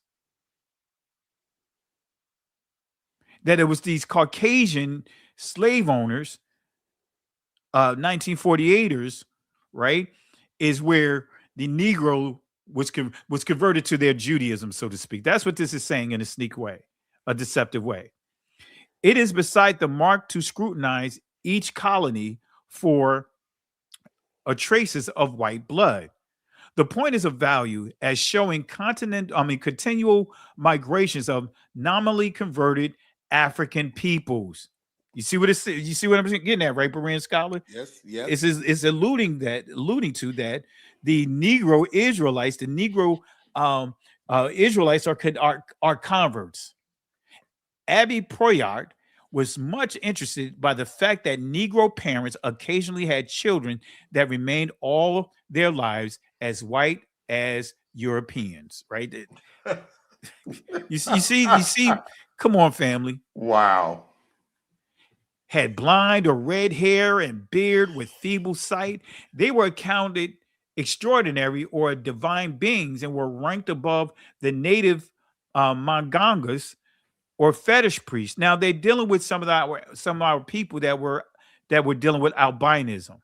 That it was these Caucasian slave owners, 1948ers, right, is where the Negro was converted to their Judaism, so to speak. That's what this is saying in a sneak way, a deceptive way. It is beside the mark to scrutinize each colony for traces of white blood. The point is of value as showing continual migrations of nominally converted African peoples. You see what it's, you see what I'm getting at, right, Berean scholar? Yes, yes. It's alluding to that the Negro Israelites, the Negro Israelites are converts. Abby Proyart was much interested by the fact that Negro parents occasionally had children that remained all their lives as white as Europeans, right? You see, come on, family. Wow. Had blind or red hair and beard with feeble sight. They were accounted extraordinary or divine beings and were ranked above the native Mangangas or fetish priests. Now they're dealing with some of our people that were dealing with albinism.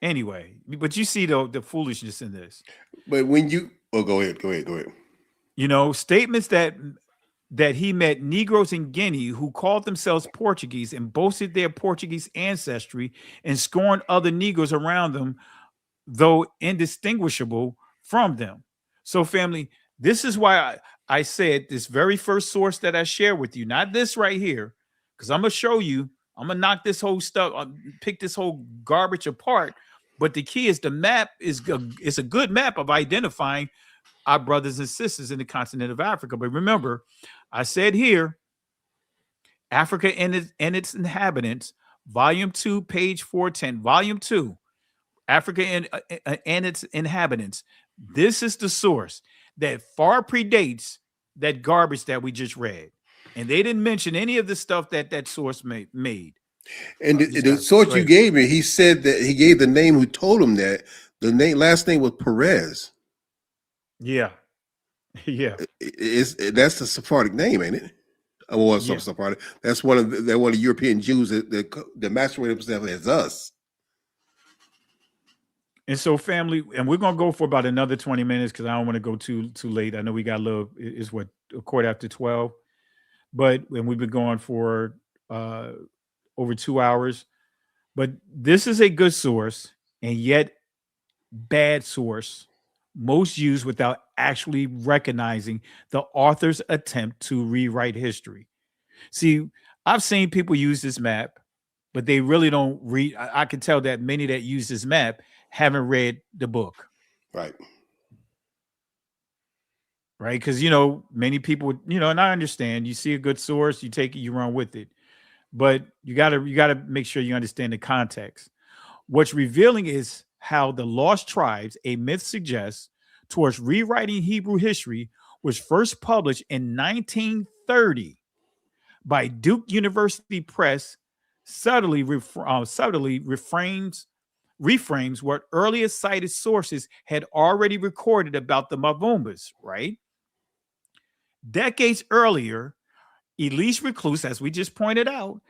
Anyway, but you see the foolishness in this. But when you go ahead. You know, statements that he met Negroes in Guinea who called themselves Portuguese and boasted their Portuguese ancestry and scorned other Negroes around them, though indistinguishable from them. So, family, this is why I said this very first source that I share with you, not this right here, because I'm going to show you, I'm going to knock this whole stuff, pick this whole garbage apart. But the key is the map is a good map of identifying our brothers and sisters in the continent of Africa. But remember, I said here, Africa and its inhabitants, volume 2, page 410, volume 2, Africa and its inhabitants. This is the source that far predates that garbage that we just read. And they didn't mention any of the stuff that source made. And the source you gave me, he said that he gave the name who told him that the last name was Perez. Yeah. Yeah. That's the Sephardic name, ain't it? Well, some Sephardic. That's one of the European Jews that masquerade themselves as us. And so, family, and we're gonna go for about another 20 minutes because I don't want to go too late. I know we got a little, it's what, a quarter after 12, and we've been going for over 2 hours. But this is a good source and yet bad source, most used without actually recognizing the author's attempt to rewrite history. See, I've seen people use this map, but they really don't read. I can tell that many that use this map haven't read the book. Right. Right. Because, you know, many people, you know, and I understand, you see a good source, you take it, you run with it. But you gotta make sure you understand the context. What's revealing is how the Lost Tribes, a myth suggests, towards rewriting Hebrew history was first published in 1930 by Duke University Press, subtly reframes what earlier cited sources had already recorded about the Mavumbas, right? Decades earlier, Elise Reclus, as we just pointed out,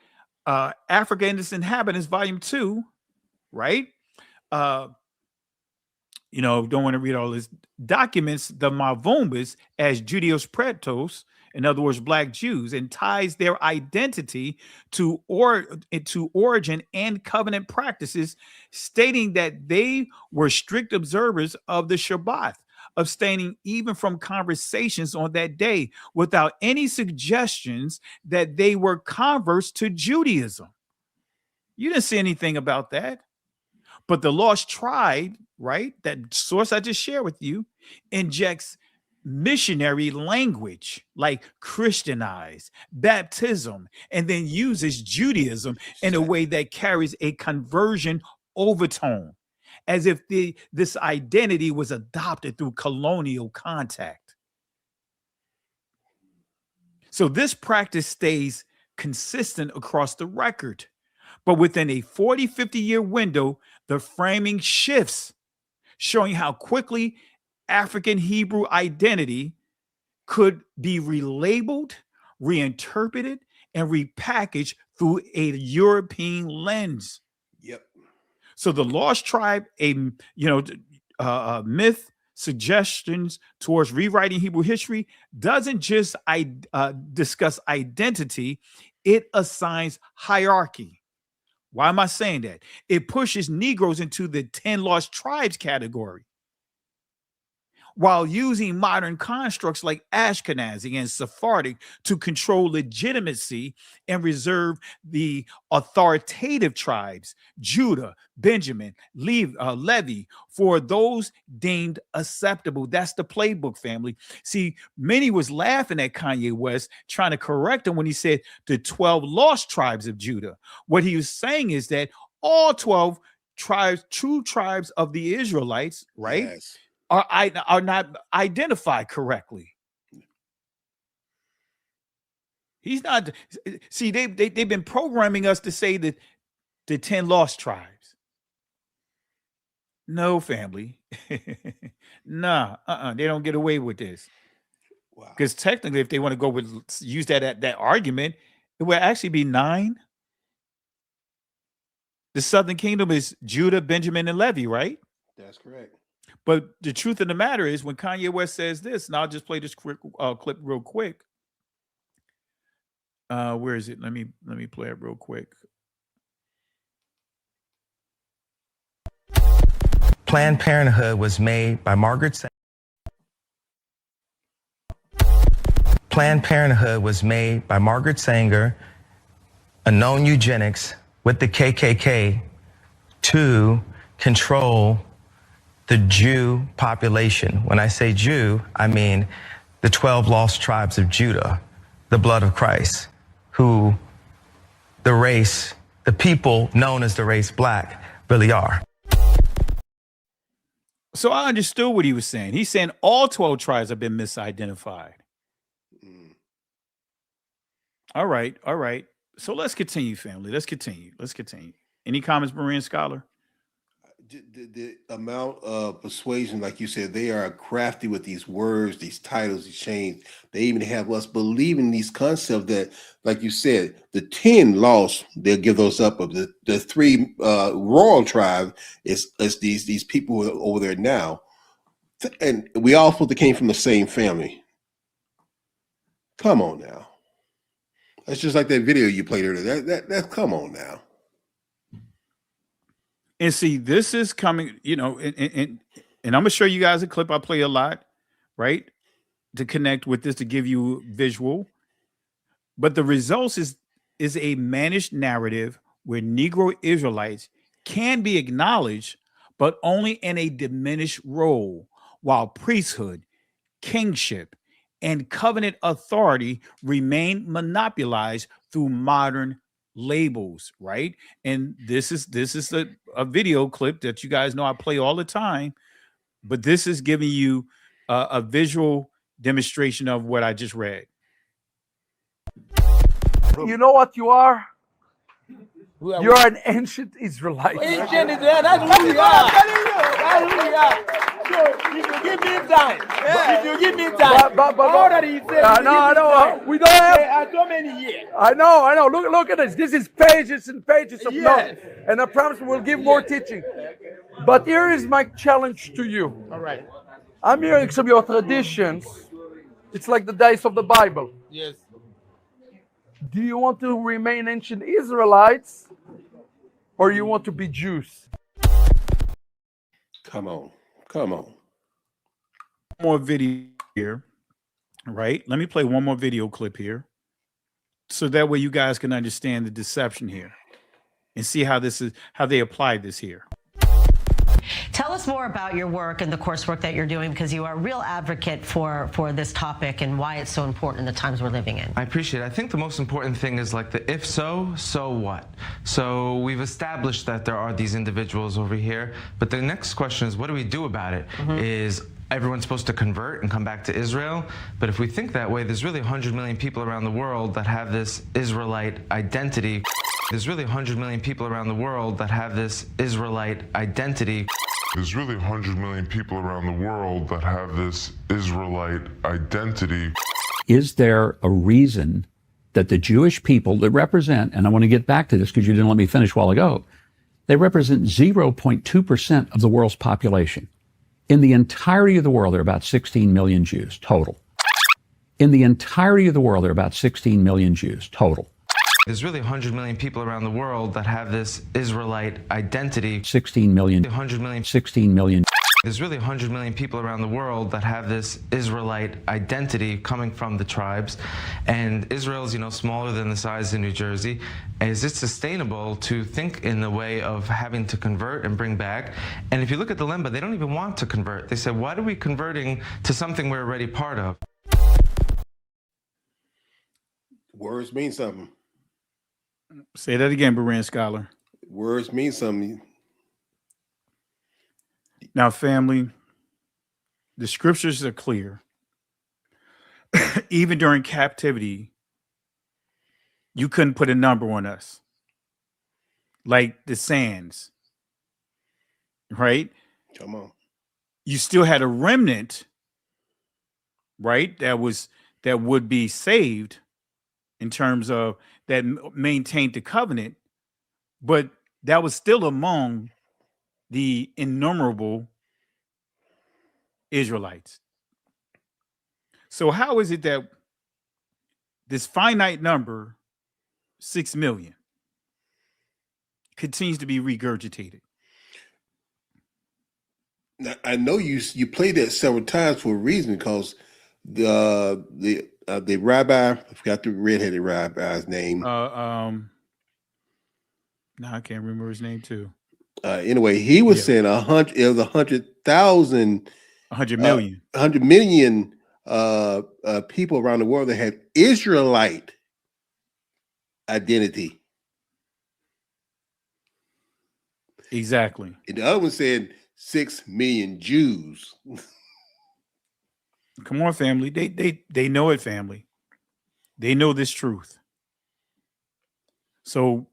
Africa and its Inhabitants, Volume 2, right? You know, don't want to read all this, documents the Mavumbas as Judeos Pretos, in other words, Black Jews, and ties their identity to origin and covenant practices, stating that they were strict observers of the Shabbat, abstaining even from conversations on that day without any suggestions that they were converts to Judaism. You didn't see anything about that. But the Lost Tribe, right, that source I just shared with you, injects missionary language like Christianize, baptism, and then uses Judaism in a way that carries a conversion overtone, as if this identity was adopted through colonial contact. So this practice stays consistent across the record. But within a 40, 50-year window, the framing shifts, showing how quickly African Hebrew identity could be relabeled, reinterpreted, and repackaged through a European lens. Yep. So the lost tribe, myth, suggestions towards rewriting Hebrew history doesn't just discuss identity, it assigns hierarchy. Why am I saying that? It pushes Negroes into the 10 lost tribes category, while using modern constructs like Ashkenazi and Sephardic to control legitimacy and reserve the authoritative tribes, Judah, Benjamin, Levi, for those deemed acceptable. That's the playbook, family. See, many was laughing at Kanye West, trying to correct him when he said the 12 lost tribes of Judah. What he was saying is that all 12 tribes, true tribes of the Israelites, right? Yes. Are not identified correctly. He's not. See, they've been programming us to say that the 10 lost tribes. No, family. Nah, they don't get away with this. Wow. Because technically, if they want to go with use that argument, it would actually be 9. The Southern Kingdom is Judah, Benjamin, and Levi, right? That's correct. But the truth of the matter is, when Kanye West says this, and I'll just play this clip real quick. Where is it? Let me play it real quick. Planned Parenthood was made by Margaret Sanger. Planned Parenthood was made by Margaret Sanger, a known eugenics with the KKK, to control the Jew population. When I say Jew, I mean the 12 lost tribes of Judah, the blood of Christ, who the people known as the race black really are. So I understood what he was saying. He's saying all 12 tribes have been misidentified. All right. So let's continue, family. Let's continue. Any comments, Berean Scholar? The amount of persuasion, like you said, they are crafty with these words, these titles, these chains. They even have us believing these concepts that, like you said, the 10 lost, they'll give those up. Of the 3 royal tribe is these people who are over there now, and we all thought they came from the same family. Come on now, that's just like that video you played earlier. That come on now. And see, this is coming, and I'm going to show you guys a clip I play a lot, right? To connect with this, to give you visual. But the results is a managed narrative where Negro Israelites can be acknowledged, but only in a diminished role, while priesthood, kingship, and covenant authority remain monopolized through modern labels, right? And this is a video clip that you guys know I play all the time, but this is giving you a visual demonstration of what I just read. You know what you are? You're an ancient Israelite. Ancient Israel, that's who we are. That's who we are. So if you give me time, but all that he said, no, we don't have so many years. I know. Look at this. This is pages and pages of notes, and I promise we'll give more teaching. But here is my challenge to you. All right. I'm hearing some of your traditions. It's like the days of the Bible. Yes. Do you want to remain ancient Israelites, or you want to be Jews? Come on. More video here, right? Let me play one more video clip here, so that way you guys can understand the deception here and see how they apply this here. Tell us more about your work and the coursework that you're doing, because you are a real advocate for this topic and why it's so important in the times we're living in. I appreciate it. I think the most important thing is like the if so, so what? So we've established that there are these individuals over here, but the next question is, what do we do about it? Is everyone's supposed to convert and come back to Israel? But if we think that way, there's really 100 million people around the world that have this Israelite identity. There's really 100 million people around the world that have this Israelite identity. There's really 100 million people around the world that have this Israelite identity. Is there a reason that the Jewish people that represent, and I want to get back to this because you didn't let me finish a while ago, they represent 0.2% of the world's population. In the entirety of the world, there are about 16 million Jews total. In the entirety of the world, there are about 16 million Jews total. There's really 100 million people around the world that have this Israelite identity. 16 million. 100 million. 16 million. There's really 100 million people around the world that have this Israelite identity coming from the tribes. And Israel's, smaller than the size of New Jersey. Is it sustainable to think in the way of having to convert and bring back? And if you look at the Lemba, they don't even want to convert. They said, why are we converting to something we're already part of? Words mean something. Say that again, Berean Scholar. Words mean something. Now, family, the scriptures are clear. Even during captivity, you couldn't put a number on us. Like the sands. Right? Come on. You still had a remnant, right? That would be saved in terms of that maintained the covenant, but that was still among the innumerable Israelites. So how is it that this finite number, 6 million, continues to be regurgitated? Now, I know you played that several times for a reason, because the rabbi, I forgot the redheaded rabbi's name. No, I can't remember his name too. Anyway, he was saying 100. It was 100,000, 100 million, 100 million people around the world that had Israelite identity. Exactly. And the other one said 6 million Jews. Come on, family. They know it, family. They know this truth. So,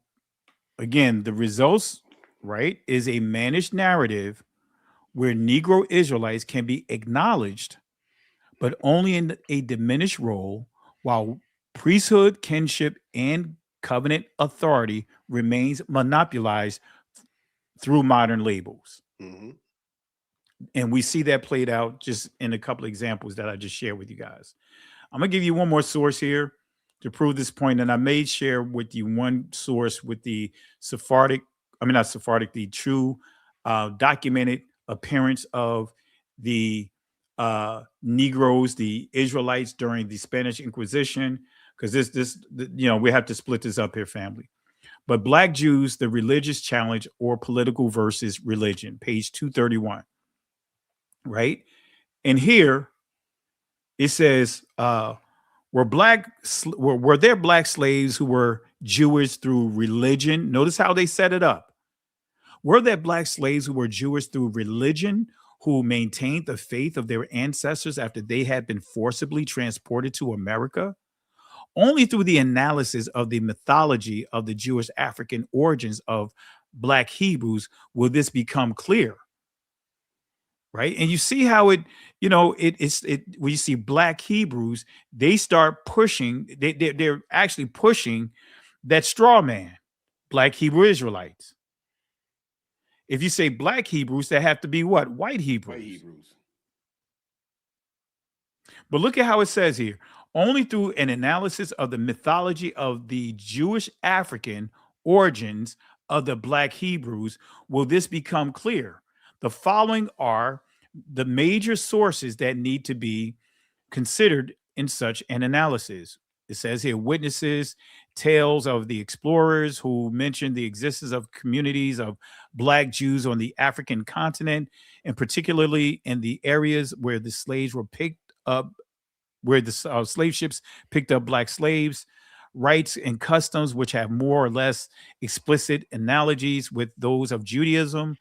again, the results, right, is a managed narrative where Negro Israelites can be acknowledged, but only in a diminished role, while priesthood, kinship, and covenant authority remains monopolized through modern labels. Mm-hmm. And we see that played out just in a couple of examples that I just shared with you guys. I'm going to give you one more source here to prove this point. And I may share with you one source with the the true documented appearance of the Negroes, the Israelites during the Spanish Inquisition, because we have to split this up here, family. But Black Jews, the religious challenge or political versus religion, page 231. Right. And here it says, were there black slaves who were Jewish through religion? Notice how they set it up. Were there black slaves who were Jewish through religion, who maintained the faith of their ancestors after they had been forcibly transported to America? Only through the analysis of the mythology of the Jewish African origins of Black Hebrews will this become clear. Right. And you see how when you see Black Hebrews, they start pushing, they're actually pushing that straw man, Black Hebrew Israelites. If you say Black Hebrews, they have to be what? White Hebrews. White Hebrews. But look at how it says here. Only through an analysis of the mythology of the Jewish African origins of the Black Hebrews will this become clear. The following are the major sources that need to be considered in such an analysis. It says here, witnesses, tales of the explorers who mentioned the existence of communities of Black Jews on the African continent, and particularly in the areas where the slaves were picked up, where the slave ships picked up Black slaves, rites and customs which have more or less explicit analogies with those of Judaism.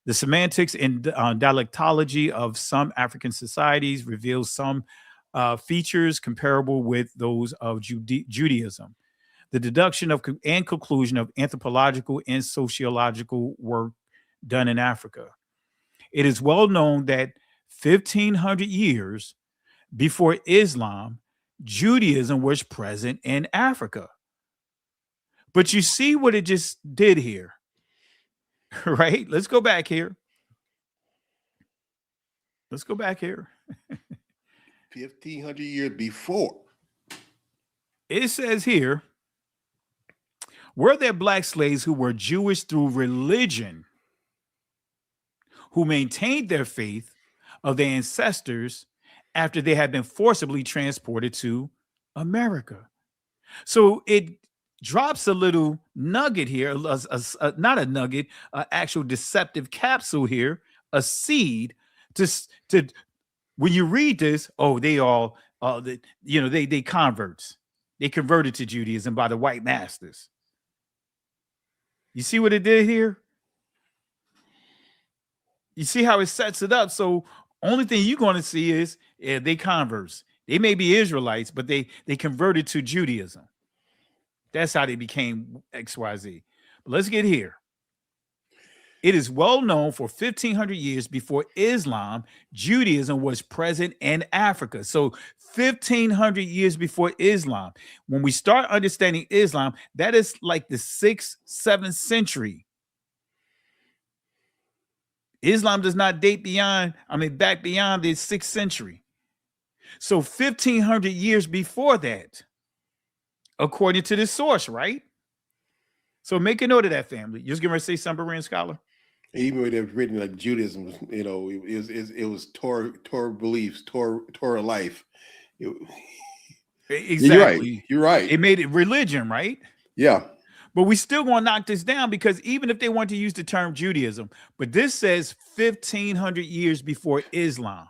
The semantics and dialectology of some African societies reveals some features comparable with those of Judaism. The deduction of and conclusion of anthropological and sociological work done in Africa. It is well known that 1,500 years before Islam, Judaism was present in Africa. But you see what it just did here, right? Let's go back here. Let's go back here. 1,500 years before. It says here, were there Black slaves who were Jewish through religion, who maintained their faith of their ancestors after they had been forcibly transported to America? So it drops a little nugget here, not a nugget, an actual deceptive capsule here, a seed to when you read this, oh, they all, they converts. They converted to Judaism by the white masters. You see what it did here? You see how it sets it up? So only thing you're going to see is they converts. They may be Israelites, but they converted to Judaism. That's how they became XYZ. But let's get here. It is well known for 1,500 years before Islam, Judaism was present in Africa. So 1,500 years before Islam. When we start understanding Islam, that is like the 6th, 7th century. Islam does not date back beyond the 6th century. So 1,500 years before that, according to this source, right? So make a note of that, family. You're just going to say something, Berean scholar? Even when it was written like Judaism, it was Torah beliefs, Torah life. Exactly. You're right. It made it religion, right? Yeah. But we still going to knock this down, because even if they want to use the term Judaism, but this says 1,500 years before Islam.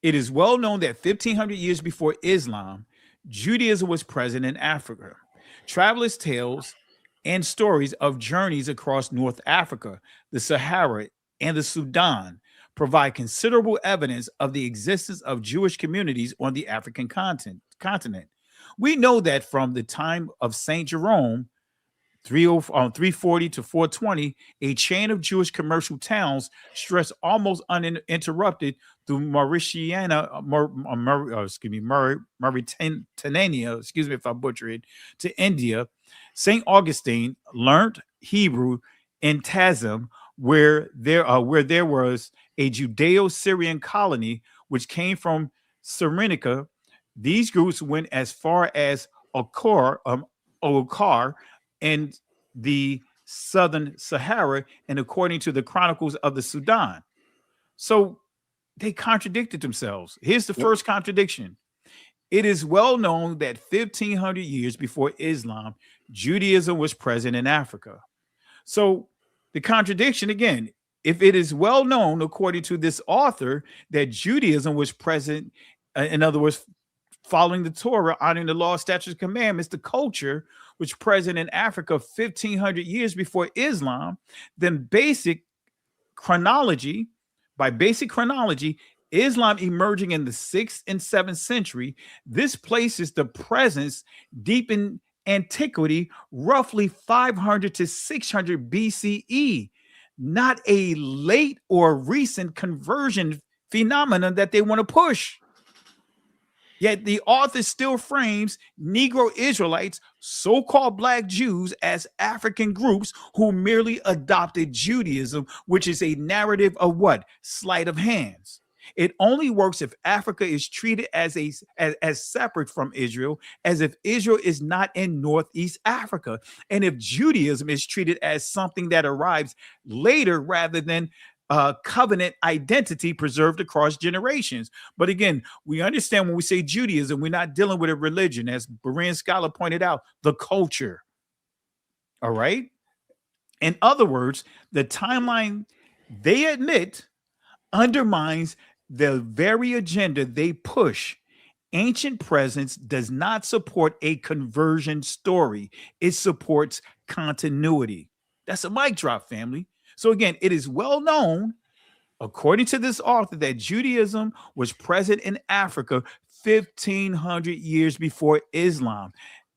It is well known that 1,500 years before Islam, Judaism was present in Africa. Travelers' tales and stories of journeys across North Africa, the Sahara, and the Sudan provide considerable evidence of the existence of Jewish communities on the African continent. We know that from the time of St. Jerome, 340 to 420, a chain of Jewish commercial towns stretched almost uninterrupted through Mauritania, excuse me if I butcher it, to India. St. Augustine learned Hebrew in Tazim, where there was a Judeo-Syrian colony which came from Cyrenaica. These groups went as far as Okar and the southern Sahara, and according to the Chronicles of the Sudan. So they contradicted themselves. Here's the first contradiction. It is well known that 1,500 years before Islam, Judaism was present in Africa. So the contradiction again, if it is well known, according to this author, that Judaism was present, in other words, following the Torah, honoring the law, statutes, commandments, the culture which present in Africa 1,500 years before Islam, then by basic chronology, Islam emerging in the 6th and 7th century, this places the presence deep in antiquity, roughly 500 to 600 BCE, not a late or recent conversion phenomenon that they want to push. Yet the author still frames Negro Israelites, so-called Black Jews, as African groups who merely adopted Judaism, which is a narrative of what? Sleight of hands. It only works if Africa is treated as separate from Israel, as if Israel is not in Northeast Africa, and if Judaism is treated as something that arrives later rather than covenant identity preserved across generations. But again, we understand when we say Judaism, we're not dealing with a religion, as Berean scholar pointed out, the culture. All right. In other words, the timeline they admit undermines the very agenda they push. Ancient presence does not support a conversion story. It supports continuity. That's a mic drop, family. So again, it is well known, according to this author, that Judaism was present in Africa 1,500 years before Islam.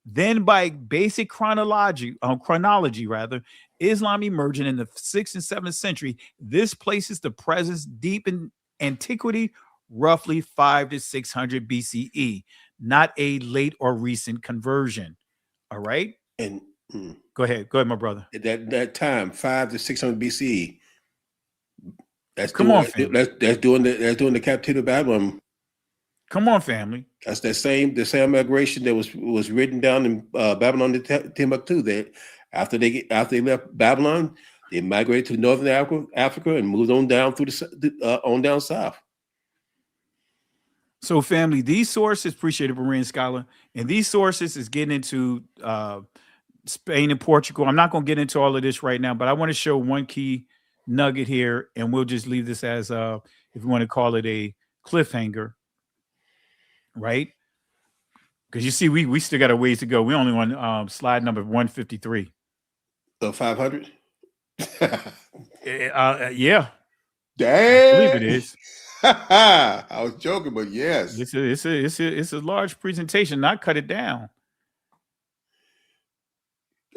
Then by basic chronology, Islam emerging in the 6th and 7th century. This places the presence deep in antiquity, roughly 500 to 600 BCE, not a late or recent conversion. All right. And go ahead, my brother. At that time, 500 to 600 BCE. That's Come on, family. That's doing the captivity of Babylon. Come on, family. That's the same migration that was written down in Babylon to Timbuktu. That after they left Babylon, they migrated to northern Africa and moved on down through on down south. So, family, these sources, appreciate it, Berean scholar, and these sources is getting into Spain and Portugal. I'm not going to get into all of this right now, but I want to show one key nugget here, and we'll just leave this as if you want to call it a cliffhanger, right? Because you see, we still got a ways to go. We only on slide number 153. So 500. Yeah. Dang. I believe it is. I was joking, but yes, it's a large presentation. Not cut it down.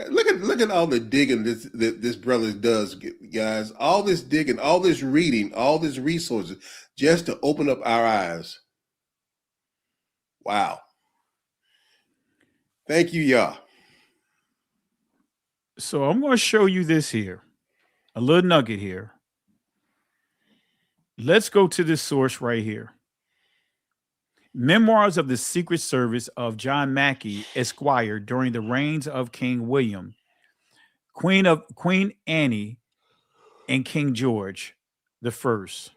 Look at all the digging this brother does, guys. All this digging, all this reading, all this resources, just to open up our eyes. Wow. Thank you, Yah. So I'm going to show you this here, a little nugget here. Let's go to this source right here. Memoirs of the Secret Service of John Mackey, Esquire, during the reigns of King William, Queen Anne, and King George the First.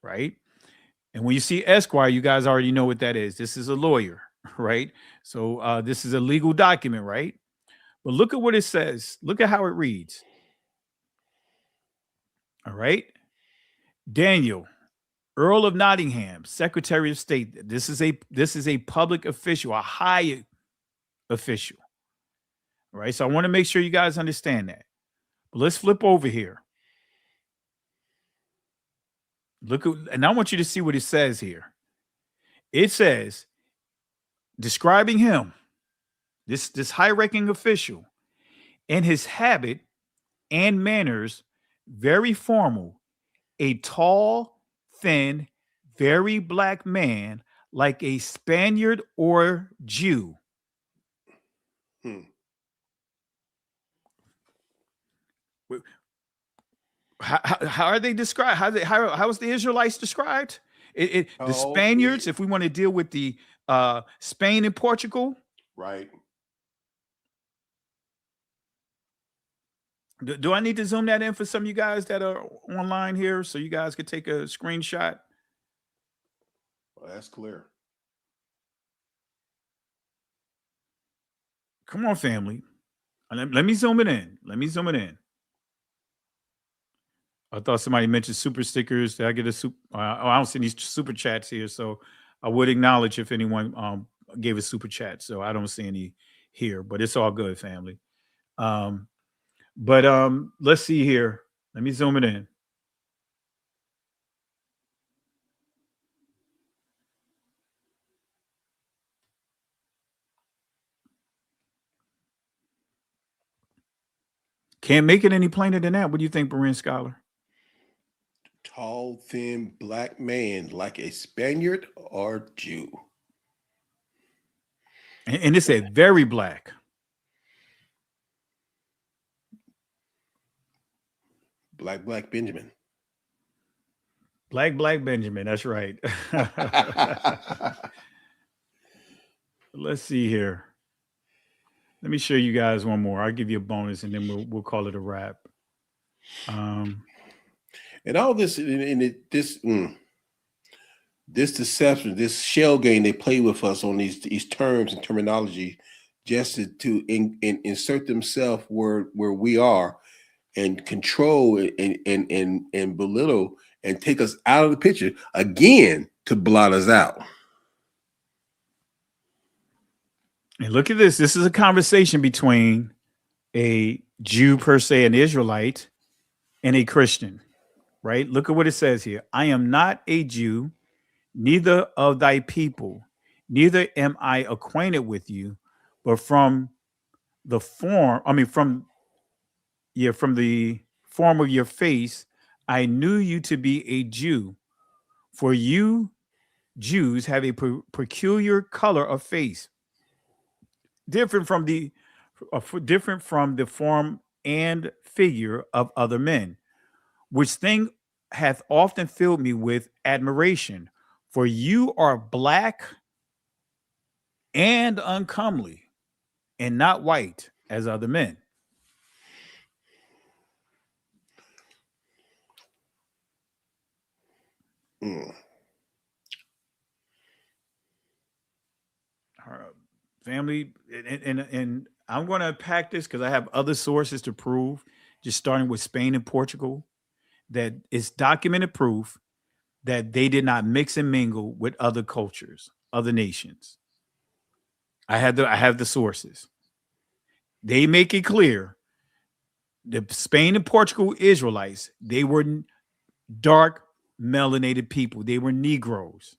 Right? And when you see Esquire, you guys already know what that is. This is a lawyer, right? So this is a legal document, right? But look at what it says. Look at how it reads. All right. Daniel, Earl of Nottingham, Secretary of State. This is a public official, a high official. All right. So I want to make sure you guys understand that. But let's flip over here. And I want you to see what it says here. It says, describing him, this high-ranking official, in his habit and manners, very formal, a tall, thin, very black man, like a Spaniard or Jew. How are they described? How is the Israelites described? The Spaniards, if we want to deal with the Spain and Portugal, right? Do I need to zoom that in for some of you guys that are online here, so you guys could take a screenshot? Well, that's clear. Come on, family. Let me zoom it in. I thought somebody mentioned super stickers. Did I get a super? I don't see any super chats here, so I would acknowledge if anyone gave a super chat. So I don't see any here, but it's all good, family. But let's see here. Let me zoom it in. Can't make it any plainer than that. What do you think, Berean scholar? Tall, thin, black man, like a Spaniard or Jew. And it said very black. Black Benjamin. Black Benjamin. That's right. Let's see here. Let me show you guys one more. I'll give you a bonus and then we'll call it a wrap. And all this, this deception, this shell game they play with us on these terms and terminology, just to insert themselves where we are, and control and belittle and take us out of the picture again to blot us out. And look at this. This is a conversation between a Jew per se, an Israelite, and a Christian, right? Look at what it says here. I am not a Jew, neither of thy people, neither am I acquainted with you, but from the form of your face, I knew you to be a Jew. For you Jews have a peculiar color of face, different from the form and figure of other men, which thing hath often filled me with admiration. For you are black and uncomely, and not white as other men. Family, and I'm going to unpack this because I have other sources to prove, just starting with Spain and Portugal, that it's documented proof that they did not mix and mingle with other cultures, other nations. I have the sources. They make it clear the Spain and Portugal Israelites, they were dark melanated people. They were Negroes.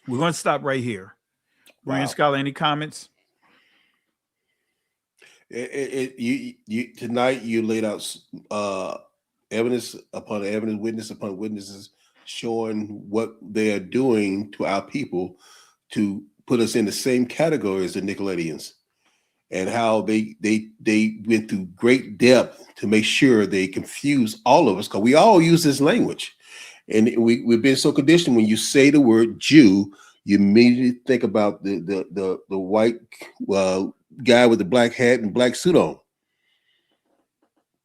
We're going to stop right here. Brian Scholar, any comments? Tonight you laid out evidence upon evidence, witness upon witnesses, showing what they are doing to our people to put us in the same category as the Nicolaitans, and how they went through great depth to make sure they confuse all of us, because we all use this language, and we've been so conditioned. When you say the word Jew, you immediately think about the white guy with the black hat and black suit on.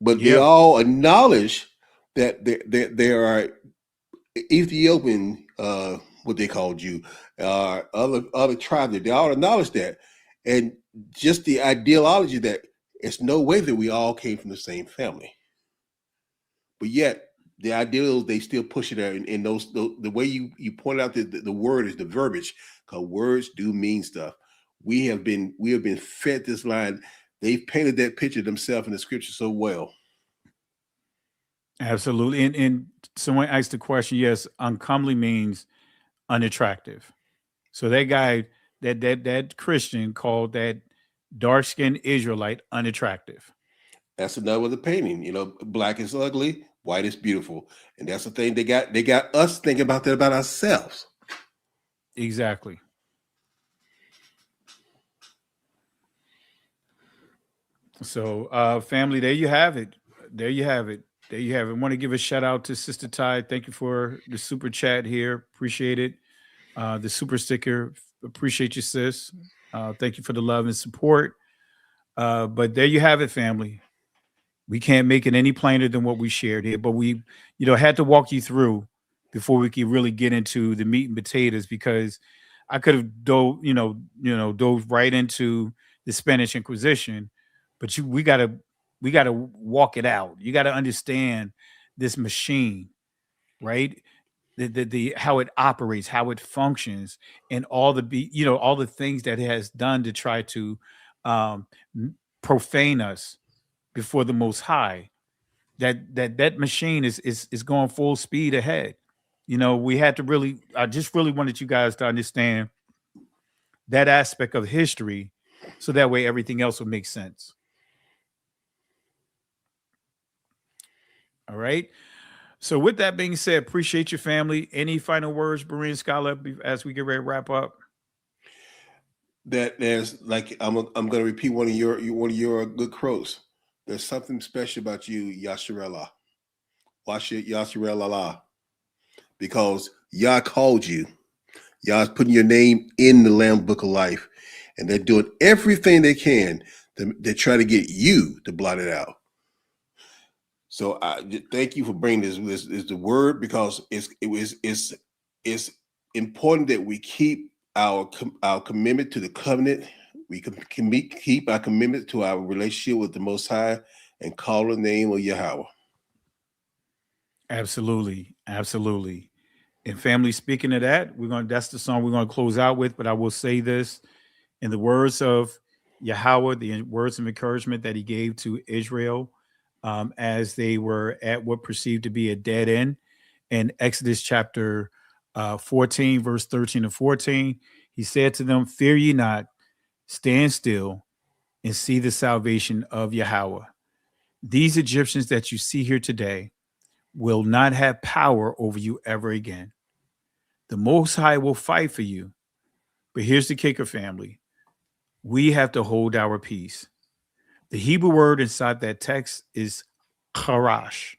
But they all acknowledge that there are Ethiopian, what they call Jew, other tribes. They all acknowledge that, and just the ideology that it's no way that we all came from the same family. But yet the ideals, they still push it there. And the way you pointed out the word is the verbiage, because words do mean stuff. We have been fed this line. They've painted that picture themselves in the scripture so well. Absolutely. And someone asked the question, yes, uncomely means unattractive. So that guy, that Christian called that dark-skinned Israelite unattractive. That's another with the painting. Black is ugly, white is beautiful. And that's the thing they got us thinking about that about ourselves. Exactly. So family, there you have it. I want to give a shout out to Sister Ty. Thank you for the super chat here. Appreciate it. The super sticker. Appreciate you, sis. Thank you for the love and support. But there you have it, family. We can't make it any plainer than what we shared here, but we, had to walk you through before we could really get into the meat and potatoes, because I could have dove right into the Spanish Inquisition, but we gotta walk it out. You got to understand this machine, right? The how it operates, how it functions, and all the things that it has done to try to profane us before the Most High. That machine is going full speed ahead. We had to really, I just really wanted you guys to understand that aspect of history, so that way everything else will make sense. All right. So with that being said, appreciate your family. Any final words, Berean Scholar, as we get ready to wrap up? That there's, like, I'm going to repeat one of your good quotes. There's something special about you, Yasharallah. Yasharallah. Because Yah called you. Yah's putting your name in the Lamb Book of Life. And they're doing everything they can They try to get you to blot it out. So I thank you for bringing this is the word, because it's important that we keep our commitment to the covenant. We can keep our commitment to our relationship with the Most High and call the name of Yahweh. Absolutely, absolutely. And family, speaking of that, that's the song we're going to close out with. But I will say this, in the words of Yahweh, the words of encouragement that he gave to Israel as they were at what perceived to be a dead end, in Exodus chapter 14, verse 13 and 14, he said to them, "Fear ye not, stand still and see the salvation of Yahweh. These Egyptians that you see here today will not have power over you ever again. The Most High will fight for you." But here's the kicker, family. We have to hold our peace. The Hebrew word inside that text is charash,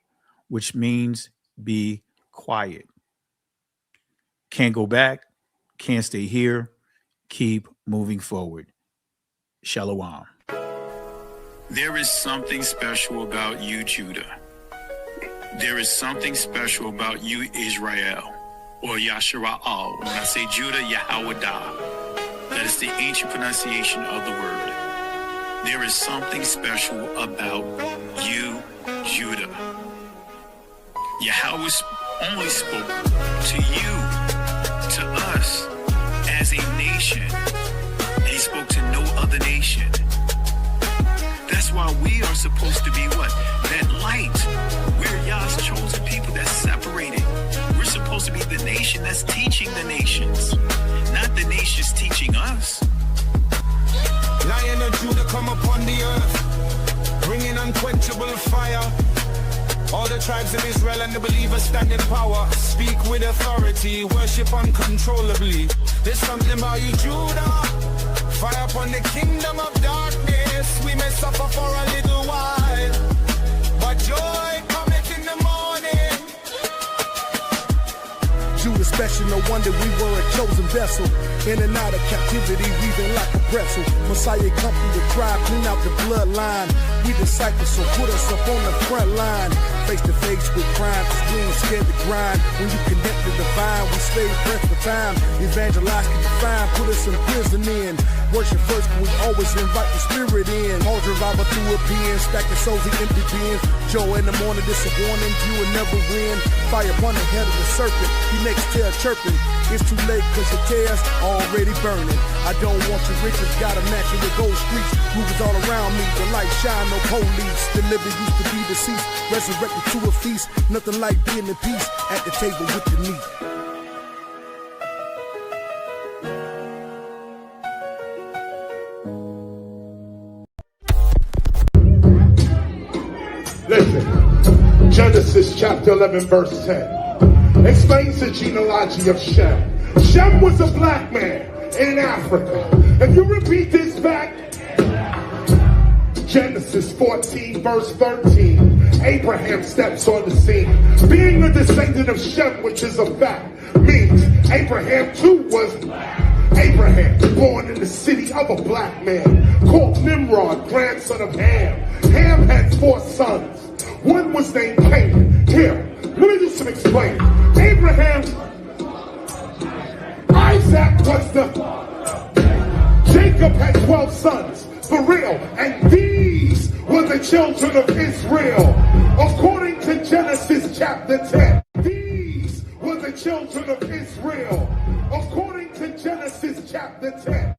which means be quiet. Can't go back, can't stay here, keep moving forward. Shalom. There is something special about you, Judah. There is something special about you, Israel, or Yashara'al. When I say Judah, Yahwadah. That is the ancient pronunciation of the word. There is something special about you, Judah. Yahweh only spoke to you, to us, as a nation. And he spoke to no other nation. That's why we are supposed to be what? That light. We're Yah's chosen people that's separated. We're supposed to be the nation that's teaching the nations, not the nations teaching us. Lion of Judah come upon the earth, bringing unquenchable fire. All the tribes of Israel and the believers stand in power. Speak with authority, worship uncontrollably. There's something about you, Judah. Fire upon the kingdom of darkness. We may suffer for a little while, but joy cometh in the morning. Judah special, no wonder we were a chosen vessel. In and out of captivity, weaving like a pretzel. Messiah come through the tribe, clean out the bloodline. We disciples, so put us up on the front line. Face to face with crime, cause we ain't scared to grind. When you connect the divine, we stay pressed for time. Evangelize, keep the fine, put us in prison in. Worship first, but we always invite the spirit in. All revival through a pen, stacking souls in empty bins. Joy in the morning, this a warning, you will never win. Fire upon the head of the serpent, he makes tail chirping. It's too late cause your tail's already burning. I don't want your riches, got a mansion with gold streets. Movers all around me, the light shine, no police. The living used to be deceased, resurrected to a feast. Nothing like being in peace at the table with the meat. Listen, Genesis chapter 11 verse 10 explains the genealogy of Shem. Shem was a black man in Africa. If you repeat this back, Genesis 14 verse 13, Abraham steps on the scene. Being a descendant of Shem, which is a fact, means Abraham too was black. Abraham, born in the city of a black man, called Nimrod, grandson of Ham. Ham had 4 sons. One was named Canaan. Here, let me do some explaining. Abraham, Isaac was Jacob had 12 sons, for real, and these were the children of Israel. According to Genesis chapter 10, these were the children of Israel. According to Genesis chapter 10.